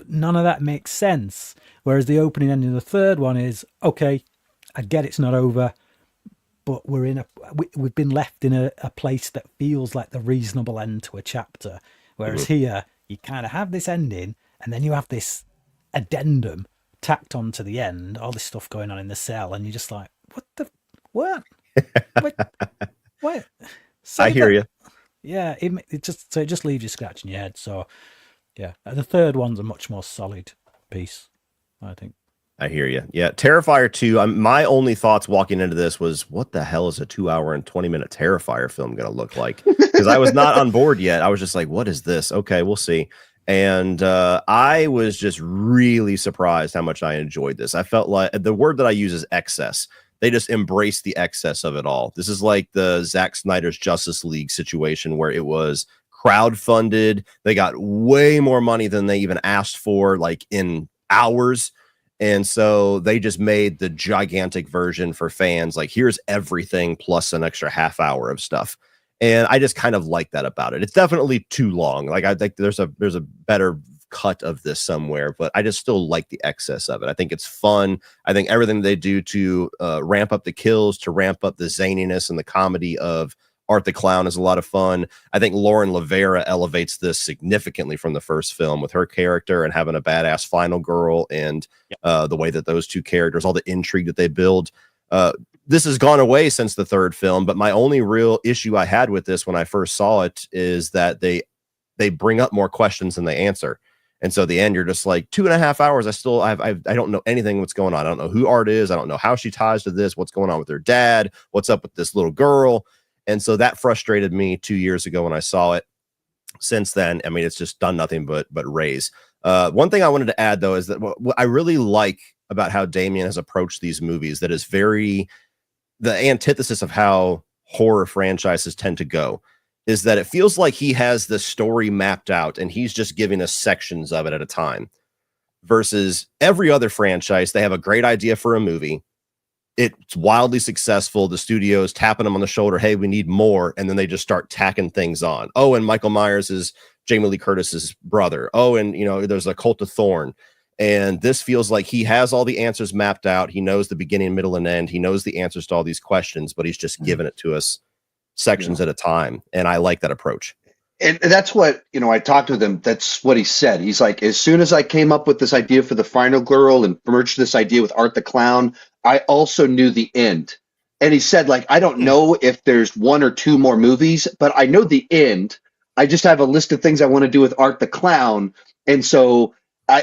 none of that makes sense. Whereas the opening ending of the third one is, okay, I get it's not over, but we've been left in a place that feels like the reasonable end to a chapter. Whereas here, you kind of have this ending, and then you have this addendum tacked on to the end, all this stuff going on in the cell, and you're just like, what? What? I hear you. Yeah, it just leaves you scratching your head. So, yeah, the third one's a much more solid piece, I think. I hear you. Yeah, Terrifier 2. My only thoughts walking into this was, what the hell is a 2-hour and 20-minute Terrifier film going to look like? Because I was not on board yet. I was just like, what is this? Okay, we'll see. And I was just really surprised how much I enjoyed this. I felt like the word that I use is excess. They just embraced the excess of it all. This is like the Zack Snyder's Justice League situation, where it was crowdfunded. They got way more money than they even asked for, like in hours. And so they just made the gigantic version for fans. Like, here's everything plus an extra half hour of stuff. And I just kind of like that about it. It's definitely too long. Like, I think there's a better cut of this somewhere, but I just still like the excess of it. I think it's fun. I think everything they do to ramp up the kills, to ramp up the zaniness and the comedy of Art the Clown is a lot of fun. I think Lauren Lavera elevates this significantly from the first film with her character and having a badass final girl, and the way that those two characters, all the intrigue that they build. This has gone away since the third film, but my only real issue I had with this when I first saw it is that they bring up more questions than they answer. And so at the end, you're just like, 2.5 hours. I don't know anything what's going on. I don't know who Art is. I don't know how she ties to this. What's going on with her dad? What's up with this little girl? And so that frustrated me 2 years ago when I saw it. Since then, I mean, it's just done nothing but raise. One thing I wanted to add, though, is that what I really like about how Damien has approached these movies, that is very the antithesis of how horror franchises tend to go, is that it feels like he has the story mapped out and he's just giving us sections of it at a time, versus every other franchise. They have a great idea for a movie. It's wildly successful. The studio's tapping them on the shoulder. Hey, we need more. And then they just start tacking things on. Oh, and Michael Myers is Jamie Lee Curtis's brother. Oh, and there's a Cult of Thorn. And this feels like he has all the answers mapped out. He knows the beginning, middle, and end. He knows the answers to all these questions, but he's just giving it to us sections at a time. And I like that approach. And that's what, I talked with him. That's what he said. He's like, as soon as I came up with this idea for the final girl and merged this idea with Art the Clown, I also knew the end. and he said, like, I don't know if there's one or two more movies, but I know the end. I just have a list of things I want to do with Art the Clown. And so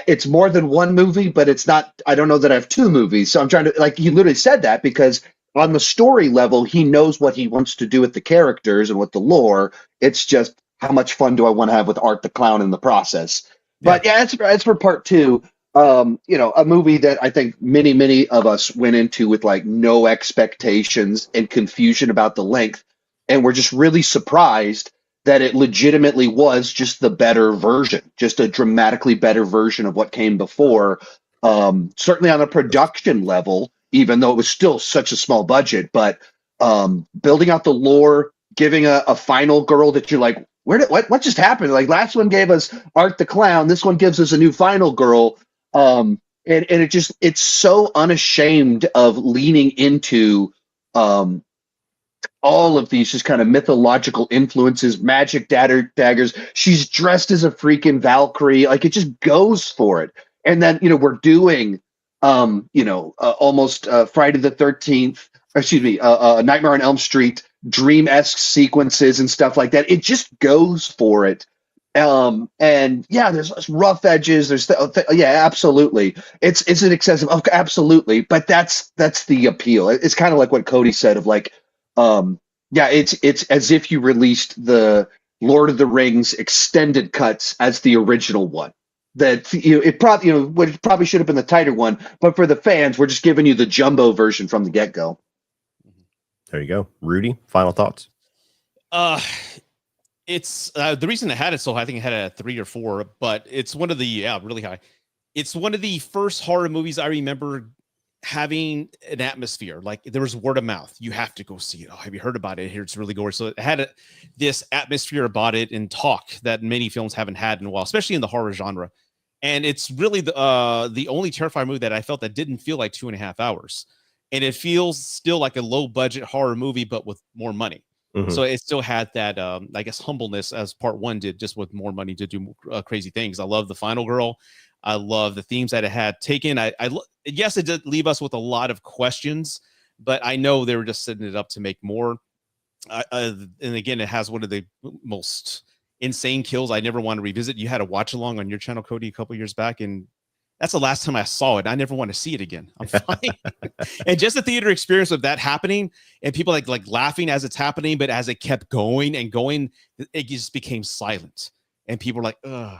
it's more than one movie, but it's not, I don't know that I have two movies. So I'm trying to, like, he literally said that because on the story level, he knows what he wants to do with the characters and with the lore. It's just, how much fun do I want to have with Art the Clown in the process? But yeah, as for part two, a movie that I think many of us went into with like no expectations and confusion about the length. And we're just really surprised that it legitimately was just the better version, just a dramatically better version of what came before. Certainly on a production level, even though it was still such a small budget, but building out the lore, giving a final girl that you're like, what just happened? Like last one gave us Art the Clown, this one gives us a new final girl. And it's so unashamed of leaning into all of these just kind of mythological influences, magic daggers. She's dressed as a freaking Valkyrie. Like it just goes for it. And then, we're doing, almost Friday the 13th, Nightmare on Elm Street, dream-esque sequences and stuff like that. It just goes for it. And yeah, there's rough edges. There's absolutely. It's an excessive, absolutely. But that's the appeal. It's kind of like what Cody said of like, it's as if you released the Lord of the Rings extended cuts as the original one. That it probably should have been the tighter one, but for the fans, we're just giving you the jumbo version from the get-go. There you go, Rudy. Final thoughts. It's the reason I had it so high, I think I had it at 3 or 4, but it's one of the really high. It's one of the first horror movies I remember having an atmosphere. Like there was word of mouth. You have to go see it. Oh, have you heard about it? Here, it's really gory. So it had this atmosphere about it and talk that many films haven't had in a while, especially in the horror genre. And it's really the only Terrifier movie that I felt that didn't feel like 2.5 hours. And it feels still like a low budget horror movie, but with more money. Mm-hmm. So it still had that, I guess, humbleness as part one did, just with more money to do crazy things. I love the final girl. I love the themes that it had taken. Yes, it did leave us with a lot of questions, but I know they were just setting it up to make more. And again, it has one of the most insane kills I never want to revisit. You had a watch along on your channel, Cody, a couple years back, and that's the last time I saw it. I never want to see it again. I'm fine. And just the theater experience of that happening and people like laughing as it's happening, but as it kept going and going, it just became silent. And people were like, ugh.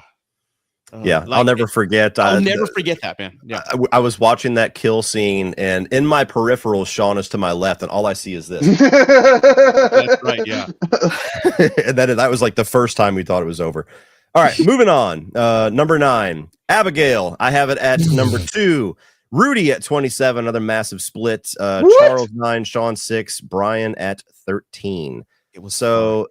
Yeah, I'll never forget. I'll never forget that, man. Yeah, I was watching that kill scene, and in my peripheral, Sean is to my left, and all I see is this. That's right. Yeah, and then that was like the first time we thought it was over. All right, moving on. Number 9, Abigail. I have it at number 2. Rudy at 27. Another massive split. Charles 9, Sean 6, Brian at 13.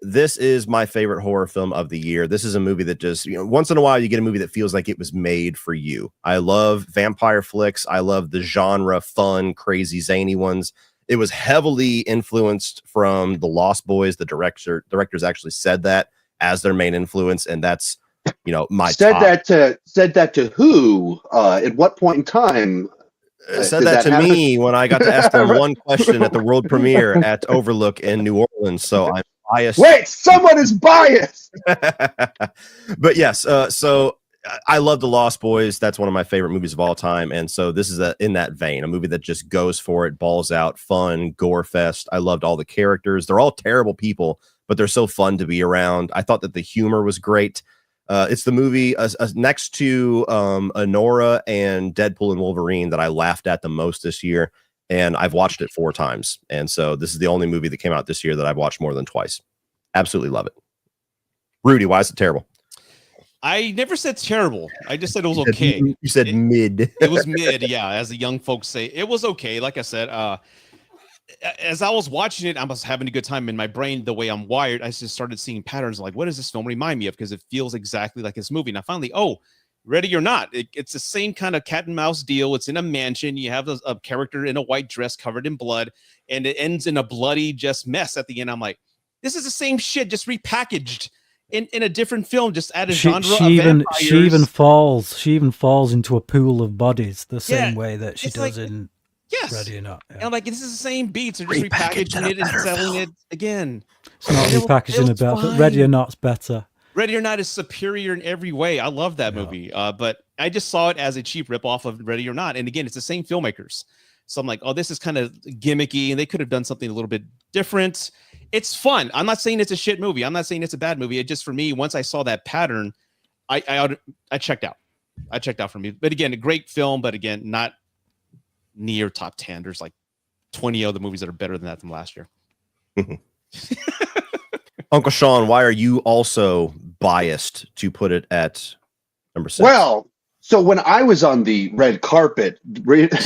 This is my favorite horror film of the year. This is a movie that just, once in a while you get a movie that feels like it was made for you. I love vampire flicks. I love the genre, fun, crazy, zany ones. It was heavily influenced from The Lost Boys. The directors actually said that as their main influence, and that's, my said top. that to who? At what point in time? Said that to me when I got to ask them one question at the world premiere at Overlook in New Orleans. So I'm biased. Wait, someone is biased. But yes, so I love The Lost Boys. That's one of my favorite movies of all time. And so this is in that vein, a movie that just goes for it, balls out, fun, gore fest. I loved all the characters. They're all terrible people, but they're so fun to be around. I thought that the humor was great. It's the movie next to Anora and Deadpool and Wolverine that I laughed at the most this year, and I've watched it 4 times. And so this is the only movie that came out this year that I've watched more than twice. Absolutely love it. Rudy, why is it terrible? I never said terrible. I just said it was okay. You said mid. It was mid, yeah, as the young folks say. It was okay. Like I said, as I was watching it, I was having a good time in my brain. The way I'm wired, I just started seeing patterns like, what does this film remind me of? Because it feels exactly like this movie. And I finally, Ready or Not, it's the same kind of cat and mouse deal. It's in a mansion. You have a character in a white dress covered in blood, and it ends in a bloody just mess at the end. I'm like, this is the same shit, just repackaged in a different film, just add a genre of vampires. She even falls into a pool of bodies the same way that she does in Yes. Ready or Not. And I'm like, this is the same beats. They're just repackaging it and selling it again. It's not repackaging it better, but Ready or Not's better. Ready or Not is superior in every way. I love that movie. But I just saw it as a cheap ripoff of Ready or Not. And again, it's the same filmmakers. So I'm like, oh, this is kind of gimmicky, and they could have done something a little bit different. It's fun. I'm not saying it's a shit movie. I'm not saying it's a bad movie. It just, for me, once I saw that pattern, I checked out. I checked out for me. But again, a great film, but again, not near top 10. There's like 20 other movies that are better than that from last year. Uncle Sean, why are you also biased to put it at number 6? Well, so when I was on the red carpet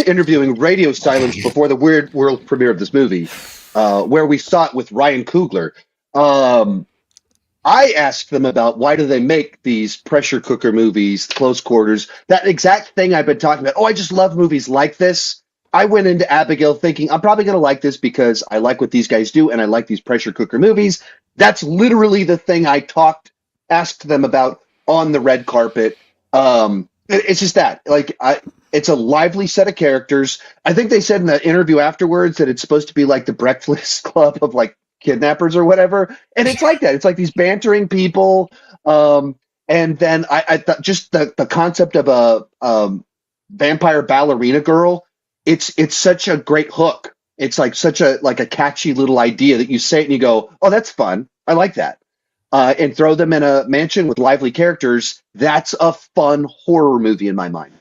interviewing Radio Silence before the weird world premiere of this movie, where we saw it with Ryan Coogler, I asked them about why do they make these pressure cooker movies, close quarters, that exact thing I've been talking about. Oh, I just love movies like this. I went into Abigail thinking I'm probably going to like this because I like what these guys do and I like these pressure cooker movies. That's literally the thing I asked them about on the red carpet. It's just that, like, it's a lively set of characters. I think they said in the interview afterwards that it's supposed to be like the Breakfast Club of like kidnappers or whatever, and it's like that. It's like these bantering people, and then I thought just the concept of a vampire ballerina girl. It's such a great hook. It's like such a catchy little idea that you say it and you go, oh, that's fun. I like that. And throw them in a mansion with lively characters. That's a fun horror movie in my mind.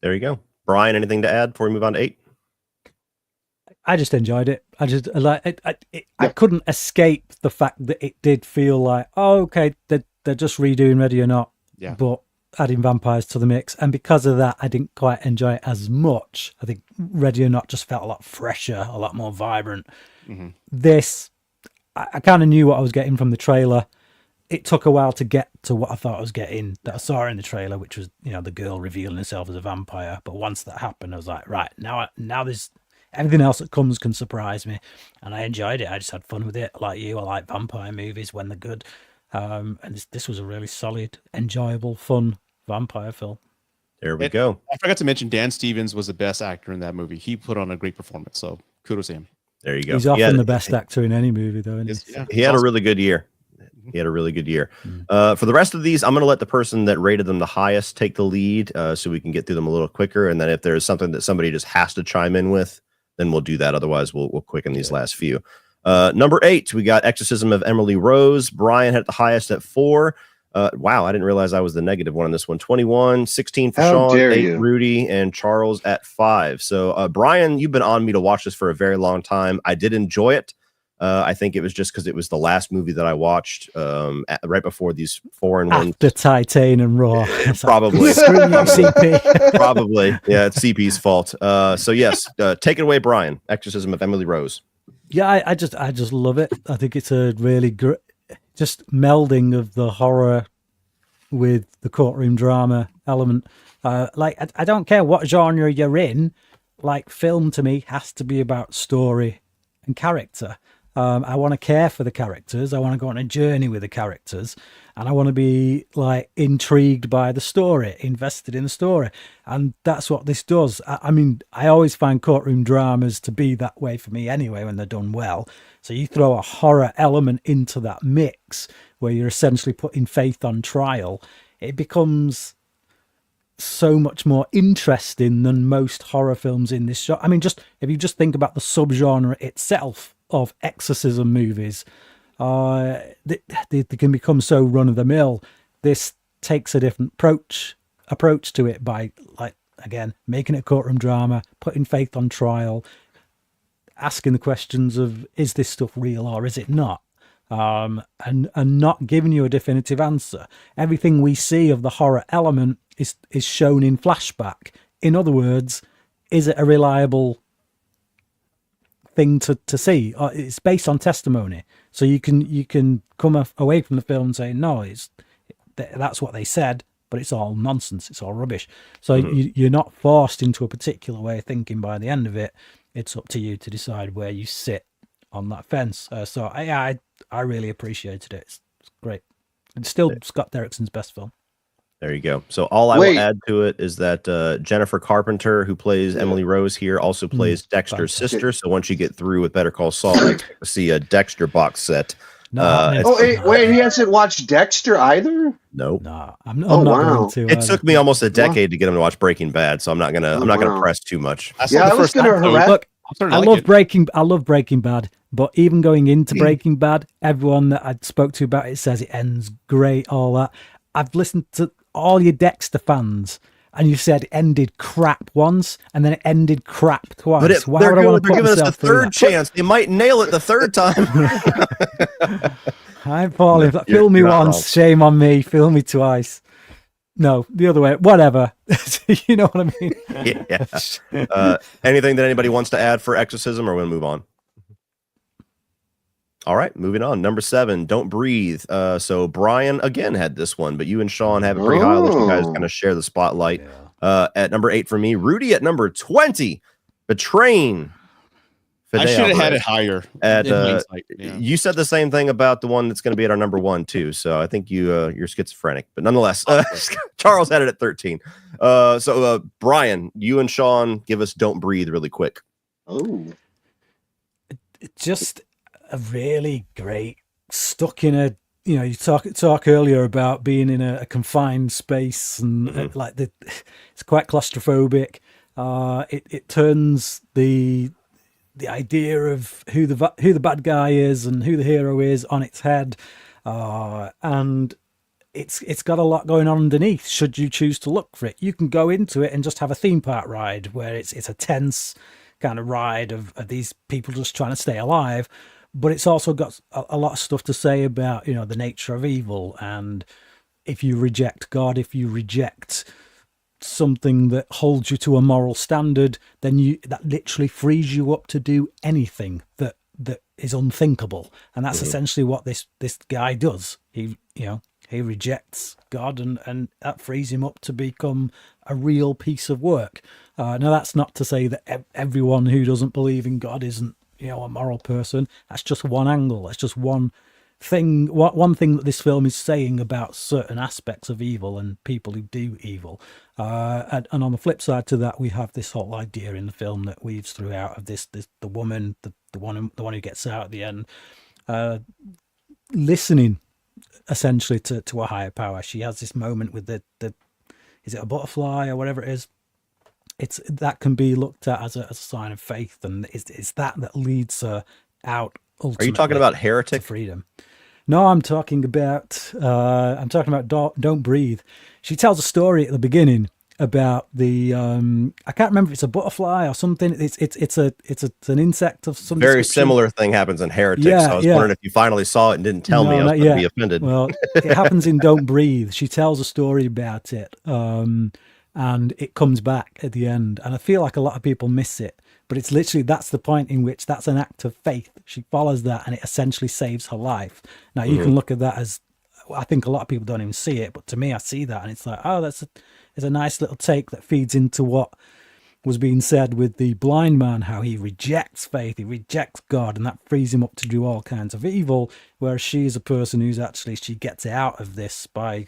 There you go. Brian, anything to add before we move on to 8? I just enjoyed it. I couldn't escape the fact that it did feel like, oh, okay, they're just redoing Ready or Not, but adding vampires to the mix. And because of that, I didn't quite enjoy it as much. I think Ready or Not just felt a lot fresher, a lot more vibrant. Mm-hmm. This, I kind of knew what I was getting from the trailer. It took a while to get to what I thought I was getting, that I saw in the trailer, which was, the girl revealing herself as a vampire. But once that happened, I was like, right, now there's everything else that comes can surprise me. And I enjoyed it. I just had fun with it. Like you, I like vampire movies when they're good. And this was a really solid, enjoyable, fun vampire film. There we go. I forgot to mention Dan Stevens was the best actor in that movie. He put on a great performance. So kudos to him. There you go. He's often the best actor in any movie, though. He had a really good year. He had a really good year. For the rest of these, I'm going to let the person that rated them the highest take the lead, so we can get through them a little quicker. And then if there's something that somebody just has to chime in with, then we'll do that. Otherwise, we'll quicken these last few. Number 8, we got Exorcism of Emily Rose. Brian had the highest at 4. Wow, I didn't realize I was the negative one on this one. 21, 16 for Sean, 8 Rudy, and Charles at 5. So, Brian, you've been on me to watch this for a very long time. I did enjoy it. I think it was just because it was the last movie that I watched right before these 4-in-1. After Titane and Raw. Probably. CP. Probably. Yeah, it's CP's fault. So, yes, take it away, Brian. Exorcism of Emily Rose. Yeah, I just love it. I think it's a really great, just melding of the horror with the courtroom drama element. I don't care what genre you're in. Like, film to me has to be about story and character. I want to care for the characters. I want to go on a journey with the characters, and I want to be like intrigued by the story, invested in the story, and that's what this does. I mean, I always find courtroom dramas to be that way for me anyway when they're done well. So you throw a horror element into that mix where you're essentially putting faith on trial, it becomes so much more interesting than most horror films in this show. I mean, just if you just think about the subgenre itself of exorcism movies, they can become so run of the mill. This takes a different approach to it by, like, again, making it a courtroom drama, putting faith on trial, asking the questions of, is this stuff real or is it not? And not giving you a definitive answer. Everything we see of the horror element is shown in flashback. In other words, is it a reliable thing to see? It's based on testimony, so you can come away from the film saying, no, that's what they said, but it's all nonsense, it's all rubbish. So you're not forced into a particular way of thinking by the end of it. It's up to you to decide where you sit on that fence. So I really appreciated it. It's great. It's still Scott Derrickson's best film. There you go. So all I Wait. will add to it is that Jennifer Carpenter, who plays Emily Rose here, also plays Dexter's sister. So once you get through with Better Call Saul, I expect to see a Dexter box set. Wait, he hasn't watched Dexter either? Nope. No, I'm not going to. It took me almost a decade to get him to watch Breaking Bad, so I'm not gonna press too much. I was gonna harass. Look, I love Breaking Bad, but even going into Breaking Bad, everyone that I spoke to about it says it ends great, all that. I've listened to all your Dexter fans, and you said it ended crap once, and then it ended crap twice. But they're giving us a third chance. They might nail it the third time. I'm falling. Fool me once, wrong. Shame on me. Fool me twice. No, the other way. Whatever. You know what I mean? Yeah. Anything that anybody wants to add for Exorcism, or we'll move on? All right, moving on. Number 7, Don't Breathe. So Brian again had this one, but you and Sean have it pretty high. I'll let you guys kind of share the spotlight. Yeah. At number 8 for me, Rudy at number 20, Betraying. I should have had it higher. You said the same thing about the one that's going to be at our number 1 too. So I think you're schizophrenic, but nonetheless, Charles had it at 13. So Brian, you and Sean, give us Don't Breathe really quick. Oh, just a really great, stuck in a, you talk earlier about being in a confined space, and it's quite claustrophobic. It turns the idea of who the bad guy is and who the hero is on its head, and it's got a lot going on underneath. Should you choose to look for it, you can go into it and just have a theme park ride where it's a tense kind of ride of these people just trying to stay alive. But it's also got a lot of stuff to say about, the nature of evil. And if you reject God, if you reject something that holds you to a moral standard, then that literally frees you up to do anything that is unthinkable. And that's essentially what this guy does. He rejects God, and that frees him up to become a real piece of work. Now, that's not to say that everyone who doesn't believe in God isn't, a moral person. That's just one angle. That's just one thing. One thing that this film is saying about certain aspects of evil and people who do evil. And on the flip side to that, we have this whole idea in the film that weaves throughout of the woman, the one who gets out at the end, listening essentially to a higher power. She has this moment with the is it a butterfly or whatever it is? That can be looked at as a sign of faith, and it's that leads her out. Ultimately, are you talking about Heretic? Freedom. No, I'm talking about Don't Breathe. She tells a story at the beginning about the I can't remember if it's a butterfly or something. It's an insect of some very description. Similar thing happens in Heretic. So I was wondering if you finally saw it and didn't tell me. I was going to be offended. Well, it happens in Don't Breathe. She tells a story about it. And it comes back at the end. And I feel like a lot of people miss it. But it's literally, that's the point in which that's an act of faith. She follows that, and it essentially saves her life. Now, you can look at that as, I think a lot of people don't even see it. But to me, I see that. And it's like, it's a nice little take that feeds into what was being said with the blind man, how he rejects faith, he rejects God, and that frees him up to do all kinds of evil. Whereas she is a person who's actually, she gets out of this by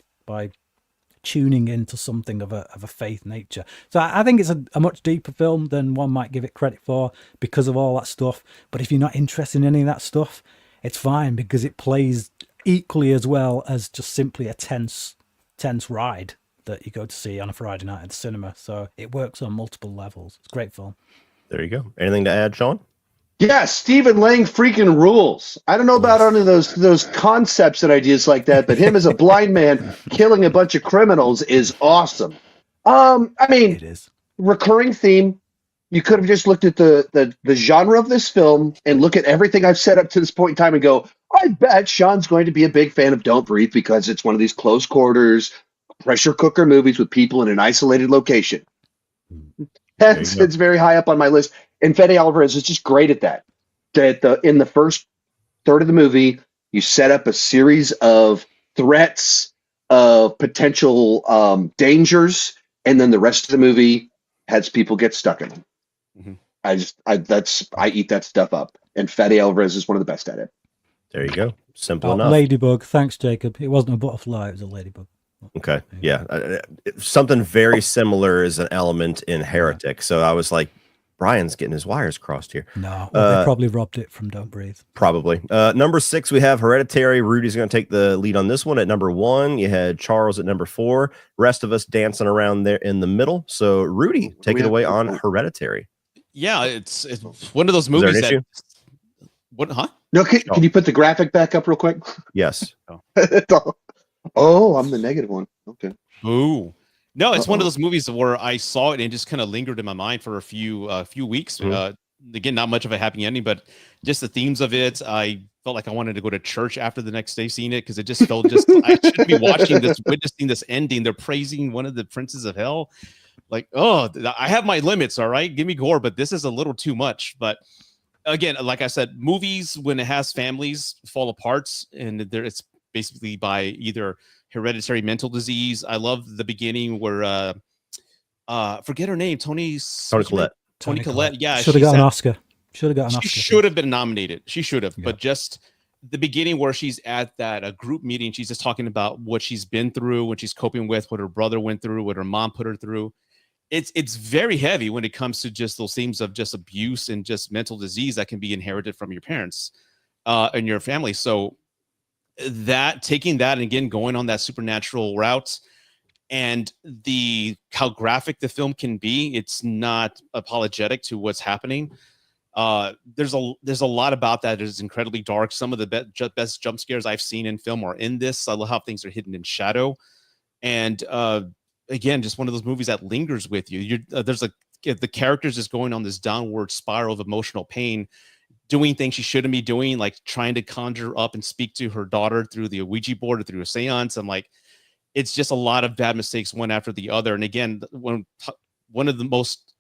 tuning into something of a faith nature. So I think it's a much deeper film than one might give it credit for because of all that stuff. But if you're not interested in any of that stuff, it's fine, because it plays equally as well as just simply a tense ride that you go to see on a Friday night at the cinema. So it works on multiple levels. It's a great film. There you go. Anything to add, Sean? Yeah, Stephen Lang freaking rules. I don't know about any of those concepts and ideas like that, but him as a blind man killing a bunch of criminals is awesome. I mean, it is recurring theme. You could have just looked at the genre of this film and look at everything I've set up to this point in time and go, I bet Sean's going to be a big fan of Don't Breathe because it's one of these close quarters pressure cooker movies with people in an isolated location. It's very high up on my list. And Fede Alvarez is just great at that. In the first third of the movie, you set up a series of threats, of potential dangers, and then the rest of the movie has people get stuck in them. I eat that stuff up. And Fede Alvarez is one of the best at it. There you go. Simple enough. Ladybug. Thanks, Jacob. It wasn't a butterfly, it was a ladybug. Okay. Yeah. Something very similar is an element in Heretic. So I was like, Brian's getting his wires crossed here. No, well, they probably robbed it from Don't Breathe. Probably. Number 6, we have Hereditary. Rudy's going to take the lead on this one. At number 1, you had Charles at number 4. Rest of us dancing around there in the middle. So Rudy, take it away on Hereditary. Yeah, it's one of those movies that. What? Huh? No, can you put the graphic back up real quick? Yes. Oh, I'm the negative one. Okay. Ooh. No, it's one of those movies where I saw it and just kind of lingered in my mind for a few weeks. Again, not much of a happy ending, but just the themes of it. I felt like I wanted to go to church after the next day seeing it because it just felt I shouldn't be watching this, witnessing this ending. They're praising one of the princes of hell. Like, oh, I have my limits. All right, give me gore, but this is a little too much. But again, like I said, movies when it has families fall apart, and it's basically by either hereditary mental disease. I love the beginning where forget her name, Toni Collette. Toni Collette. Yeah, should have got an Oscar. Should have got an Oscar. She should have been nominated. She should have. Yeah. But just the beginning where she's at that group meeting, she's just talking about what she's been through, what she's coping with, what her brother went through, what her mom put her through. It's very heavy when it comes to just those themes of just abuse and just mental disease that can be inherited from your parents and your family. So that taking that and again going on that supernatural route and how graphic the film can be, it's not apologetic to what's happening. There's a lot about that is incredibly dark. Some of the best jump scares I've seen in film are in this. I love how things are hidden in shadow, and again, just one of those movies that lingers with you. The characters just going on this downward spiral of emotional pain, doing things she shouldn't be doing, like trying to conjure up and speak to her daughter through the Ouija board or through a seance. I'm like, it's just a lot of bad mistakes one after the other. And again, one of the most,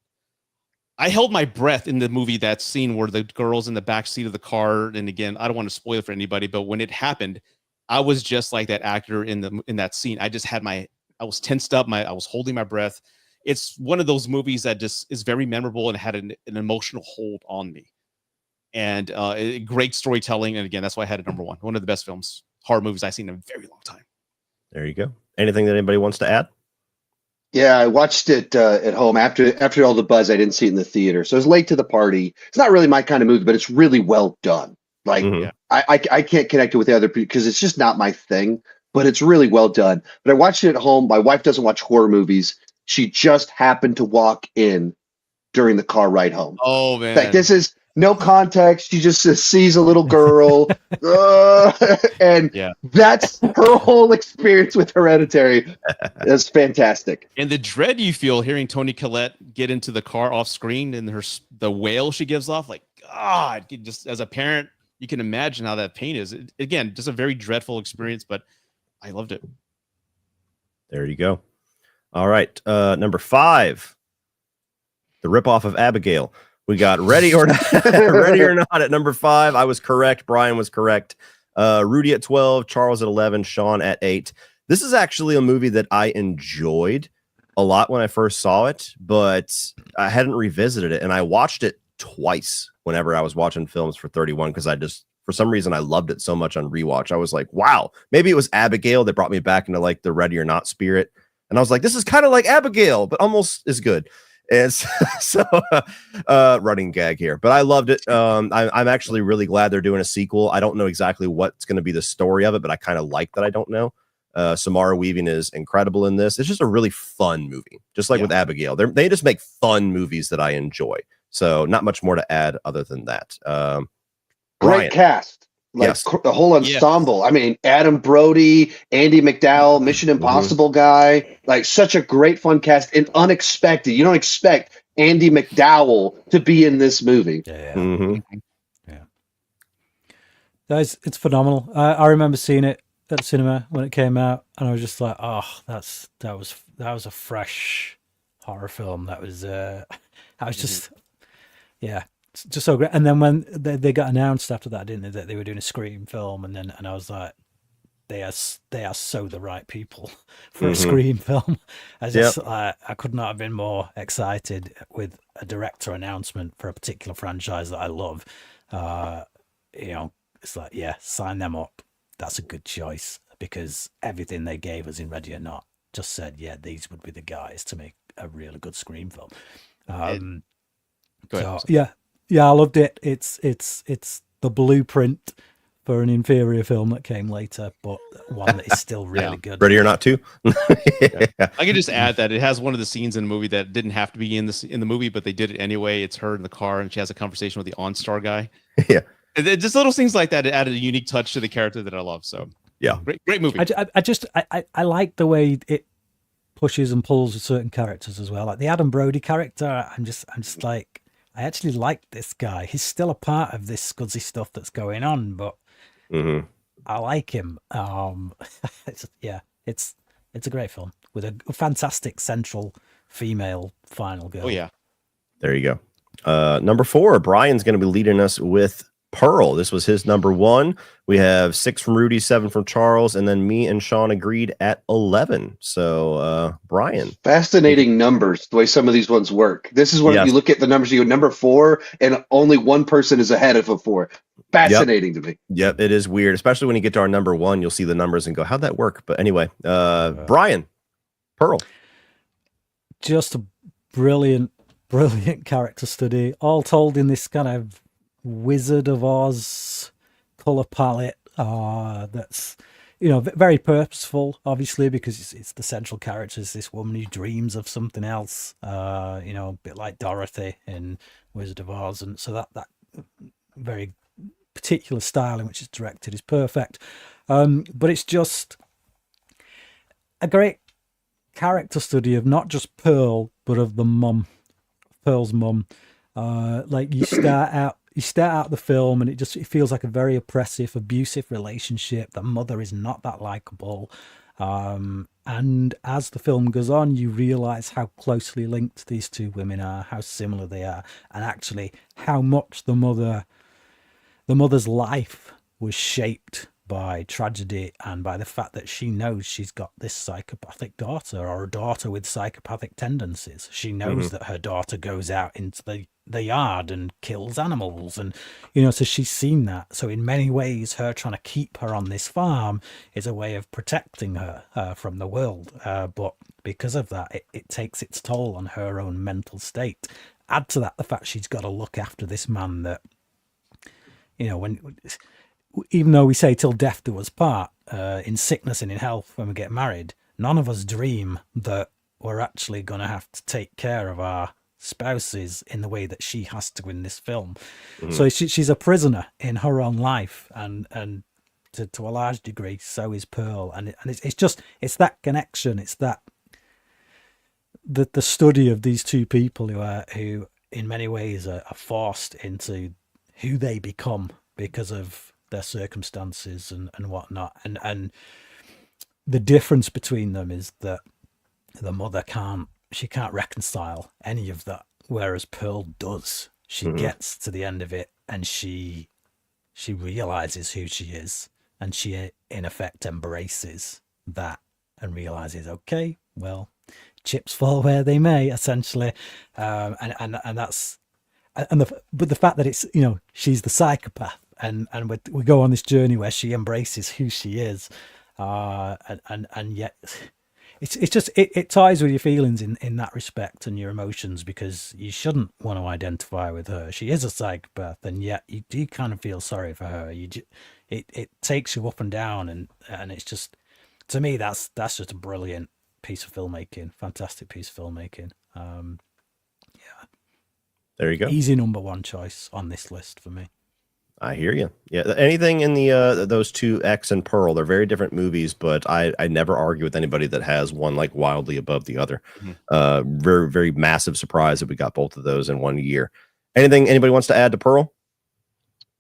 I held my breath in the movie, that scene where the girl's in the back seat of the car. And again, I don't want to spoil it for anybody, but when it happened, I was just like that actor in that scene. I just had I was tensed up. I was holding my breath. It's one of those movies that just is very memorable and had an emotional hold on me. And great storytelling. And again, that's why I had it number 1. One of the best horror movies I've seen in a very long time. There you go. Anything that anybody wants to add? Yeah, I watched it at home after all the buzz. I didn't see it in the theater, so I was late to the party. It's not really my kind of movie, but it's really well done. Like I can't connect it with the other people because it's just not my thing. But it's really well done. But I watched it at home. My wife doesn't watch horror movies. She just happened to walk in during the car ride home. Oh man! Like, this is no context. She just sees a little girl, and that's her whole experience with Hereditary. That's fantastic. And the dread you feel hearing Toni Collette get into the car off screen and the wail she gives off, like, God, just as a parent, you can imagine how that pain is. Again, just a very dreadful experience, but I loved it. There you go. All right. Number 5, the ripoff of Abigail. We got Ready or Not. Ready or Not at number 5. I was correct. Brian was correct. Rudy at 12, Charles at 11, Sean at 8. This is actually a movie that I enjoyed a lot when I first saw it, but I hadn't revisited it. And I watched it twice whenever I was watching films for 31 because for some reason, I loved it so much on rewatch. I was like, wow, maybe it was Abigail that brought me back into like the Ready or Not spirit. And I was like, this is kind of like Abigail, but almost as good. And so running gag here, but I loved it. I'm actually really glad they're doing a sequel. I don't know exactly what's going to be the story of it, but I kind of like that I don't know. Samara Weaving is incredible in this. It's just a really fun movie, just like with Abigail. They just make fun movies that I enjoy. So not much more to add other than that. Great cast. Like the whole ensemble. Yes. I mean, Adam Brody, Andy McDowell, Mission Impossible guy, like such a great fun cast and unexpected. You don't expect Andy McDowell to be in this movie. Yeah. Guys, it's phenomenal. I remember seeing it at the cinema when it came out, and I was just like, oh, that was a fresh horror film. That was just just so great. And then when they got announced after that, didn't they, that they were doing a Scream film, and I was like, they are so the right people for a Scream film. I could not have been more excited with a director announcement for a particular franchise that I love. It's like, sign them up. That's a good choice. because everything they gave us in Ready or Not just said, yeah, these would be the guys to make a really good Scream film. Go ahead. So yeah, I loved it. It's the blueprint for an inferior film that came later, but one that is still really good. Ready or Not 2. I can just add that it has one of the scenes in the movie that didn't have to be in the movie, but they did it anyway. It's her in the car, and she has a conversation with the OnStar guy. Yeah, and just little things like that. It added a unique touch to the character that I love. So yeah, great movie. I like the way it pushes and pulls with certain characters as well. Like the Adam Brody character, I'm just like, I actually like this guy. He's still a part of this scuzzy stuff that's going on, but I like him. It's a great film with a fantastic central female final girl. Oh yeah, there you go. Number 4, Brian's going to be leading us with Pearl. This was his number 1. We have 6 from Rudy, 7 from Charles, and then me and Sean agreed at 11. So Brian, fascinating numbers, the way some of these ones work. This is when you look at the numbers, you go number 4 and only one person is ahead of a 4. Fascinating to me. Yep, it is weird, especially when you get to our number 1, you'll see the numbers and go, how'd that work? But anyway, Brian, Pearl. Just a brilliant character study, all told in this kind of Wizard of Oz color palette that's very purposeful, obviously, because it's the central character is this woman who dreams of something else, a bit like Dorothy in Wizard of Oz, and so that very particular style in which it's directed is perfect, but it's just a great character study of not just Pearl but of the Pearl's mum. Like you start out the film and it feels like a very oppressive, abusive relationship. The mother is not that likable, and as the film goes on, you realize how closely linked these two women are, how similar they are, and actually how much the mother's life was shaped by tragedy and by the fact that she knows she's got this psychopathic daughter, or a daughter with psychopathic tendencies. She knows that her daughter goes out into the yard and kills animals, and so she's seen that. So in many ways, her trying to keep her on this farm is a way of protecting her from the world, but because of that, it takes its toll on her own mental state. Add to that the fact she's got to look after this man that, even though we say till death do us part, in sickness and in health when we get married, none of us dream that we're actually going to have to take care of our spouses in the way that she has to in this film. So she's a prisoner in her own life, and to a large degree so is Pearl, and it's that connection, it's that the study of these two people who in many ways are forced into who they become because of their circumstances and whatnot, and the difference between them is that the mother can't reconcile any of that, whereas Pearl does. She gets to the end of it and she realizes who she is, and she in effect embraces that and realizes, okay, well, chips fall where they may, essentially, but the fact that it's she's the psychopath, and we go on this journey where she embraces who she is, and yet it ties with your feelings in that respect and your emotions, because you shouldn't want to identify with her. She is a psychopath, and yet you do kind of feel sorry for her. It takes you up and down, and it's just, to me, that's just a brilliant piece of filmmaking, fantastic piece of filmmaking. There you go. Easy number 1 choice on this list for me. I hear you. Yeah, anything in the those two, X and Pearl, they're very different movies, but I never argue with anybody that has one like wildly above the other. Very, very massive surprise that we got both of those in one year. Anything anybody wants to add to Pearl?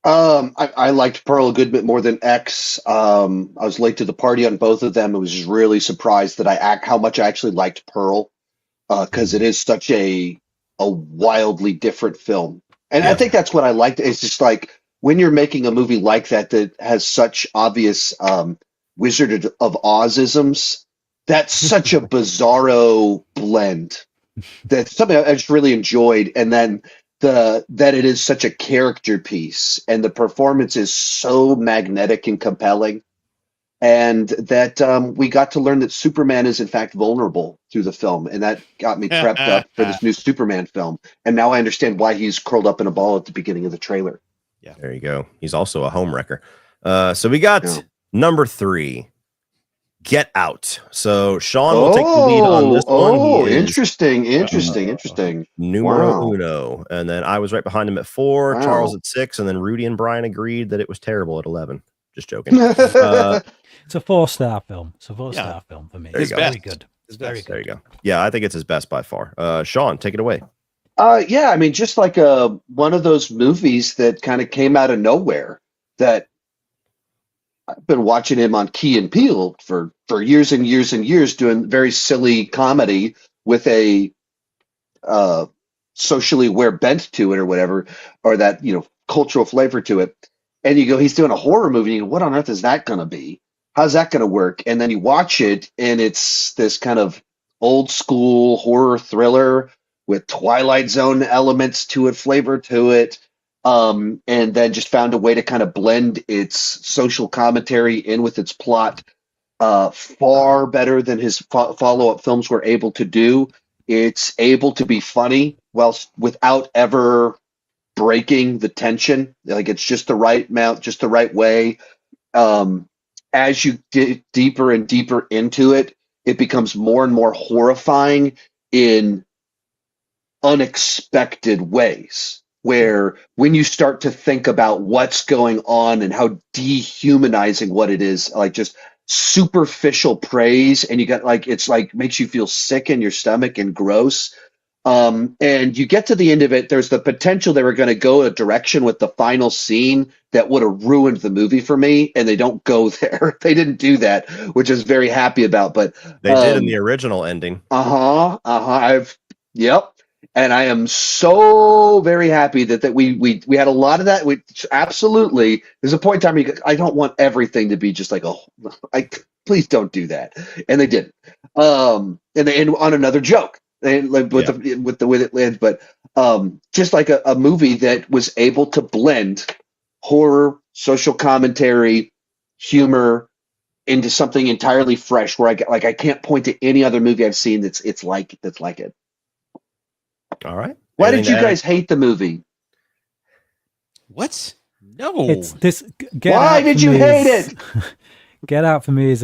I liked Pearl a good bit more than X. I was late to the party on both of them. I was just really surprised that how much I actually liked Pearl, because it is such a wildly different film. And I think that's what I liked. It's just like, when you're making a movie like that has such obvious Wizard of Oz-isms, that's such a bizarro blend. That's something I just really enjoyed. And then that it is such a character piece, and the performance is so magnetic and compelling. and that we got to learn that Superman is in fact vulnerable through the film, and that got me prepped up for this new Superman film. And now I understand why he's curled up in a ball at the beginning of the trailer. Yeah, there you go. He's also a homewrecker. So we got number 3, Get Out. So Sean will take the lead on this one. Oh, He is, interesting. Numero uno. And then I was right behind him at 4, Wow. Charles at 6, and then Rudy and Brian agreed that it was terrible at 11. Just joking. It's a 4-star film. It's a 4-star film for me. It's very good. It's Very best. good. There you go. Yeah, I think it's his best by far. Sean, take it away. Yeah, I mean, just like one of those movies that kind of came out of nowhere. That I've been watching him on Key and Peele for years and years and years, doing very silly comedy with a socially aware bent to it, or whatever, or that cultural flavor to it. And you go, he's doing a horror movie. And you go, what on earth is that going to be? How's that going to work? And then you watch it, and it's this kind of old school horror thriller with Twilight Zone elements to it, flavor to it. And then just found a way to kind of blend its social commentary in with its plot far better than his follow-up films were able to do. It's able to be funny without ever breaking the tension. Like, it's just the right amount, just the right way. As you get deeper and deeper into it, it becomes more and more horrifying in unexpected ways, where when you start to think about what's going on and how dehumanizing what it is, like just superficial praise, and you got it's makes you feel sick in your stomach and gross. And you get to the end of it, there's the potential they were going to go a direction with the final scene that would have ruined the movie for me, and they don't go there. They didn't do that, which I was very happy about. But they did in the original ending. Yep. And I am so very happy that we had a lot of that. We absolutely. There's a point in time I don't want everything to be just like please don't do that. And they didn't. And they end on another joke. With the way it lands, but just like a movie that was able to blend horror, social commentary, humor into something entirely fresh. Where I can't point to any other movie I've seen that's like it. All right. Why did you guys hate the movie? What? No. It's this. Why did you hate it? Get Out for me is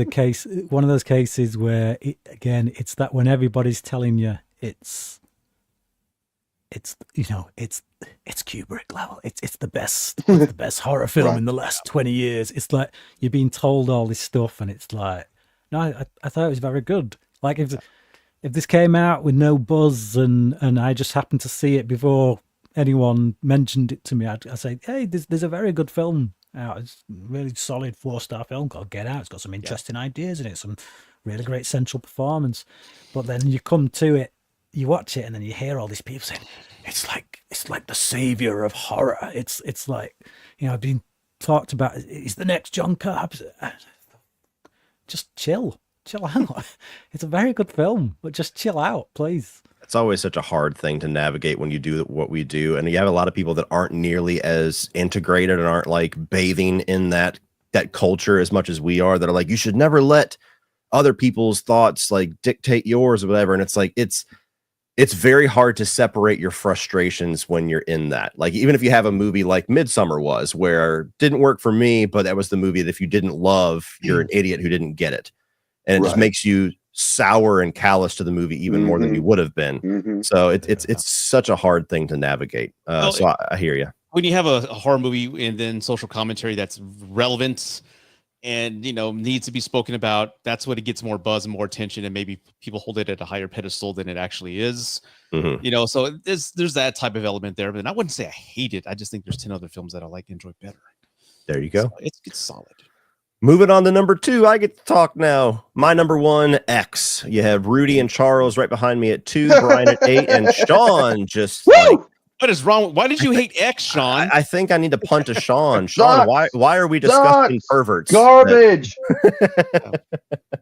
one of those cases where it's that when everybody's telling you it's Kubrick level. It's the best horror film in the last 20 years. It's like you're being told all this stuff, and it's like, no, I thought it was very good. Like if this came out with no buzz and I just happened to see it before anyone mentioned it to me, I'd say, hey, there's a very good film out. It's a really solid 4-star film called Get Out. It's got some interesting ideas in it, some really great central performance. But then you come to it, you watch it, and then you hear all these people saying it's like the savior of horror. It's like, I've been talked about. He's the next John Carpenter. Just chill out. It's a very good film, but just chill out, please. It's always such a hard thing to navigate when you do what we do, and you have a lot of people that aren't nearly as integrated and aren't like bathing in that culture as much as we are. That are like, you should never let other people's thoughts like dictate yours or whatever. And it's like it's very hard to separate your frustrations when you're in that. Like, even if you have a movie like Midsommar was, where it didn't work for me, but that was the movie that if you didn't love, you're an idiot who didn't get it. And it just makes you sour and callous to the movie even more than you would have been. So it's such a hard thing to navigate. So I hear you. When you have a horror movie and then social commentary that's relevant and needs to be spoken about, that's what it gets more buzz and more attention, and maybe people hold it at a higher pedestal than it actually is. So there's that type of element there. But I wouldn't say I hate it. I just think there's 10 other films that I like and enjoy better. There you go. So it's solid. Moving on to number 2, I get to talk now. My number 1, X. You have Rudy and Charles right behind me at 2, Brian at 8, and Sean just like, what is wrong? Why did you hate X, Sean? I think I need to punt to Sean. Sean, why are we discussing perverts? Garbage.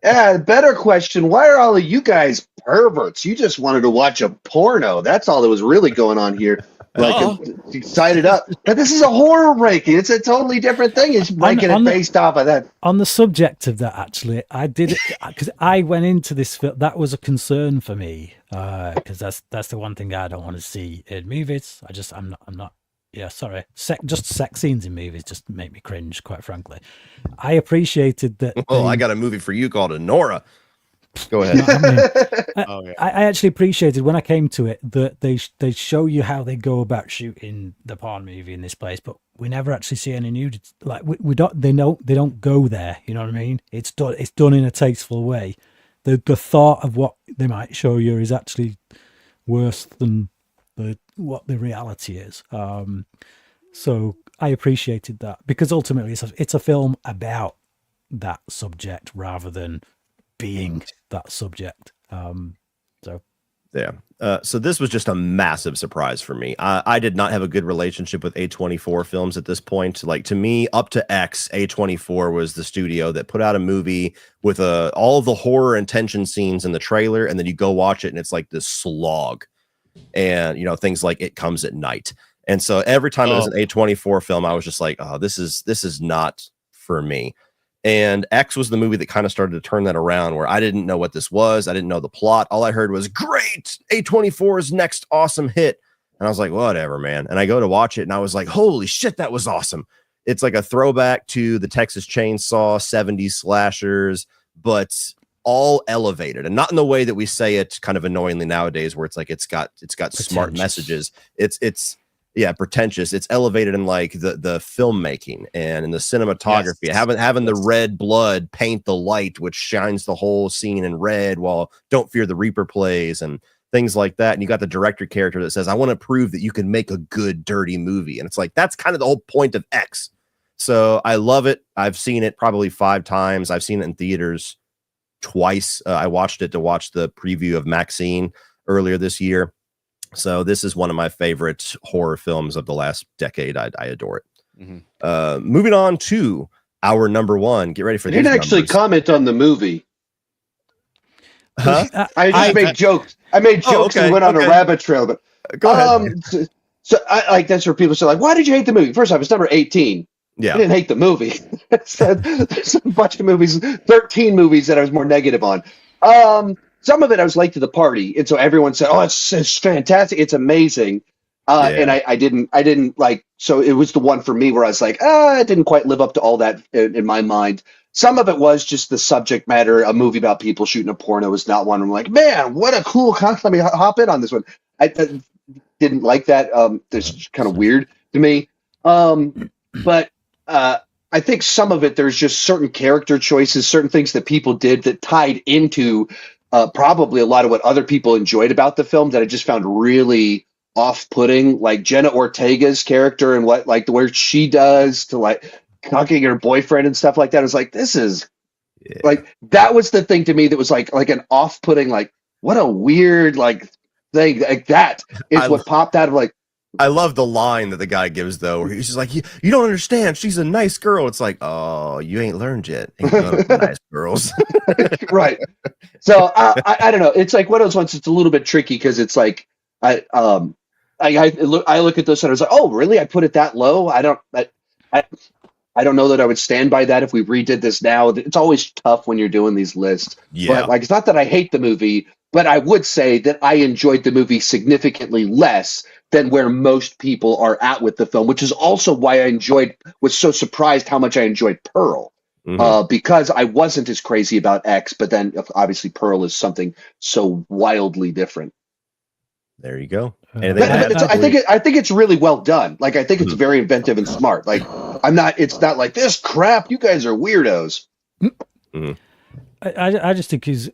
Yeah, better question. Why are all of you guys perverts? You just wanted to watch a porno. That's all that was really going on here. Like excited up. But this is a horror ranking. It's a totally different thing. It's ranking it based off of that. On the subject of that, actually, I did it because I went into this film. That was a concern for me because that's the one thing I don't want to see in movies. I'm not. Yeah, sorry. Just sex scenes in movies just make me cringe, quite frankly. I appreciated that. Well, I got a movie for you called Honora. Go ahead. I actually appreciated when I came to it that they show you how they go about shooting the porn movie in this place, but we never actually see any nudity. Like we don't. They don't go there. You know what I mean? It's done in a tasteful way. The thought of what they might show you is actually worse than what the reality is. So I appreciated that because ultimately it's a film about that subject rather than being that subject. So this was just a massive surprise for me. I did not have a good relationship with A24 films at this point. Like, to me, up to X, A24 was the studio that put out a movie with all of the horror and tension scenes in the trailer, and then you go watch it and it's like this slog. And things like It Comes at Night. And so every time it was an A24 film, I was just like, oh, this is not for me. And X was the movie that kind of started to turn that around, where I didn't know what this was. I didn't know the plot. All I heard was, great, A24's next awesome hit. And I was like, whatever, man. And I go to watch it and I was like, holy shit, that was awesome. It's like a throwback to the Texas Chainsaw 70s slashers, but all elevated, and not in the way that we say it kind of annoyingly nowadays, where it's like it's got smart messages. It's pretentious. It's elevated in like the filmmaking and in the cinematography. Yes. Having the red blood paint the light, which shines the whole scene in red, while Don't Fear the Reaper plays and things like that. And you got the director character that says, I want to prove that you can make a good dirty movie. And it's like, that's kind of the whole point of X. So I love it. I've seen it probably 5 times. I've seen it in theaters twice. I watched it to watch the preview of MaXXXine earlier this year. So this is one of my favorite horror films of the last decade. I adore it. Mm-hmm. Moving on to our number one. Get ready for these. I didn't actually comment on the movie. Huh? I just made jokes. I made jokes and went on a rabbit trail. But go ahead. So I like, that's where people say, like, why did you hate the movie? First off, it's number 18. Yeah. I didn't hate the movie. There's a bunch of movies, 13 movies that I was more negative on. Some of it I was late to the party, and so everyone said, "Oh, it's fantastic, it's amazing," and I didn't like. So it was the one for me where I was like, it didn't quite live up to all that in my mind. Some of it was just the subject matter. A movie about people shooting a porno was not one. I'm like, man, what a cool concept. Let me hop in on this one. I didn't like that. It's kind of weird to me, but. I think some of it, there's just certain character choices, certain things that people did that tied into probably a lot of what other people enjoyed about the film that I just found really off-putting, like Jenna Ortega's character and what, like, the way she does to like cocking her boyfriend and stuff like that. It's like, this is like, that was the thing to me that was like an off-putting, like, what a weird like thing. Like, that is what popped out of like. I love the line that the guy gives, though, where he's just like, you don't understand. She's a nice girl. It's like, oh, you ain't learned yet. Ain't nice girls. Right. So I don't know. It's like one of those ones. It's a little bit tricky because it's like I look at this and I was like, oh, really? I put it that low? I don't know that I would stand by that if we redid this now. It's always tough when you're doing these lists. Yeah. But like, it's not that I hate the movie, but I would say that I enjoyed the movie significantly less than where most people are at with the film, which is also why I was so surprised how much I enjoyed Pearl. Because I wasn't as crazy about X, but then obviously Pearl is something so wildly different. There you go. I think it's really well done. Like, I think it's very inventive and smart. Like, it's not like this crap. You guys are weirdos. I just think it's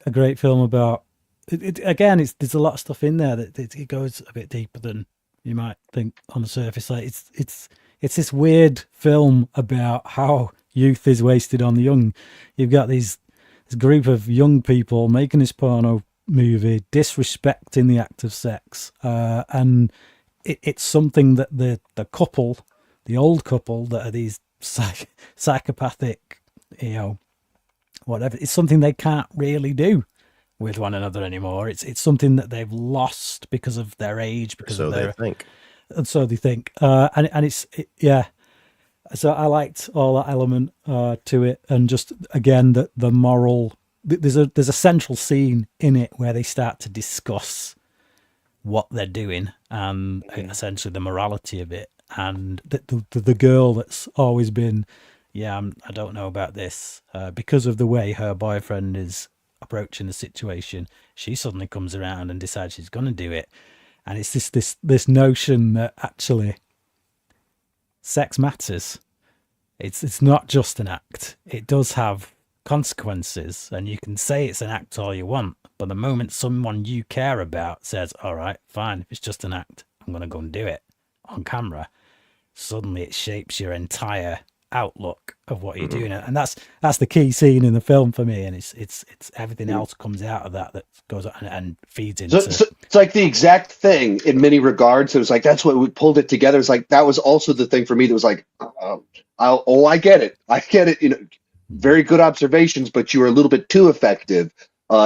a great film about again. There's a lot of stuff in there that it goes a bit deeper than you might think on the surface. Like, it's this weird film about how youth is wasted on the young. You've got this group of young people making this porno movie, disrespecting the act of sex, and it's something that the couple, the old couple that are these psychopathic, whatever, it's something they can't really do with one another anymore. It's something that they've lost because of their age, because So of their, they think. and so they think. And yeah. So I liked all that element to it, and just again the moral. There's a central scene in it where they start to discuss what they're doing and essentially the morality of it, and the girl that's always been, I don't know about this, because of the way her boyfriend is approaching the situation. She suddenly comes around and decides she's going to do it, and it's this notion that actually sex matters. It's not just an act. It does have consequences, and you can say it's an act all you want, but the moment someone you care about says, all right, fine, if it's just an act, I'm going to go and do it on camera, suddenly it shapes your entire outlook of what you're doing. And that's the key scene in the film for me, and it's everything else comes out of that goes on and feeds into so it's like the exact thing in many regards. It was like, that's what we pulled it together. It's like, that was also the thing for me that was like, I get it, you know, very good observations, but you were a little bit too effective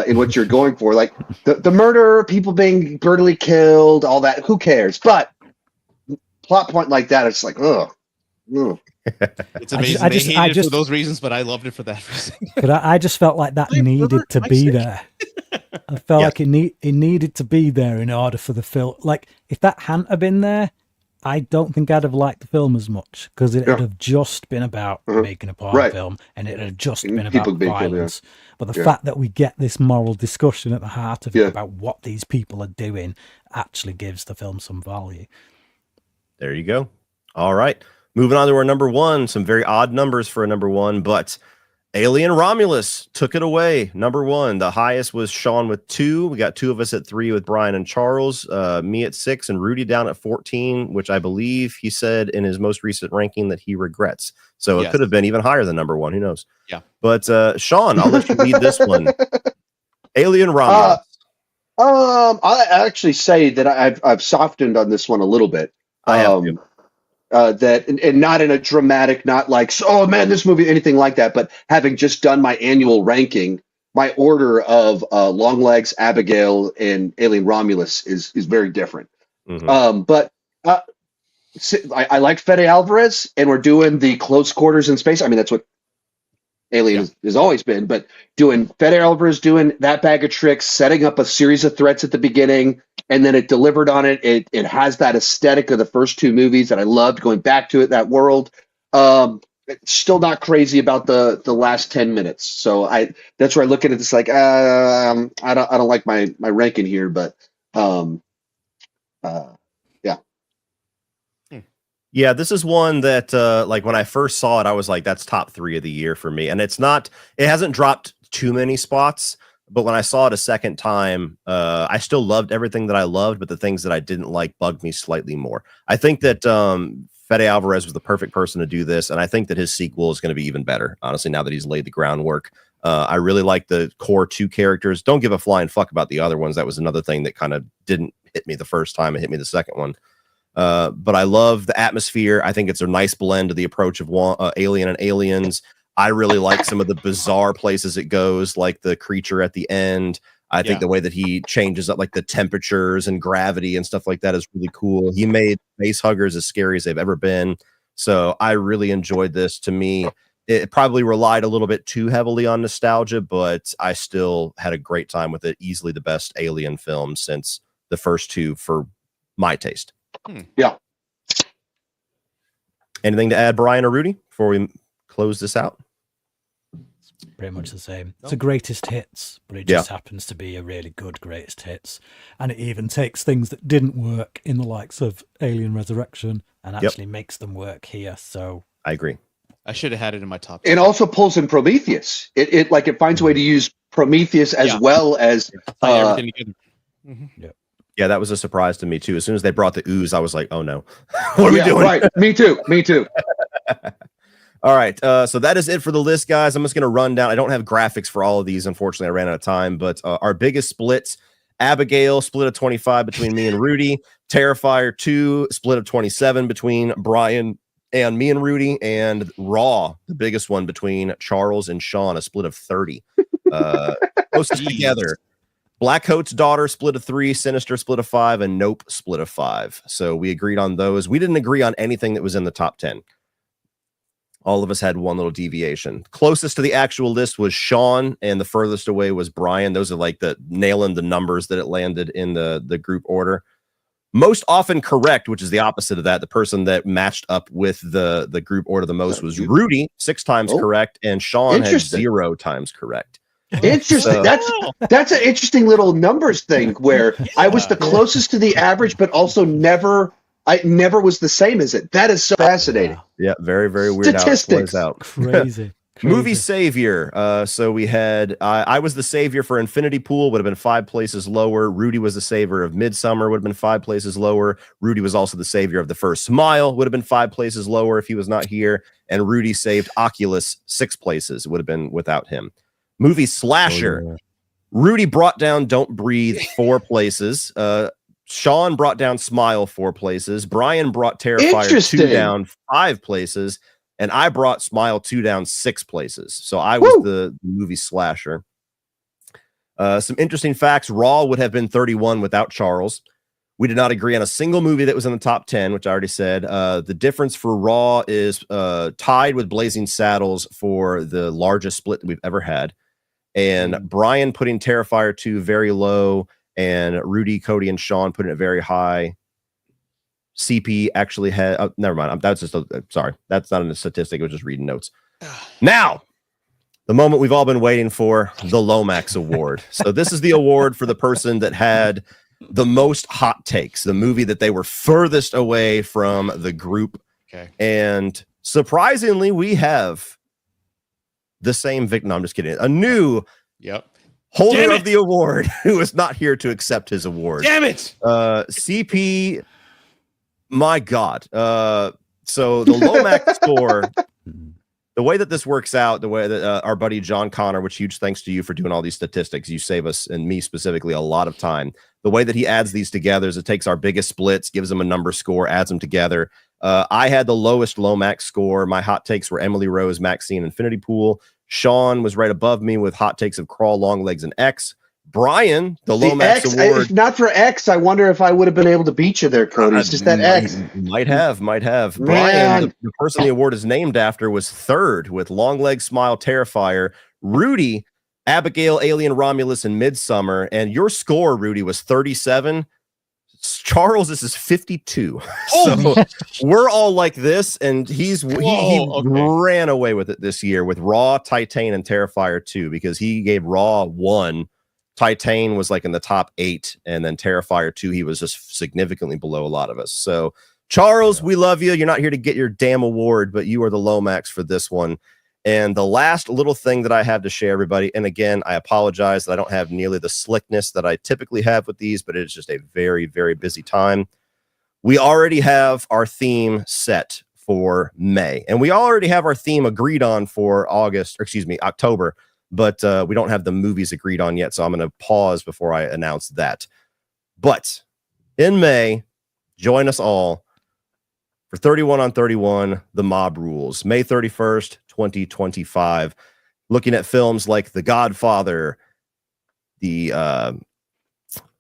in what you're going for. Like the murder, people being brutally killed, all that, who cares? But plot point like that, it's like, ugh. It's amazing. I hated it for those reasons, but I loved it for that reason. But I just felt like that needed to be there. I felt like it needed to be there in order for the film. Like, if that hadn't have been there, I don't think I'd have liked the film as much, because it would have just been about making a porn film, and it would have just been about violence. But the fact that we get this moral discussion at the heart of it about what these people are doing actually gives the film some value. There you go. All right. Moving on to our number one. Some very odd numbers for a number one, but Alien Romulus took it away. Number one. The highest was Sean with 2. We got 2 of us at 3 with Brian and Charles. Me at 6 and Rudy down at 14, which I believe he said in his most recent ranking that he regrets. So it could have been even higher than number one. Who knows? Yeah. But Sean, I'll let you lead this one. Alien Romulus. I actually say that I've softened on this one a little bit. I have too. That and not in a dramatic, not like, oh man, this movie, anything like that, but having just done my annual ranking, my order of Longlegs, Abigail, and Alien Romulus is very different. But I like Fede Alvarez, and we're doing the close quarters in space. I mean, that's what Alien has always been, but doing Fede Alvarez doing that bag of tricks, setting up a series of threats at the beginning, and then it delivered on it. It has that aesthetic of the first 2 movies that I loved, going back to it, that world. Still not crazy about the last 10 minutes. So that's where I look at it. It's like, I don't like my ranking here, but yeah, this is one that like when I first saw it, I was like, that's top 3 of the year for me. And it hasn't dropped too many spots, but when I saw it a second time, I still loved everything that I loved, but the things that I didn't like bugged me slightly more. I think that Fede Alvarez was the perfect person to do this, and I think that his sequel is going to be even better, honestly, now that he's laid the groundwork. I really like the core 2 characters. Don't give a flying fuck about the other ones. That was another thing that kind of didn't hit me the first time. It hit me the second one. But I love the atmosphere. I think it's a nice blend of the approach of Alien and Aliens. I really like some of the bizarre places it goes, like the creature at the end. I think the way that he changes up like the temperatures and gravity and stuff like that is really cool. He made face huggers as scary as they've ever been. So I really enjoyed this. To me, it probably relied a little bit too heavily on nostalgia, but I still had a great time with it. Easily the best Alien film since the first 2 for my taste. Yeah. Anything to add, Brian or Rudy, before we close this out? Pretty much the same. It's a greatest hits, but it just happens to be a really good greatest hits. And it even takes things that didn't work in the likes of Alien Resurrection and actually makes them work here. So I agree. I should have had it in my top. It also pulls in Prometheus. It finds a way to use Prometheus as well as everything together. Yeah, that was a surprise to me too. As soon as they brought the ooze, I was like, "Oh no, what are we doing?" Right, me too. All right, so that is it for the list, guys. I'm just going to run down. I don't have graphics for all of these, unfortunately. I ran out of time, but our biggest splits: Abigail split of 25 between me and Rudy. Terrifier 2 split of 27 between Brian and me and Rudy, and Raw, the biggest one between Charles and Sean, a split of 30. Closest together. Blackcoat's daughter split a 3, Sinister split a 5, and Nope split a 5. So we agreed on those. We didn't agree on anything that was in the top 10. All of us had one little deviation. Closest to the actual list was Sean, and the furthest away was Brian. Those are like the nailing the numbers that it landed in the group order. Most often correct, which is the opposite of that. The person that matched up with the group order the most was Rudy, 6 times correct, and Sean had 0 times correct. Interesting. That's an interesting little numbers thing where I was the closest to the average, but also I never was the same as it. That is so fascinating. Yeah, very, very weird. Statistics. How it plays out. Crazy. Movie savior. So we had I was the savior for Infinity Pool, would have been 5 places lower. Rudy was the savior of Midsommar, would have been 5 places lower. Rudy was also the savior of The First Smile, would have been 5 places lower if he was not here. And Rudy saved Oculus 6 places, it would have been without him. Movie slasher. Oh, yeah. Rudy brought down Don't Breathe 4 places. Sean brought down Smile 4 places. Brian brought Terrifier 2 down 5 places. And I brought Smile 2 down 6 places. So I was the movie slasher. Some interesting facts. Raw would have been 31 without Charles. We did not agree on a single movie that was in the top 10, which I already said. The difference for Raw is tied with Blazing Saddles for the largest split that we've ever had. And Brian putting Terrifier 2 very low, and Rudy, Cody, and Sean putting it very high. CP actually had never mind. That's just sorry. That's not a statistic. I was just reading notes. Now, the moment we've all been waiting for, the Lomax Award. So this is the award for the person that had the most hot takes, the movie that they were furthest away from the group. Okay. And surprisingly, we have the same victim. No, I'm just kidding. A new holder of the award who is not here to accept his award. Damn it. CP. My God. So the Lomax score, the way that this works out, the way that our buddy John Connor, which huge thanks to you for doing all these statistics. You save us and me specifically a lot of time. The way that he adds these together is it takes our biggest splits, gives them a number score, adds them together. I had the lowest Lomax score. My hot takes were Emily Rose, MaXXXine, Infinity Pool. Sean was right above me with hot takes of Crawl, Longlegs, and X. Brian, the Lomax Award. If not for X, I wonder if I would have been able to beat you there, Cody. It's just that X. Might have. Brian, the person the award is named after, was 3rd with Longlegs, Smile, Terrifier. Rudy, Abigail, Alien, Romulus, and Midsommar. And your score, Rudy, was 37. Charles, this is 52. So we're all like this, and he ran away with it this year with Raw, Titane, and Terrifier 2 because he gave Raw 1. Titane was like in the top 8, and then Terrifier 2, he was just significantly below a lot of us. So, Charles, we love you. You're not here to get your damn award, but you are the Lomax for this one. And the last little thing that I have to share, everybody, and again, I apologize that I don't have nearly the slickness that I typically have with these, but it is just a very, very busy time. We already have our theme set for May, and we already have our theme agreed on for October. But we don't have the movies agreed on yet, so I'm going to pause before I announce that. But in May, join us all for 31 on 31, The Mob Rules, May 31st, 2025. Looking at films like The Godfather, the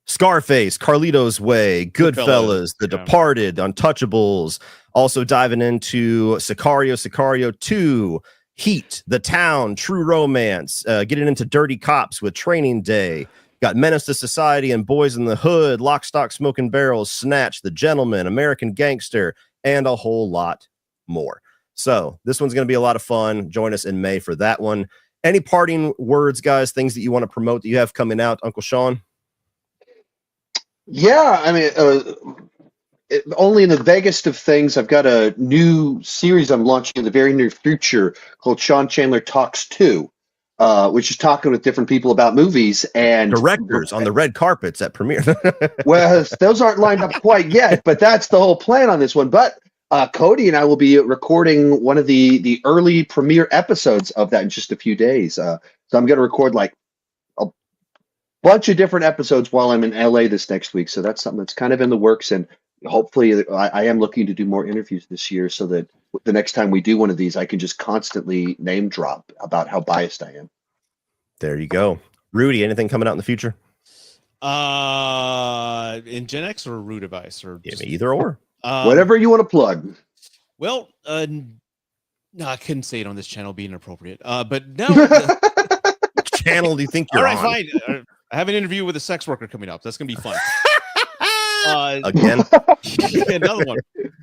Scarface, Carlito's Way, Goodfellas, The Departed, Untouchables. Also diving into Sicario 2, Heat, The Town, True Romance, getting into Dirty Cops with Training Day. Got Menace to Society and Boys in the Hood, Lock, Stock, Smoking Barrels, Snatch, The Gentleman, American Gangster, and a whole lot more. So this one's going to be a lot of fun. Join us in May for that one. Any parting words, guys, things that you want to promote that you have coming out, Uncle Sean? Yeah, I mean, only in the vaguest of things, I've got a new series I'm launching in the very near future called Sean Chandler Talks 2, which is talking with different people about movies and directors on the red carpets at premiere. Well, those aren't lined up quite yet, but that's the whole plan on this one. But Cody and I will be recording one of the early premiere episodes of that in just a few days. So I'm going to record like a bunch of different episodes while I'm in LA this next week. So that's something that's kind of in the works, and hopefully I am looking to do more interviews this year so that the next time we do one of these, I can just constantly name drop about how biased I am. There you go. Rudy, anything coming out in the future? In Gen X or Root device or Give me either or. Whatever you want to plug. Well, no, I couldn't say it on this channel, being inappropriate. But no. Which channel do you think you're all right, on? fine. I have an interview with a sex worker coming up. That's gonna be fun. Again, another one.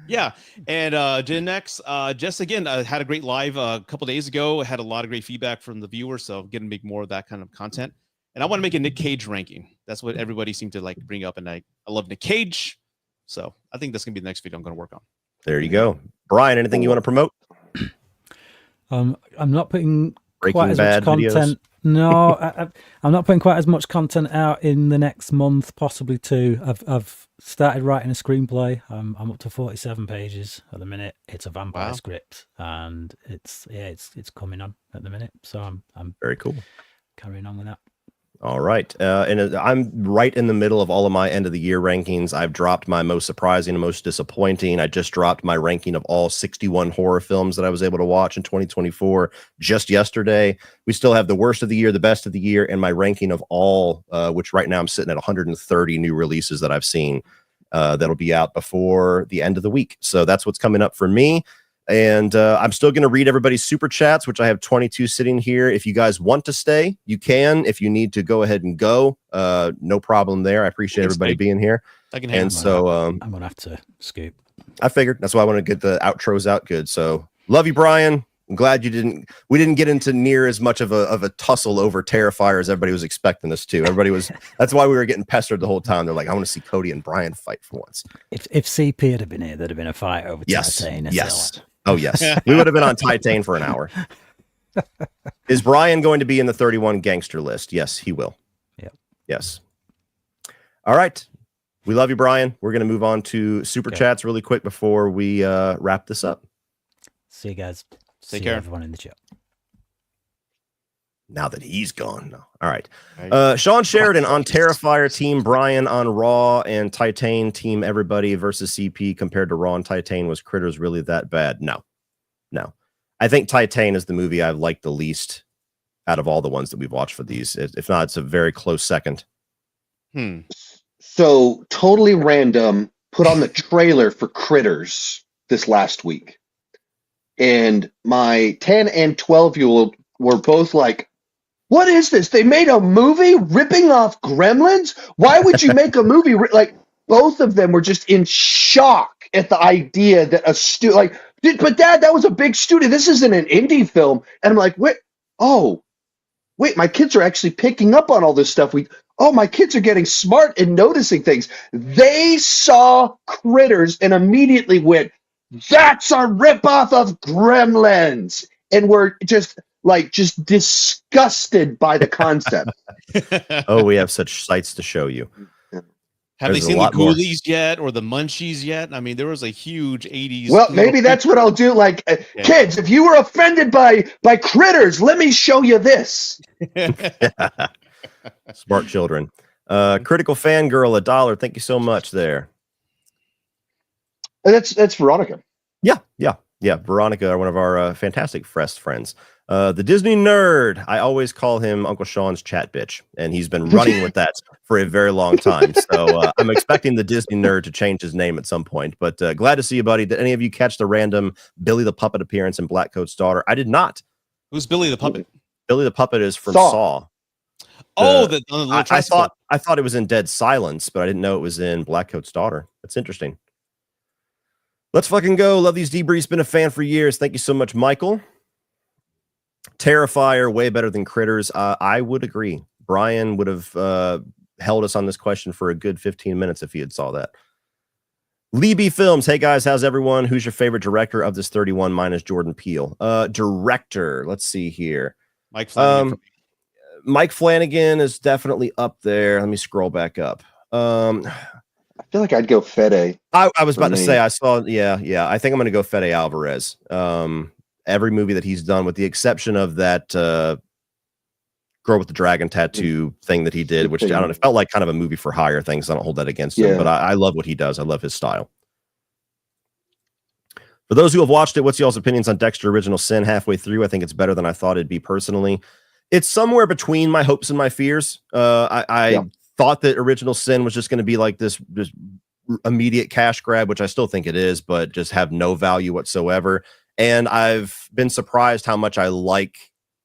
Yeah, and Gen X. Just again, I had a great live a couple days ago. Had a lot of great feedback from the viewers, so I'm gonna make more of that kind of content. And I want to make a Nick Cage ranking. That's what everybody seemed to like bring up, and I love Nick Cage, so I think that's gonna be the next video I'm gonna work on. there you go. Brian, anything you want to promote? I'm not putting Breaking quite as Bad much videos? content. No, I'm not putting quite as much content out in the next month, possibly two. I've started writing a screenplay. I'm up to 47 pages at the minute. It's a vampire script, and it's coming on at the minute. So I'm Very cool. carrying on with that. All right. And I'm right in the middle of all of my end of the year rankings. I've dropped my most surprising and most disappointing. I just dropped my ranking of all 61 horror films that I was able to watch in 2024 just yesterday. We still have the worst of the year, the best of the year, and my ranking of all, which right now I'm sitting at 130 new releases that I've seen that'll be out before the end of the week. So that's what's coming up for me. And I'm still going to read everybody's super chats, which I have 22 sitting here. If you guys want to stay, you can. If you need to go ahead and go, no problem there. I appreciate everybody being here. I can and so I'm going to have to scoop. I figured that's why I want to get the outros out good. So love you, Brian. I'm glad we didn't get into near as much of a tussle over Terrifier as everybody was expecting us to. That's why we were getting pestered the whole time. They're like, I want to see Cody and Brian fight for once. If CP had been here, there'd have been a fight over Titane. Yes. Oh, yes. We would have been on Titane for an hour. Is Brian going to be in the 31 gangster list? Yes, he will. Yeah. Yes. All right. We love you, Brian. We're going to move on to super chats really quick before we wrap this up. See you guys. Take care. Everyone in the chat. Now that he's gone. No. All right. Sean Sheridan on Terrifier, Team Brian on Raw, and Titane, Team Everybody versus CP compared to Raw and Titane. Was Critters really that bad? No. I think Titane is the movie I've liked the least out of all the ones that we've watched for these. If not, it's a very close second. So totally random, put on the trailer for Critters this last week. And my 10 and 12-year-old were both like, what is this? They made a movie ripping off Gremlins? Why would you make a movie? Like, both of them were just in shock at the idea that but Dad, that was a big studio. This isn't an indie film. And I'm like, wait, my kids are actually picking up on all this stuff. My kids are getting smart and noticing things. They saw Critters and immediately went, that's a ripoff of Gremlins. And we're just disgusted by the concept. Oh, we have such sights to show you. Have they seen the Ghoulies yet or the Munchies yet? I mean, there was a huge 80s. Well, maybe that's what I'll do. Like, kids, if you were offended by Critters, let me show you this. Smart children. Critical Fangirl, $1. Thank you so much there. That's Veronica. Yeah. Veronica, one of our fantastic friends. The Disney Nerd. I always call him Uncle Sean's chat bitch, and he's been running with that for a very long time. So I'm expecting the Disney Nerd to change his name at some point. But glad to see you, buddy. Did any of you catch the random Billy the Puppet appearance in Blackcoat's daughter? I did not. Who's Billy the Puppet? Billy the Puppet is from Saw. I thought it was in Dead Silence, but I didn't know it was in Blackcoat's daughter. That's interesting. Let's fucking go. Love these debriefs. Been a fan for years. Thank you so much, Michael. Terrifier, way better than Critters. I would agree. Brian would have held us on this question for a good 15 minutes if he had saw that. Libby Films. Hey, guys. How's everyone? Who's your favorite director of this 31 minus Jordan Peele? Director. Let's see here. Mike Flanagan. Mike Flanagan is definitely up there. Let me scroll back up. I feel like I'd go Fede. I was about to say, I saw, yeah. I think I'm going to go Fede Alvarez. Every movie that he's done, with the exception of that Girl with the Dragon Tattoo thing that he did, which I don't know, it felt like kind of a movie for hire thing, so I don't hold that against him. But I love what he does. I love his style. For those who have watched it, what's y'all's opinions on Dexter Original Sin halfway through? I think it's better than I thought it'd be personally. It's somewhere between my hopes and my fears. I thought that Original Sin was just going to be like this immediate cash grab, which I still think it is, but just have no value whatsoever. And I've been surprised how much I like,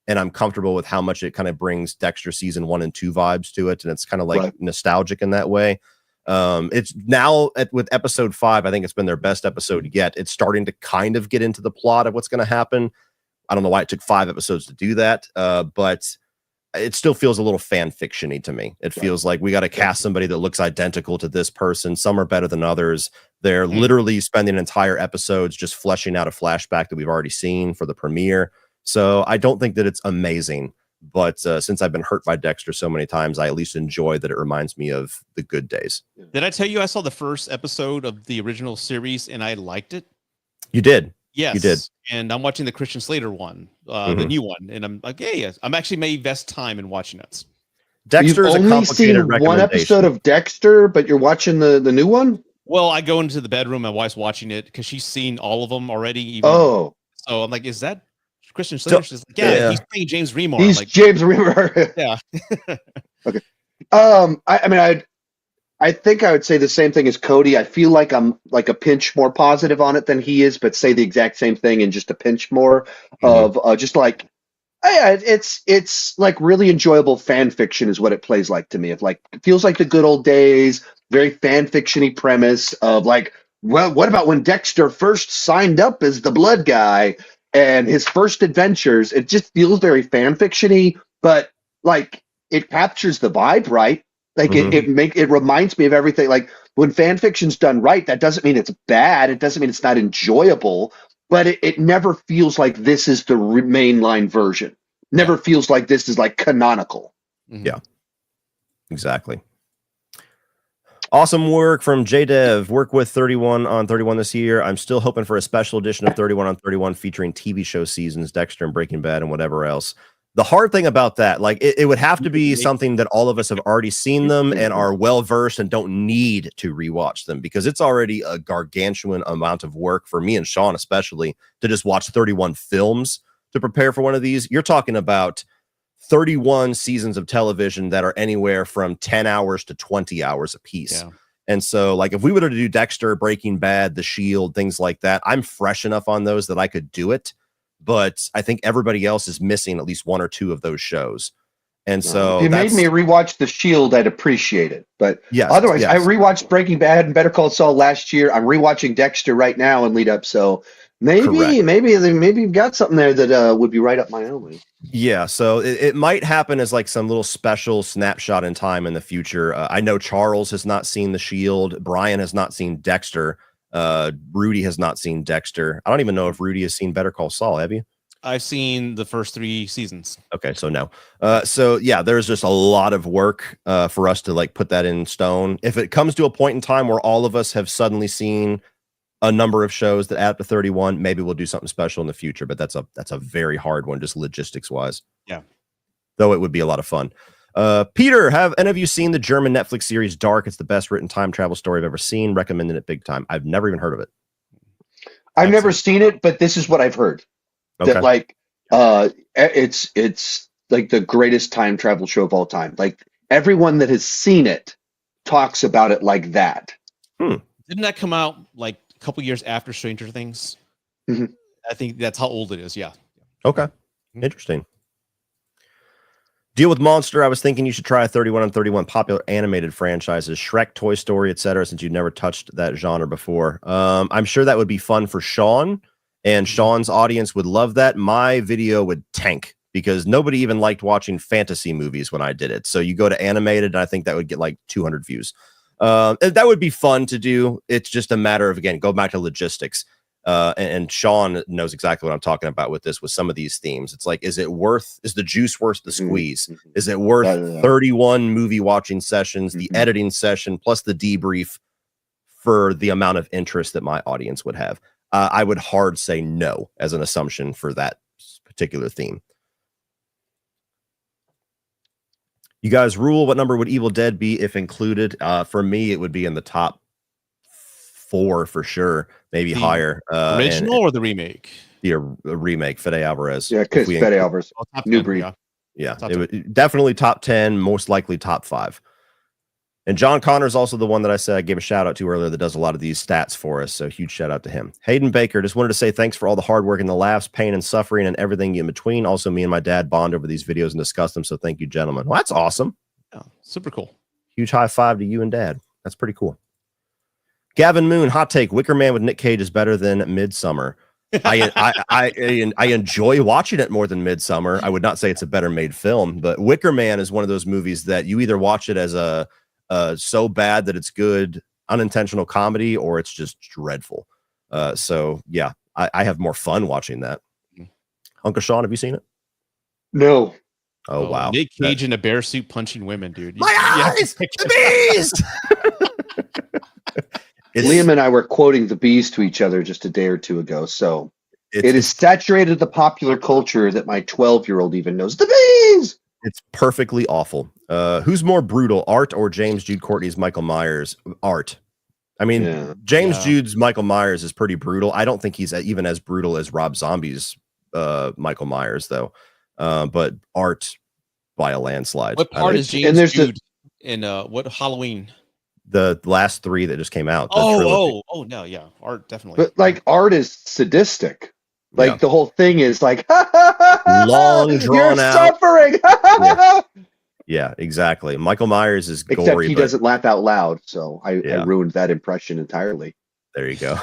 and I'm comfortable with how much it kind of brings Dexter season 1 and 2 vibes to it. And it's kind of like nostalgic in that way. It's now with episode 5, I think it's been their best episode yet. It's starting to kind of get into the plot of what's going to happen. I don't know why it took 5 episodes to do that. But it still feels a little fan fiction-y to me. It feels like we got to cast somebody that looks identical to this person. Some are better than others. They're literally spending entire episodes just fleshing out a flashback that we've already seen for the premiere. So I don't think that it's amazing, but since I've been hurt by Dexter so many times, I at least enjoy that it reminds me of the good days. Did I tell you I saw the first episode of the original series and I liked it? You did. Yes, you did. And I'm watching the Christian Slater one, the new one, and I'm like, hey, I'm actually may invest time in watching it. Dexter is a only complicated seen one episode of Dexter, but you're watching the new one? Well, I go into the bedroom, my wife's watching it because she's seen all of them already. So I'm like, is that Christian Slater? She's like, yeah, he's playing James Remar. He's like, James Remar. Yeah. Okay. I think I would say the same thing as Cody. I feel like I'm like a pinch more positive on it than he is, but say the exact same thing and just a pinch more of just like, it's like really enjoyable fan fiction is what it plays like to me. It feels like the good old days, very fan fiction-y premise of like, well, what about when Dexter first signed up as the blood guy and his first adventures? It just feels very fan fiction-y, but like it captures the vibe, right? Like it reminds me of everything. Like when fan fiction's done right, that doesn't mean it's bad. It doesn't mean it's not enjoyable, but it never feels like this is the mainline version. Never feels like this is like canonical. Yeah, exactly. Awesome work from JDev. Work with 31 on 31 this year. I'm still hoping for a special edition of 31 on 31 featuring TV show seasons, Dexter and Breaking Bad and whatever else. The hard thing about that, like it would have to be something that all of us have already seen them and are well versed and don't need to rewatch them, because it's already a gargantuan amount of work for me and Sean, especially, to just watch 31 films to prepare for one of these. You're talking about 31 seasons of television that are anywhere from 10 hours to 20 hours a piece. Yeah. And so like if we were to do Dexter, Breaking Bad, The Shield, things like that, I'm fresh enough on those that I could do it. But I think everybody else is missing at least 1 or 2 of those shows. And so it made me rewatch The Shield. I'd appreciate it. But otherwise, I rewatched Breaking Bad and Better Call Saul last year. I'm rewatching Dexter right now and lead up. So maybe you've got something there that would be right up my alley. Yeah. So it might happen as like some little special snapshot in time in the future. I know Charles has not seen The Shield. Brian has not seen Dexter. Rudy has not seen Dexter. I don't even know if Rudy has seen Better Call Saul. Have you? I've seen the first 3 seasons. Okay, so no. So yeah, there's just a lot of work for us to like put that in stone. If it comes to a point in time where all of us have suddenly seen a number of shows that add up to 31, maybe we'll do something special in the future. But that's a very hard one, just logistics wise. Yeah. Though it would be a lot of fun. Peter, have any of you seen the German Netflix series Dark? It's the best written time travel story I've ever seen. Recommending it big time. I've never even heard of it. I've never seen it, but this is what I've heard. Okay. That like it's like the greatest time travel show of all time. Like everyone that has seen it talks about it like that. Didn't that come out like a couple years after Stranger Things? Mm-hmm. I think that's how old it is. Yeah. Okay. Interesting. Deal with Monster. I was thinking you should try a 31 on 31 popular animated franchises, Shrek, Toy Story, etc., since you've never touched that genre before. I'm sure that would be fun for Sean, and Sean's audience would love that. My video would tank because nobody even liked watching fantasy movies when I did it. So you go to animated, and I think that would get like 200 views. That would be fun to do. It's just a matter of, again, go back to logistics. And Sean knows exactly what I'm talking about with this, with some of these themes. It's like, is the juice worth the squeeze? Is it worth 31 movie watching sessions, the editing session, plus the debrief for the amount of interest that my audience would have? I would hard say no as an assumption for that particular theme. You guys rule. What number would Evil Dead be if included? For me, it would be in the top 4 for sure, maybe higher. Original or the remake? The remake, Fede Alvarez. Yeah, because Fede Alvarez, new breed. Yeah, it would definitely top 10, most likely top 5. And John Connor is also the one that I said I gave a shout out to earlier that does a lot of these stats for us. So huge shout out to him. Hayden Baker, just wanted to say thanks for all the hard work and the laughs, pain and suffering and everything in between. Also, me and my dad bond over these videos and discuss them. So thank you, gentlemen. Well, that's awesome. Oh, super cool. Huge high five to you and dad. That's pretty cool. Gavin Moon, hot take. Wicker Man with Nick Cage is better than Midsommar. I enjoy watching it more than Midsommar. I would not say it's a better made film, but Wicker Man is one of those movies that you either watch it as a so bad that it's good unintentional comedy, or it's just dreadful. So yeah, I have more fun watching that. Uncle Sean, have you seen it? No. Oh wow, Nick Cage in a bear suit punching women, dude. My eyes, the bees. Liam and I were quoting the bees to each other just a day or two ago. So it is saturated the popular culture that my 12-year-old even knows the bees. It's perfectly awful. Who's more brutal, Art or James Jude Courtney's Michael Myers? Art. I mean, James Jude's Michael Myers is pretty brutal. I don't think he's even as brutal as Rob Zombie's Michael Myers, though. But Art by a landslide. What part is James Jude in what Halloween? The last 3 that just came out. Oh, no, yeah, Art definitely. But like Art is sadistic. Like the whole thing is like long drawn you're out. Suffering. Yeah, exactly. Michael Myers is Except gory. He doesn't laugh out loud, so I ruined that impression entirely. There you go.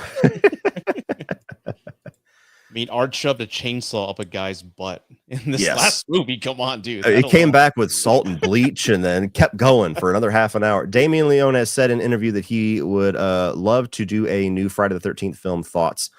I mean, Art shoved a chainsaw up a guy's butt in this last movie. Come on, dude. He came back with salt and bleach and then kept going for another half an hour. Damien Leone has said in an interview that he would love to do a new Friday the 13th film. Thoughts?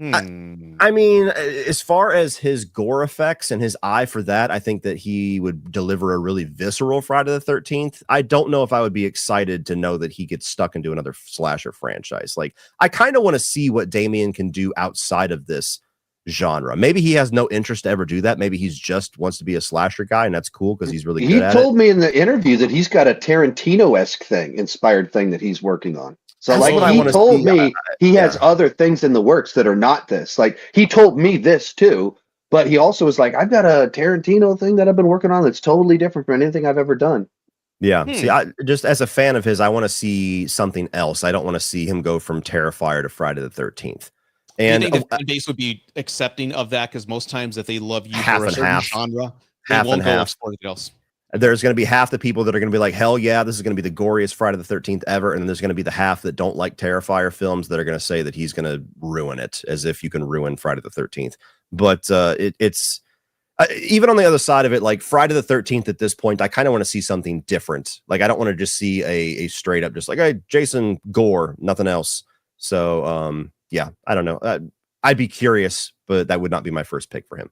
I mean, as far as his gore effects and his eye for that, I think that he would deliver a really visceral Friday the 13th. I don't know if I would be excited to know that he gets stuck into another slasher franchise. Like, I kind of want to see what Damien can do outside of this genre. Maybe he has no interest to ever do that. Maybe he's just wants to be a slasher guy, and that's cool because he's really good at it. He told me in the interview that he's got a Tarantino-esque inspired thing that he's working on. So That's like he told me he has other things in the works that are not this. Like he told me this too, but he also was like, I've got a Tarantino thing that I've been working on that's totally different from anything I've ever done. Yeah. See, I just as a fan of his, I want to see something else. I don't want to see him go from Terrifier to Friday the 13th. And do you think the fan base would be accepting of that? Because most times if they love you half for a and certain half, genre, they won't go for anything else. There's going to be half the people that are going to be like, hell yeah, this is going to be the goriest Friday the 13th ever. And then there's going to be the half that don't like Terrifier films that are going to say that he's going to ruin it, as if you can ruin Friday the 13th. But it's even on the other side of it, like Friday the 13th at this point, I kind of want to see something different. Like, I don't want to just see a straight up, just like, hey, Jason Gore, nothing else. So, yeah, I don't know. I'd be curious, but that would not be my first pick for him.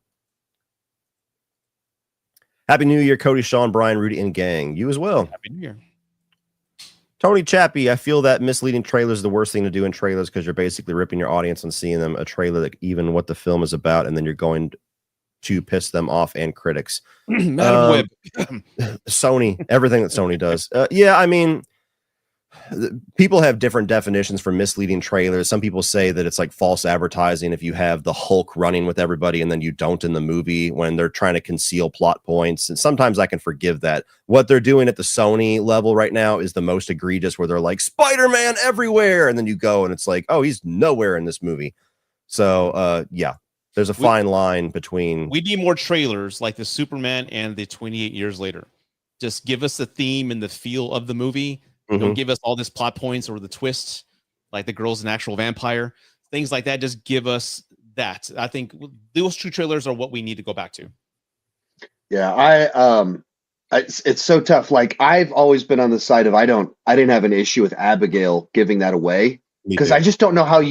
Happy New Year, Cody, Sean, Brian, Rudy, and gang. You as well. Happy New Year. Tony Chappie, I feel that misleading trailers is the worst thing to do in trailers because you're basically ripping your audience and seeing them a trailer that even what the film is about, and then you're going to piss them off and critics. Madam Sony, everything that Sony does. Yeah, I mean, people have different definitions for misleading trailers. Some people say that it's like false advertising if you have the Hulk running with everybody and then you don't in the movie when they're trying to conceal plot points. And sometimes I can forgive that. What they're doing at the Sony level right now is the most egregious, where they're like Spider-Man everywhere. And then you go and it's like, oh, he's nowhere in this movie. So, yeah, there's a fine line between. We need more trailers like the Superman and the 28 Years Later. Just give us the theme and the feel of the movie. Don't give us all this plot points or the twists, like the girl's an actual vampire, things like that. Just give us that. I think those two trailers are what we need to go back to. Yeah, it's so tough. Like, I've always been on the side of I didn't have an issue with Abigail giving that away because I just don't know how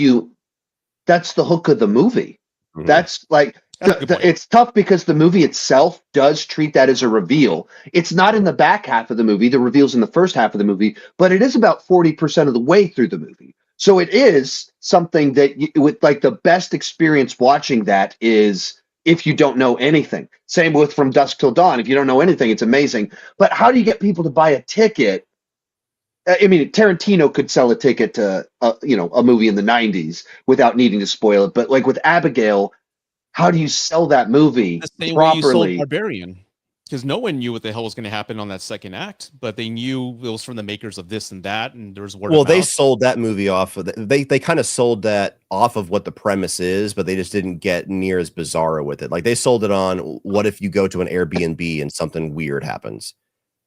that's the hook of the movie. That's like. It's tough because the movie itself does treat that as a reveal. It's not in the back half of the movie. The reveal's in the first half of the movie, but it is about 40% of the way through the movie. So it is something that with like the best experience watching that is if you don't know anything. Same with From Dusk Till Dawn. If you don't know anything, it's amazing. But how do you get people to buy a ticket? I mean, Tarantino could sell a ticket to a movie in the 90s without needing to spoil it. But like with Abigail, how do you sell that movie the same properly? way you sold Barbarian. because no one knew what the hell was going to happen on that second act, but they knew it was from the makers of this and that, and there was word. Well, they sold that movie off of they kind of sold that off of what the premise is, but they just didn't get near as bizarro with it. Like they sold it on what if you go to an Airbnb and something weird happens,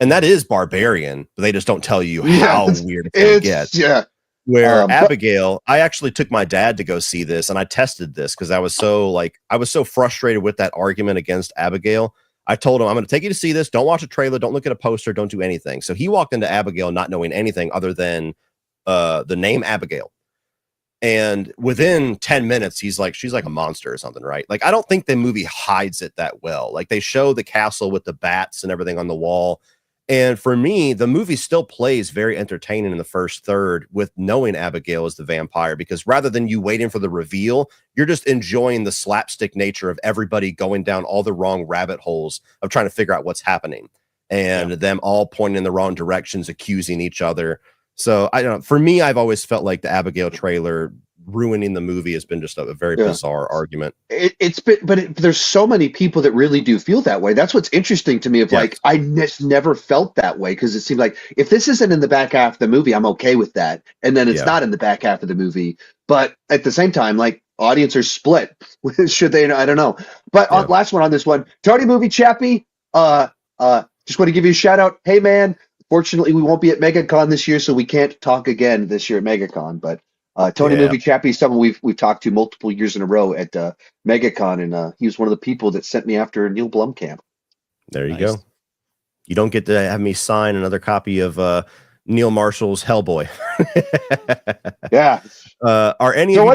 and that is Barbarian, but they just don't tell you how weird it gets. Yeah. Where Abigail, I actually took my dad to go see this, and I tested this because I was so frustrated with that argument against Abigail. I told him, I'm going to take you to see this. Don't watch a trailer. Don't look at a poster. Don't do anything. So he walked into Abigail not knowing anything other than the name Abigail. And within 10 minutes, he's like, she's like a monster or something, right? Like, I don't think the movie hides it that well. Like, they show the castle with the bats and everything on the wall. And for me, the movie still plays very entertaining in the first third with knowing Abigail is the vampire, because rather than you waiting for the reveal, you're just enjoying the slapstick nature of everybody going down all the wrong rabbit holes of trying to figure out what's happening and them all pointing in the wrong directions, accusing each other. So I don't know. For me, I've always felt like the Abigail trailer ruining the movie has been just a very bizarre argument. It's been, but there's so many people that really do feel that way. That's what's interesting to me. Of like, I never felt that way, because it seemed like if this isn't in the back half of the movie, I'm okay with that, and then it's not in the back half of the movie. But at the same time, like, audience are split. Should they? I don't know. But last one on this one, Tony Movie Chappie. Just want to give you a shout out. Hey man, fortunately we won't be at MegaCon this year, so we can't talk again this year at MegaCon. But Tony Movie Chappie is someone we've talked to multiple years in a row at MegaCon, and he was one of the people that sent me after Neil Blomkamp. There you go. You don't get to have me sign another copy of Neil Marshall's Hellboy. Are any? So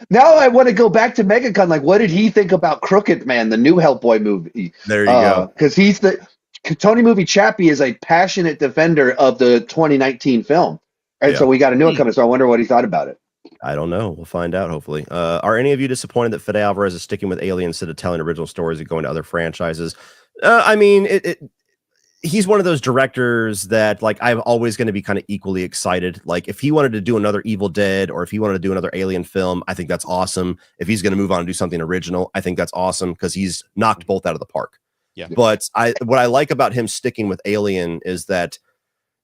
now I want to go back to MegaCon. Like, what did he think about Crooked Man, the new Hellboy movie? There you go. Because Tony Movie Chappie is a passionate defender of the 2019 film. And so we got a new one coming, so I wonder what he thought about it. I don't know. We'll find out, hopefully. Are any of you disappointed that Fede Alvarez is sticking with Alien instead of telling original stories and going to other franchises? I mean, he's one of those directors that, like, I'm always going to be kind of equally excited. Like, if he wanted to do another Evil Dead or if he wanted to do another Alien film, I think that's awesome. If he's going to move on and do something original, I think that's awesome, because he's knocked both out of the park. Yeah. But what I like about him sticking with Alien is that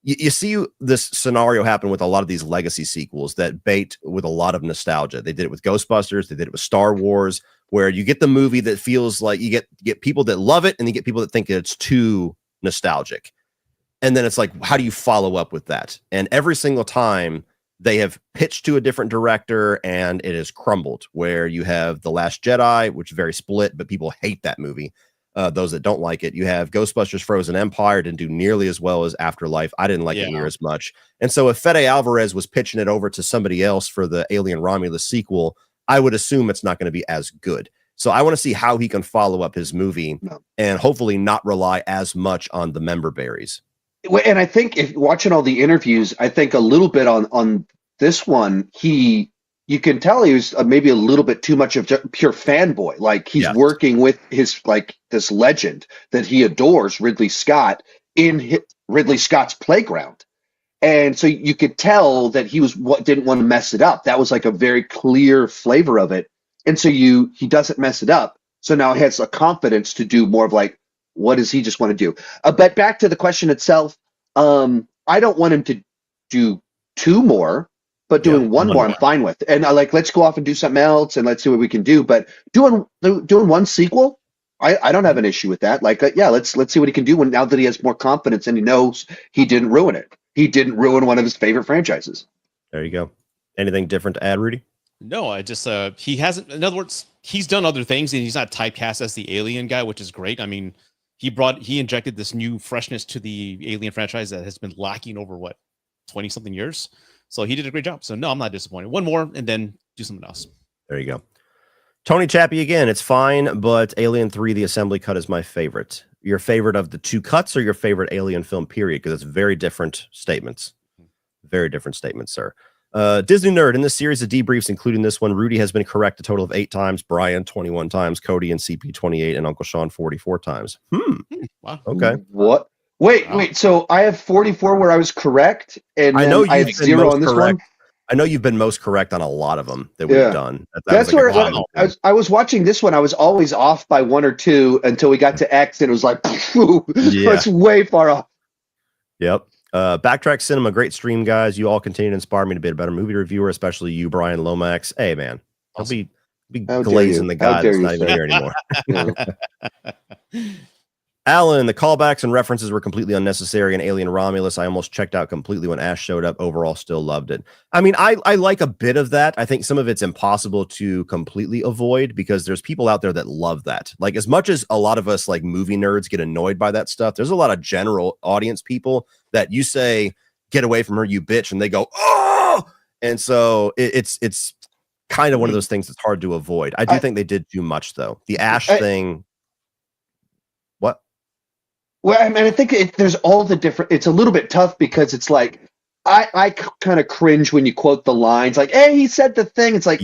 you see this scenario happen with a lot of these legacy sequels that bait with a lot of nostalgia. They did it with Ghostbusters. They did it with Star Wars, where you get the movie that feels like you get people that love it, and you get people that think it's too nostalgic. And then it's like, how do you follow up with that? And every single time they have pitched to a different director and it has crumbled, where you have The Last Jedi, which is very split, but people hate that movie. Those that don't like it. You have Ghostbusters Frozen Empire, didn't do nearly as well as Afterlife. I didn't like it near as much. And so if Fede Alvarez was pitching it over to somebody else for the Alien Romulus sequel, I would assume it's not going to be as good. So I want to see how he can follow up his movie and hopefully not rely as much on the member berries. And I think, if watching all the interviews, I think a little bit on this one, you can tell he was maybe a little bit too much of pure fanboy. Like, he's working with his, like, this legend that he adores, Ridley Scott, in Ridley Scott's playground. And so you could tell that he didn't want to mess it up. That was like a very clear flavor of it. And so he doesn't mess it up. So now he has a confidence to do more of, like, what does he just want to do? But back to the question itself, I don't want him to do two more. But doing one more, I'm fine with. And let's go off and do something else, and let's see what we can do. But doing one sequel, I don't have an issue with that. Like, let's see what he can do now that he has more confidence and he knows he didn't ruin it. He didn't ruin one of his favorite franchises. There you go. Anything different to add, Rudy? No, I just he hasn't. In other words, he's done other things, and he's not typecast as the Alien guy, which is great. I mean, he injected this new freshness to the Alien franchise that has been lacking over 20 something years. So he did a great job. So no, I'm not disappointed. One more and then do something else. There you go. Tony Chappie again. It's fine, but Alien 3, the assembly cut, is my favorite. Your favorite of the two cuts, or your favorite Alien film, period? Because it's very different statements. Very different statements, sir. Disney Nerd, in this series of debriefs, including this one, Rudy has been correct a total of 8 times, Brian 21 times, Cody and CP 28, and Uncle Sean 44 times. Wow. Okay. What? Wait. So I have 44 where I was correct, and I know I have 0 on this correct. one. I know you've been most correct on a lot of them that we've done. That's where I was watching this one. I was always off by 1 or 2 until we got to X, and it was like, it's way far off. Yep. Backtrack Cinema, great stream, guys. You all continue to inspire me to be a better movie reviewer, especially you, Brian Lomax. Hey, man, I'll be glazing the guy that's not even here anymore. Alan, the callbacks and references were completely unnecessary in Alien Romulus. I almost checked out completely when Ash showed up. Overall, still loved it. I mean, I like a bit of that. I think some of it's impossible to completely avoid because there's people out there that love that. Like, as much as a lot of us like movie nerds get annoyed by that stuff, there's a lot of general audience people that you say, get away from her, you bitch, and they go, oh! And so it's kind of one of those things that's hard to avoid. I do think they did too much, though. The Ash thing... What? Well, I mean, I think there's all the different. It's a little bit tough because it's like I kind of cringe when you quote the lines like, "Hey, he said the thing." It's like,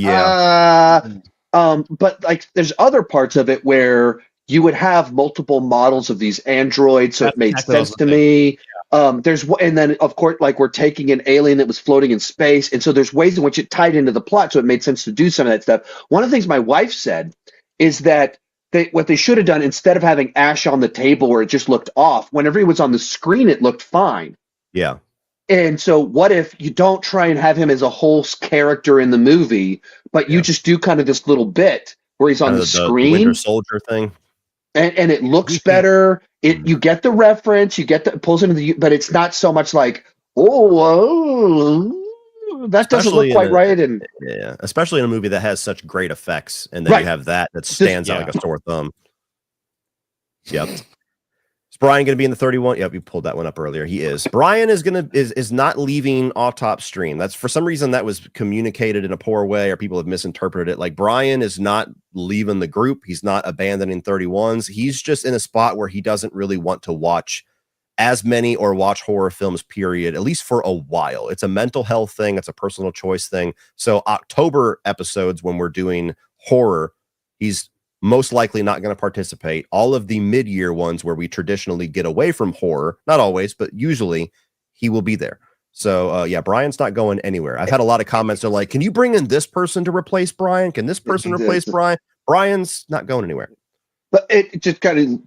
but like, there's other parts of it where you would have multiple models of these androids, so it made sense to me. There's and then of course, like, we're taking an alien that was floating in space, and so there's ways in which it tied into the plot, so it made sense to do some of that stuff. One of the things my wife said is that. What they should have done, instead of having Ash on the table where it just looked off, whenever he was on the screen, it looked fine. Yeah. And so what if you don't try and have him as a whole character in the movie, but you just do kind of this little bit where he's on the screen? The Winter Soldier thing. And it looks better. You get the reference, you get the, it pulls into the, but it's not so much like, that doesn't look quite right. And yeah, especially in a movie that has such great effects, and then you have that stands out like a sore thumb. Yep. Is Brian going to be in the 31? Yep, you pulled that one up earlier. He is. Brian is not leaving AutopStream. That's, for some reason, that was communicated in a poor way, or people have misinterpreted it. Like, Brian is not leaving the group. He's not abandoning 31s. He's just in a spot where he doesn't really want to watch as many or watch horror films, period, at least for a while. It's a mental health thing. It's a personal choice thing. So October episodes, when we're doing horror, he's most likely not going to participate. All of the mid-year ones where we traditionally get away from horror, not always, but usually, he will be there. So yeah, Brian's not going anywhere. I've had a lot of comments that are like, can you bring in this person to replace Brian? Can this person replace Brian? Brian's not going anywhere. But it just kind of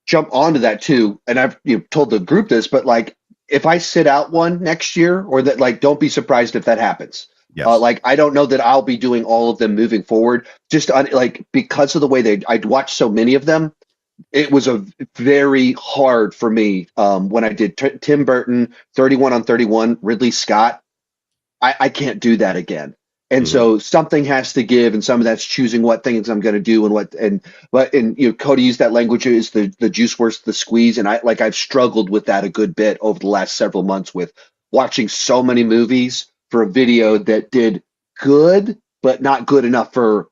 jump onto that too, and I've told the group this, but like, if I sit out one next year, or that, like, don't be surprised if that happens. Yes. Like, I don't know that I'll be doing all of them moving forward, just on, like, because of the way I'd watched so many of them. It was a very hard for me when I did Tim Burton, 31 on 31, Ridley Scott. I can't do that again. And so something has to give, and some of that's choosing what things I'm going to do and Cody used that language, is the juice worth the squeeze. And I've struggled with that a good bit over the last several months with watching so many movies for a video that did good, but not good enough for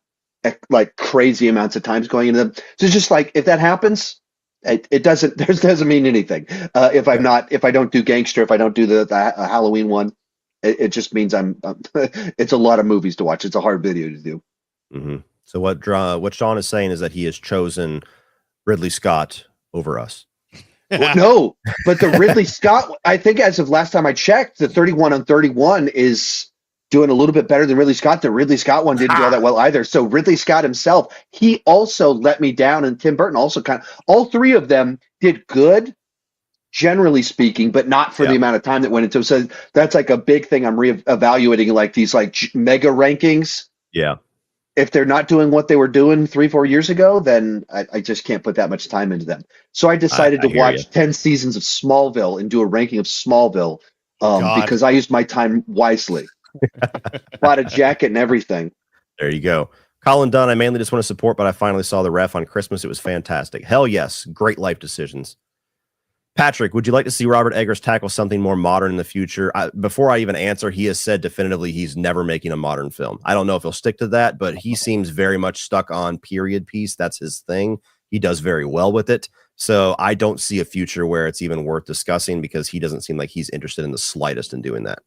like crazy amounts of times going into them. So it's just like, if that happens, it doesn't mean anything. If I don't do Gangster, if I don't do the Halloween one, it just means it's a lot of movies to watch. It's a hard video to do. So what Sean is saying is that he has chosen Ridley Scott over us. Well, no, but the Ridley Scott, I think as of last time I checked, the 31 on 31 is doing a little bit better than Ridley Scott. The Ridley Scott one didn't do all that well either. So Ridley Scott himself, he also let me down, and Tim Burton also all three of them did good, generally speaking, but not for the amount of time that went into it. So that's like a big thing I'm reevaluating, like these like mega rankings. Yeah. If they're not doing what they were doing 3-4 years ago, then I just can't put that much time into them. So I decided to watch 10 seasons of Smallville and do a ranking of Smallville because I used my time wisely. Bought a jacket and everything. There you go. Colin Dunn, I mainly just want to support, but I finally saw the ref on Christmas. It was fantastic. Hell yes. Great life decisions. Patrick, would you like to see Robert Eggers tackle something more modern in the future? Before I even answer, he has said definitively he's never making a modern film. I don't know if he'll stick to that, but he seems very much stuck on period piece. That's his thing. He does very well with it. So I don't see a future where it's even worth discussing, because he doesn't seem like he's interested in the slightest in doing that.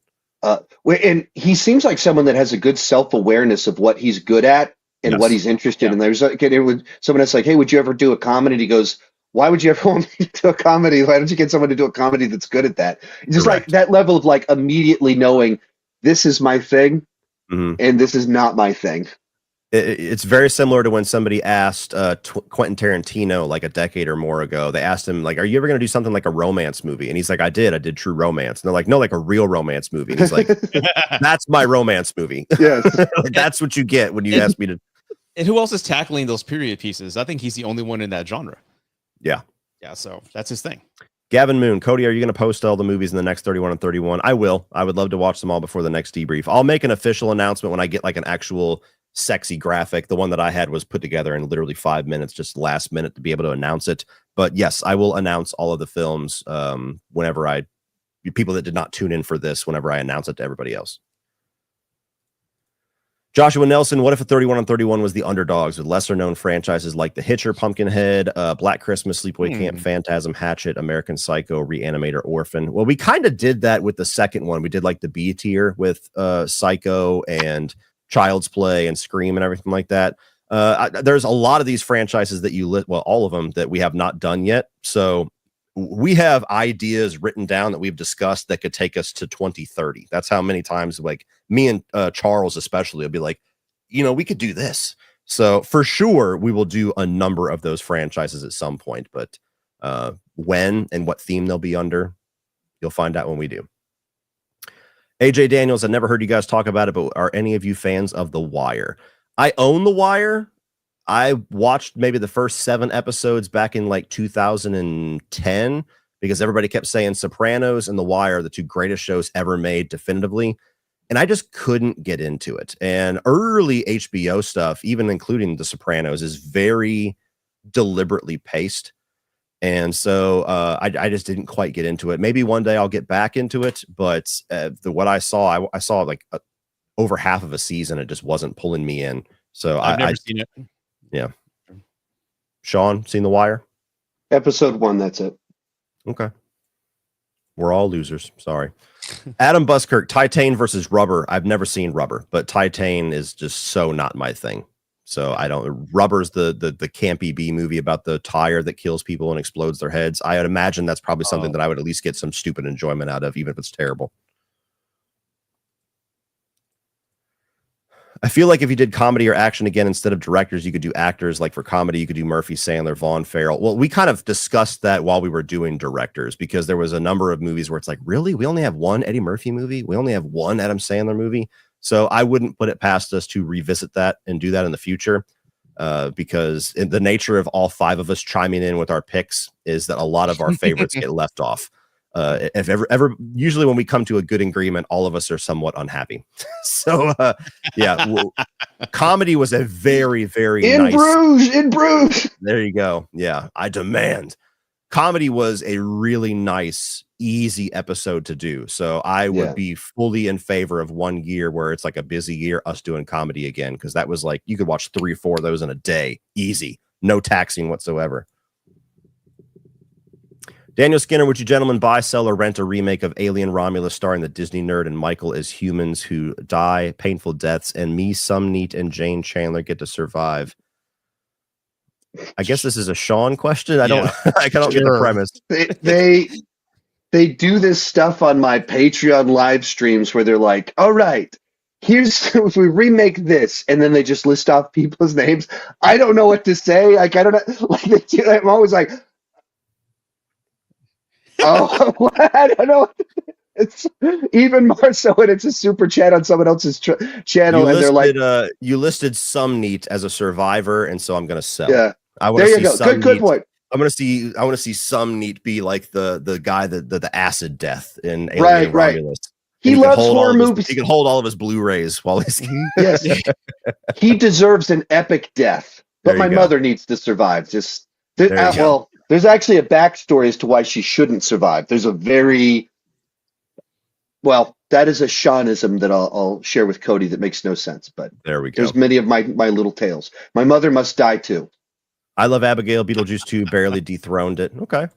And he seems like someone that has a good self-awareness of what he's good at and what he's interested in. There's someone that's like, hey, would you ever do a comedy? And he goes, why would you ever want me to do a comedy? Why don't you get someone to do a comedy that's good at that? Just like that level of like immediately knowing this is my thing, Mhm. and this is not my thing. It's very similar to when somebody asked Quentin Tarantino like a decade or more ago. They asked him like, "Are you ever going to do something like a romance movie?" And he's like, "I did True Romance." And they're like, "No, like a real romance movie." And he's like, "That's my romance movie." Yes. Like, that's what you get when you ask me to. And who else is tackling those period pieces? I think he's the only one in that genre. Yeah. Yeah, so that's his thing. Gavin Moon, Cody, are you going to post all the movies in the next 31 and 31? I will. I would love to watch them all before the next debrief. I'll make an official announcement when I get like an actual sexy graphic. The one that I had was put together in literally 5 minutes, just last minute to be able to announce it. But yes, I will announce all of the films whenever people that did not tune in for this, whenever I announce it to everybody else. Joshua Nelson, what if a 31 on 31 was the underdogs with lesser known franchises like The Hitcher, Pumpkinhead, Black Christmas, Sleepaway Camp, Phantasm, Hatchet, American Psycho, Reanimator, Orphan? Well, we kind of did that with the second one. We did like the B tier with Psycho and Child's Play and Scream and everything like that. There's a lot of these franchises that all of them that we have not done yet. So we have ideas written down that we've discussed that could take us to 2030. That's how many times like me and Charles especially will be like, we could do this. So for sure we will do a number of those franchises at some point, but when and what theme they'll be under, you'll find out when we do. AJ Daniels, I never heard you guys talk about it, but are any of you fans of The Wire? I own The Wire. I watched maybe the first 7 episodes back in like 2010 because everybody kept saying Sopranos and The Wire are the 2 greatest shows ever made definitively. And I just couldn't get into it. And early HBO stuff, even including The Sopranos, is very deliberately paced. And so I just didn't quite get into it. Maybe one day I'll get back into it. But what I saw, I saw like over half of a season. It just wasn't pulling me in. So I've never seen it. Yeah. Sean, seen The Wire? Episode 1, that's it. Okay. We're all losers. Sorry. Adam Buskirk, Titane versus Rubber. I've never seen Rubber, but Titane is just so not my thing. So I don't. Rubber's the campy B movie about the tire that kills people and explodes their heads. I would imagine that's probably something that I would at least get some stupid enjoyment out of, even if it's terrible. I feel like if you did comedy or action again instead of directors, you could do actors. Like for comedy, you could do Murphy, Sandler, Vaughn, Farrell. Well, we kind of discussed that while we were doing directors because there was a number of movies where it's like, really? We only have one Eddie Murphy movie? We only have one Adam Sandler movie? So I wouldn't put it past us to revisit that and do that in the future because in the nature of all 5 of us chiming in with our picks is that a lot of our favorites get left off. If ever, usually when we come to a good agreement, all of us are somewhat unhappy. So, comedy was a very, very in Bruges. There you go. Yeah, I demand. Comedy was a really nice, easy episode to do. So I would be fully in favor of one year where it's like a busy year, us doing comedy again, because that was like you could watch 3 or 4 of those in a day, easy, no taxing whatsoever. Daniel Skinner, would you gentlemen buy, sell, or rent a remake of Alien Romulus starring the Disney nerd and Michael as humans who die painful deaths and me, Sumneat, and Jane Chandler get to survive? I guess this is a Sean question. I don't get the premise. They do this stuff on my Patreon live streams where they're like, all right, here's if we remake this, and then they just list off people's names. I don't know what to say. Like I don't know. Like I'm always like, oh, I don't know. It's even more so when it's a super chat on someone else's channel, and they're like, "You listed Sumneat as a survivor, and so I'm going to sell." Yeah, there you go. Good point. I want to see Sumneat be like the guy the acid death in Alien Romulus. He loves horror movies. He can hold all of his Blu-rays while he's yes. He deserves an epic death, but my mother needs to survive. Just there's actually a backstory as to why she shouldn't survive. There's a that is a Seanism that I'll share with Cody that makes no sense. But there we go. There's many of my little tales. My mother must die too. I love Abigail. Beetlejuice 2 barely dethroned it. Okay.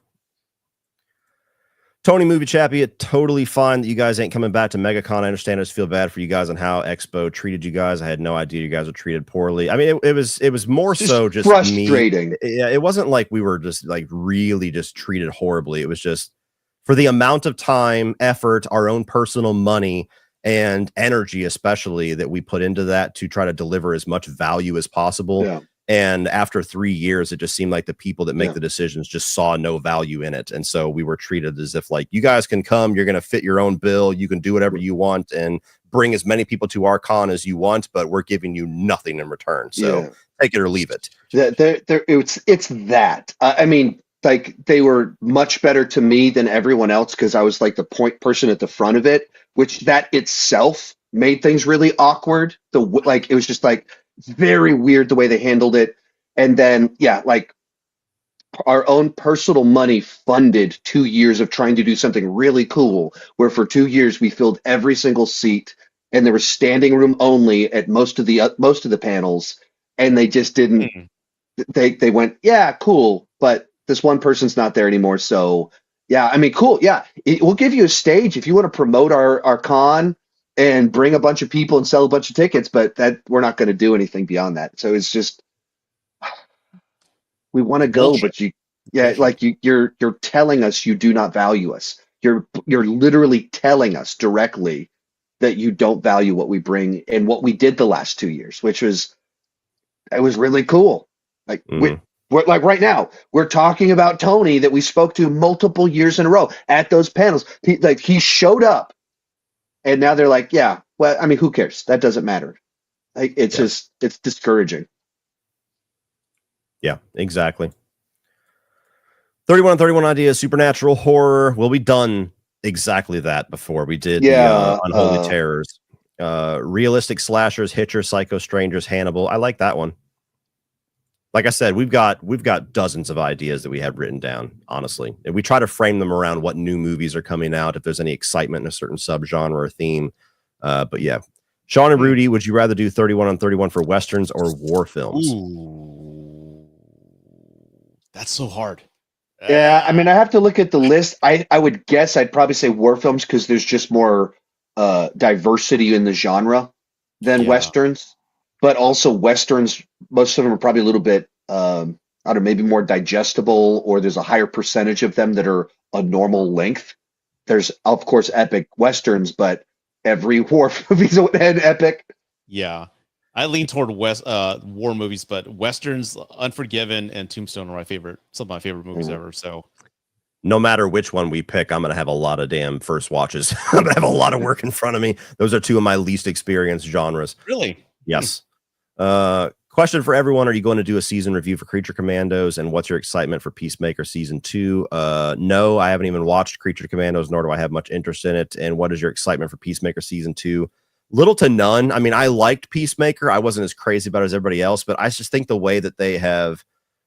Tony Movie Chappie, it totally fine that you guys ain't coming back to MegaCon. I understand. I just feel bad for you guys on how Expo treated you guys. I had no idea you guys were treated poorly. I mean, it was more so just frustrating. Yeah, it wasn't like we were just like really just treated horribly. It was just for the amount of time, effort, our own personal money, and energy, especially, that we put into that to try to deliver as much value as possible. Yeah. And after 3 years, it just seemed like the people that make the decisions just saw no value in it. And so we were treated as if like, you guys can come, you're going to fit your own bill, you can do whatever you want and bring as many people to our con as you want, but we're giving you nothing in return. So take it or leave it. It's that. I mean, like, they were much better to me than everyone else because I was like the point person at the front of it, which that itself made things really awkward. It was just like very weird the way they handled it. And then, like our own personal money funded 2 years of trying to do something really cool, where for 2 years we filled every single seat and there was standing room only at most of the panels. And they just didn't, they went, yeah, cool. But this one person's not there anymore. So yeah, I mean, cool. Yeah. We'll give you a stage if you want to promote our con and bring a bunch of people and sell a bunch of tickets, but that we're not going to do anything beyond that. So it's just, we want to go, but you're telling us you do not value us. You're literally telling us directly that you don't value what we bring and what we did the last 2 years, which was really cool. Like we're like right now, we're talking about Tony that we spoke to multiple years in a row at those panels. He showed up, and now they're like, yeah, well, I mean, who cares? That doesn't matter. Like, it's just, it's discouraging. Yeah, exactly. 31 Ideas, supernatural horror. Well, we done exactly that before. We did the Unholy Terrors. Realistic slashers, Hitcher, Psycho Strangers, Hannibal. I like that one. Like I said, we've got dozens of ideas that we have written down, honestly. And we try to frame them around what new movies are coming out, if there's any excitement in a certain subgenre or theme. But yeah. Sean and Rudy, would you rather do 31 on 31 for Westerns or war films? Ooh, that's so hard. Yeah, I mean, I have to look at the list. I would guess I'd probably say war films because there's just more diversity in the genre than Westerns. But also Westerns, most of them are probably a little bit, I don't know, maybe more digestible, or there's a higher percentage of them that are a normal length. There's, of course, epic Westerns, but every war movie's an epic. Yeah. I lean toward war movies, but Westerns, Unforgiven and Tombstone are some of my favorite movies ever. So no matter which one we pick, I'm going to have a lot of damn first watches. I'm going to have a lot of work in front of me. Those are two of my least experienced genres. Really? Yes. Question for everyone. Are you going to do a season review for Creature Commandos? And what's your excitement for Peacemaker season 2? No, I haven't even watched Creature Commandos, nor do I have much interest in it. And what is your excitement for Peacemaker season 2? Little to none. I mean, I liked Peacemaker. I wasn't as crazy about it as everybody else, but I just think the way that they have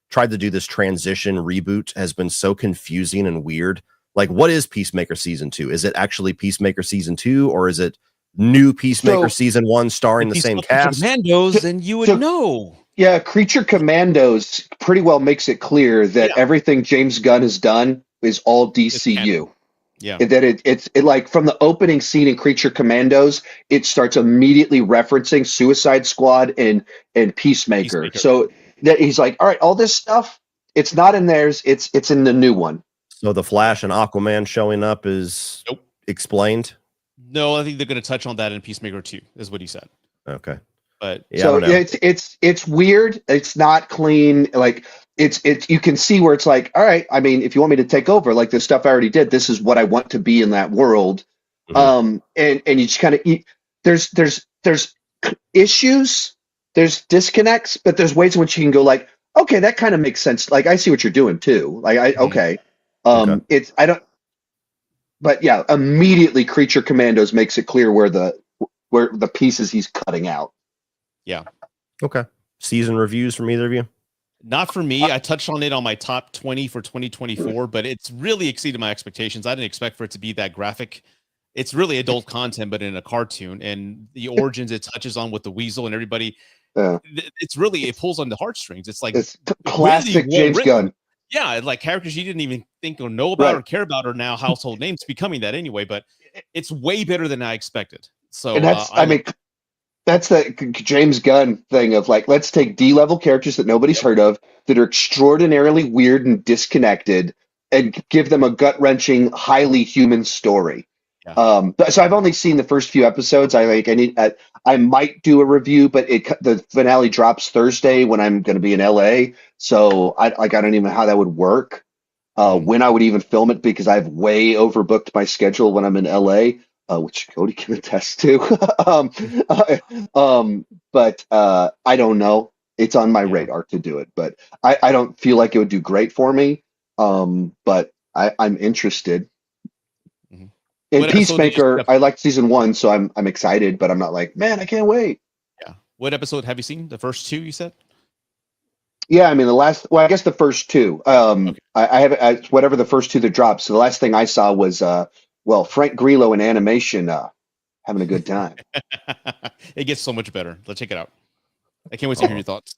tried to do this transition reboot has been so confusing and weird. Like, what is Peacemaker season 2? Is it actually Peacemaker season 2, or is it new Peacemaker season 1 starring the same cast? Commandos, and you would know. Yeah, Creature Commandos pretty well makes it clear that everything James Gunn has done is all DCU. Yeah, that it's like from the opening scene in Creature Commandos, it starts immediately referencing Suicide Squad and Peacemaker. So that he's like, all right, all this stuff, it's not in theirs, it's in the new one. So the Flash and Aquaman showing up is explained. No, I think they're going to touch on that in Peacemaker 2, is what he said. Okay, but so it's weird. It's not clean. Like it's you can see where it's like, all right. I mean, if you want me to take over, like the stuff I already did, this is what I want to be in that world. And you just kind of there's issues, there's disconnects, but there's ways in which you can go like, okay, that kind of makes sense. Like I see what you're doing too. Like it's I don't. But yeah, immediately Creature Commandos makes it clear where the pieces he's cutting out. Yeah. Okay. Season reviews from either of you? Not for me. I touched on it on my top 20 for 2024, but it's really exceeded my expectations. I didn't expect for it to be that graphic. It's really adult content, but in a cartoon, and the origins it touches on with the weasel and everybody. It's really, it pulls on the heartstrings. It's like it's classic really James Gunn. Yeah, like characters you didn't even think or know about or care about are now household names, becoming that anyway. But it's way better than I expected. So and that's, I mean, that's the James Gunn thing of like, let's take D-level characters that nobody's heard of, that are extraordinarily weird and disconnected, and give them a gut-wrenching, highly human story. So I've only seen the first few episodes. I might do a review, but the finale drops Thursday when I'm going to be in LA. So I don't even know how that would work. When I would even film it, because I've way overbooked my schedule when I'm in LA, which Cody can attest to. But I don't know. It's on my radar to do it, but I don't feel like it would do great for me. But I'm interested. In Peacemaker, I liked season 1, so I'm excited, but I'm not like, man, I can't wait. Yeah. What episode have you seen? The first 2, you said? Yeah, I mean I guess the first 2. Okay. I have whatever the first 2 that dropped. So the last thing I saw was Frank Grillo in animation having a good time. It gets so much better. Let's check it out. I can't wait to hear your thoughts.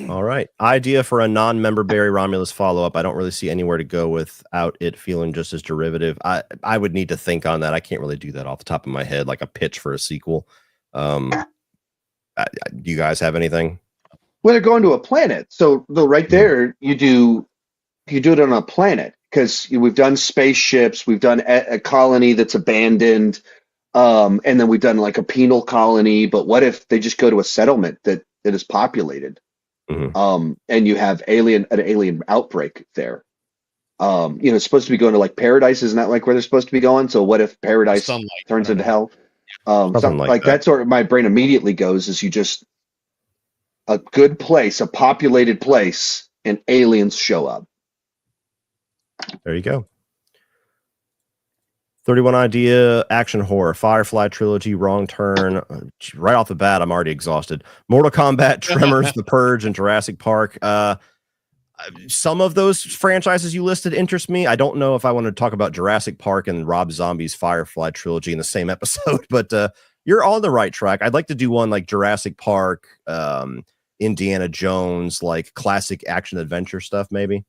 All right. Idea for a non-member Barry Romulus follow-up. I don't really see anywhere to go without it feeling just as derivative. I would need to think on that. I can't really do that off the top of my head, like a pitch for a sequel. Do you guys have anything? Well, they're going to a planet. So right there, you do it on a planet, because we've done spaceships, we've done a colony that's abandoned, and then we've done like a penal colony. But what if they just go to a settlement that is populated? And you have an alien outbreak there. It's supposed to be going to like paradise. Isn't that like where they're supposed to be going? So what if paradise turns into hell? Something like that's where my brain immediately goes, is you just a good place, a populated place, and aliens show up. There you go. 31 idea, action horror, Firefly trilogy, Wrong Turn. Right off the bat, I'm already exhausted. Mortal Kombat, Tremors, The Purge, and Jurassic Park. Some of those franchises you listed interest me. I don't know if I want to talk about Jurassic Park and Rob Zombie's Firefly trilogy in the same episode, but you're on the right track. I'd like to do one like Jurassic Park, Indiana Jones, like classic action adventure stuff, maybe.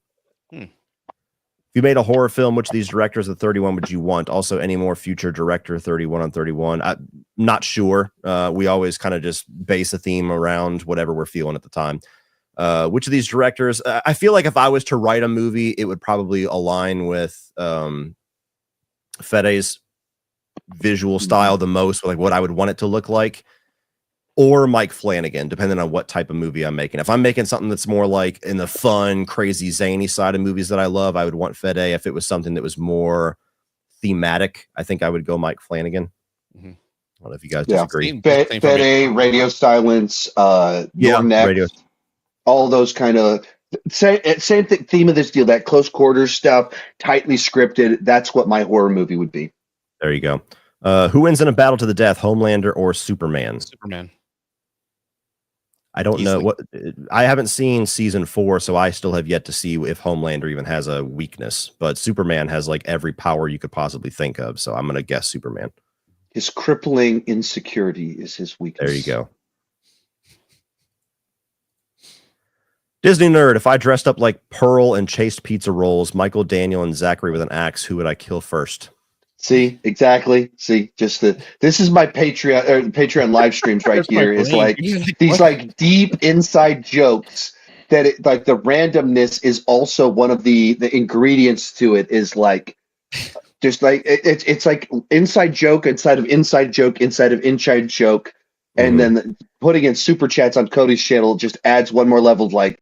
If you made a horror film, which of these directors of 31 would you want? Also, any more future director 31 on 31? I'm not sure. We always kind of just base a theme around whatever we're feeling at the time. Which of these directors? I feel like if I was to write a movie, it would probably align with Fede's visual style the most, like what I would want it to look like. Or Mike Flanagan, depending on what type of movie I'm making. If I'm making something that's more like in the fun, crazy, zany side of movies that I love, I would want Fede. If it was something that was more thematic, I think I would go Mike Flanagan. I don't know if you guys disagree. Fede, Radio Silence, Your Next, radio. All those kind of same theme of this deal, that close quarters stuff, tightly scripted. That's what my horror movie would be. There you go. Who wins in a battle to the death, Homelander or Superman? Superman. I don't know what. I haven't seen season 4, so I still have yet to see if Homelander even has a weakness. But Superman has like every power you could possibly think of, so I'm gonna guess Superman. His crippling insecurity is his weakness. There you go. Disney nerd. If I dressed up like Pearl and chased pizza rolls, Michael, Daniel, and Zachary with an axe, who would I kill first? See, exactly. See, this is my Patreon live streams right here. Is like these like deep inside jokes that like the randomness is also one of the ingredients to it, is like just like it's like inside joke inside of inside joke inside of inside joke, and then putting in super chats on Cody's channel just adds one more level of like,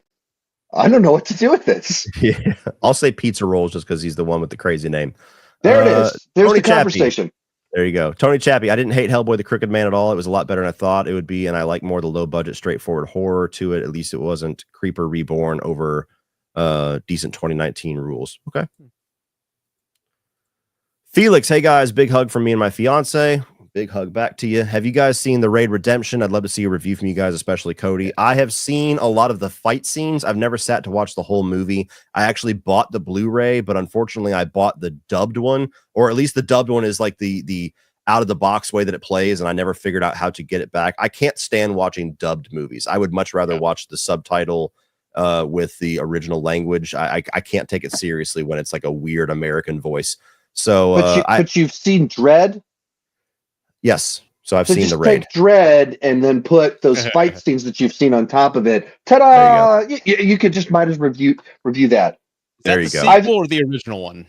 I don't know what to do with this. Yeah, I'll say pizza rolls just because he's the one with the crazy name. There it is. There's Tony the conversation. Chappie. There you go. Tony Chappie. I didn't hate Hellboy the Crooked Man at all. It was a lot better than I thought it would be, and I like more the low-budget, straightforward horror to it. At least it wasn't Creeper Reborn over decent 2019 rules. Okay. Felix, hey guys, big hug from me and my fiance. Big hug back to you. Have you guys seen The Raid Redemption? I'd love to see a review from you guys, especially Cody. I have seen a lot of the fight scenes. I've never sat to watch the whole movie. I actually bought the Blu-ray, but unfortunately I bought the dubbed one, or at least the dubbed one is like the out of the box way that it plays, and I never figured out how to get it back. I can't stand watching dubbed movies. I would much rather watch the subtitle with the original language. I can't take it seriously when it's like a weird American voice. So but you've seen Dread? Yes. So I've seen The Raid. Take Dread and then put those fight scenes that you've seen on top of it. Ta-da! You could just might as review that. There you go. Sequel or the original one?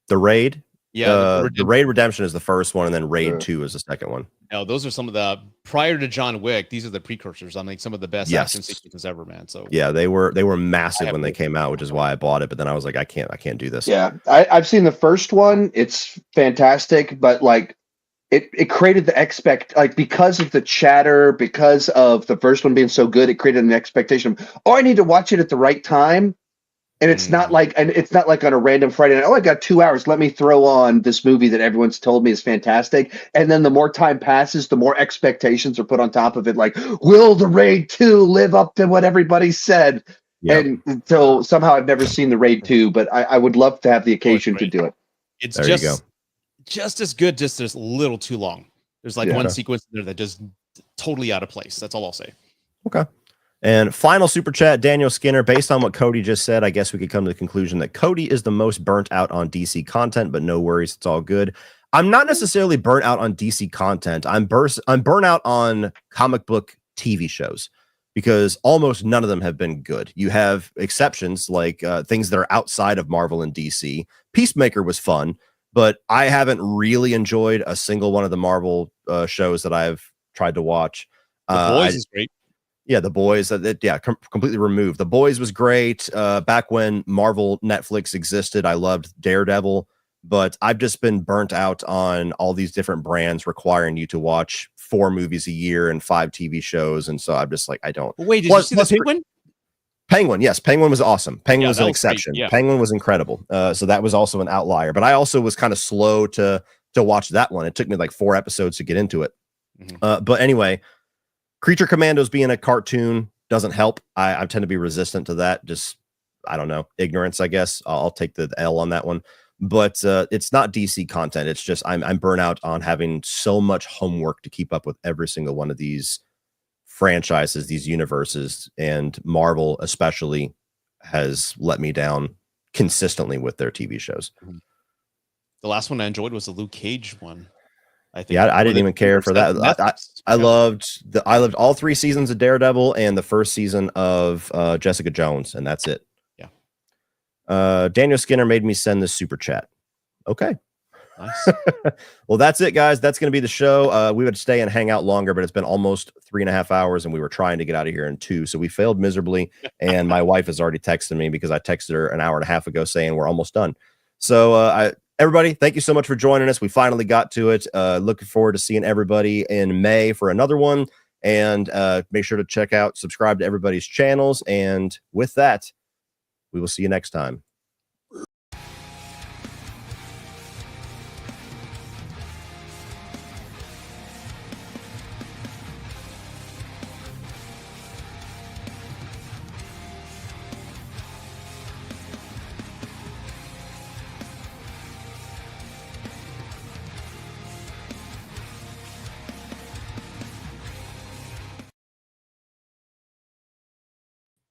The Raid? Yeah, the Raid Redemption is the first one, and then Raid Yeah. 2 is the second one. No, those are some of the prior to John Wick. These are the precursors. I mean, some of the best action sequences ever, man. So Yeah, they were massive when they came out, which is why I bought it. But then I was like, I can't do this. Yeah, I've seen the first one. It's fantastic, but like it created the because of the chatter, because of the first one being so good, it created an expectation of, oh, I need to watch it at the right time. And it's not like on a random Friday night, oh, I got 2 hours. Let me throw on this movie that everyone's told me is fantastic. And then the more time passes, the more expectations are put on top of it. Like, will the Raid 2 live up to what everybody said? Yep. And so somehow I've never seen the Raid 2, but I would love to have the occasion to do it. It's there you go. just as good, just there's a little too long. There's like one sequence there that just totally out of place. That's all I'll say. Okay. And final super chat, Daniel Skinner. Based on what Cody just said, I guess we could come to the conclusion that Cody is the most burnt out on DC content, but no worries, it's all good. I'm not necessarily burnt out on DC content. I'm burnt out on comic book TV shows because almost none of them have been good. You have exceptions like things that are outside of Marvel and DC. Peacemaker was fun, but I haven't really enjoyed a single one of the Marvel shows that I've tried to watch. The Boys is great. Yeah, The Boys, completely removed. The Boys was great. Back when Marvel Netflix existed, I loved Daredevil, but I've just been burnt out on all these different brands requiring you to watch 4 movies a year and 5 TV shows, and so I'm just like, I don't. Wait, did you see the Penguin? Penguin, yes, Penguin was awesome. Penguin was an was exception. great, yeah. Penguin was incredible. So that was also an outlier, but I also was kind of slow to watch that one. It took me like 4 episodes to get into it. But anyway, Creature Commandos being a cartoon doesn't help. I tend to be resistant to that. Just, I don't know, ignorance, I guess. I'll take the L on that one. But it's not DC content. It's just I'm burnt out on having so much homework to keep up with every single one of these franchises, these universes, and Marvel especially has let me down consistently with their TV shows. The last one I enjoyed was the Luke Cage one. I think. Yeah, I didn't even care for that. I loved all 3 seasons of Daredevil and the first season of Jessica Jones, and that's it. Yeah. Daniel Skinner made me send this super chat. Okay. Nice. Well, that's it, guys. That's going to be the show. We would stay and hang out longer, but it's been almost 3.5 hours, and we were trying to get out of here in 2, so we failed miserably. And my wife has already texted me because I texted her an hour and a half ago saying we're almost done. So everybody, thank you so much for joining us. We finally got to it. Looking forward to seeing everybody in May for another one. And make sure to subscribe to everybody's channels. And with that, we will see you next time.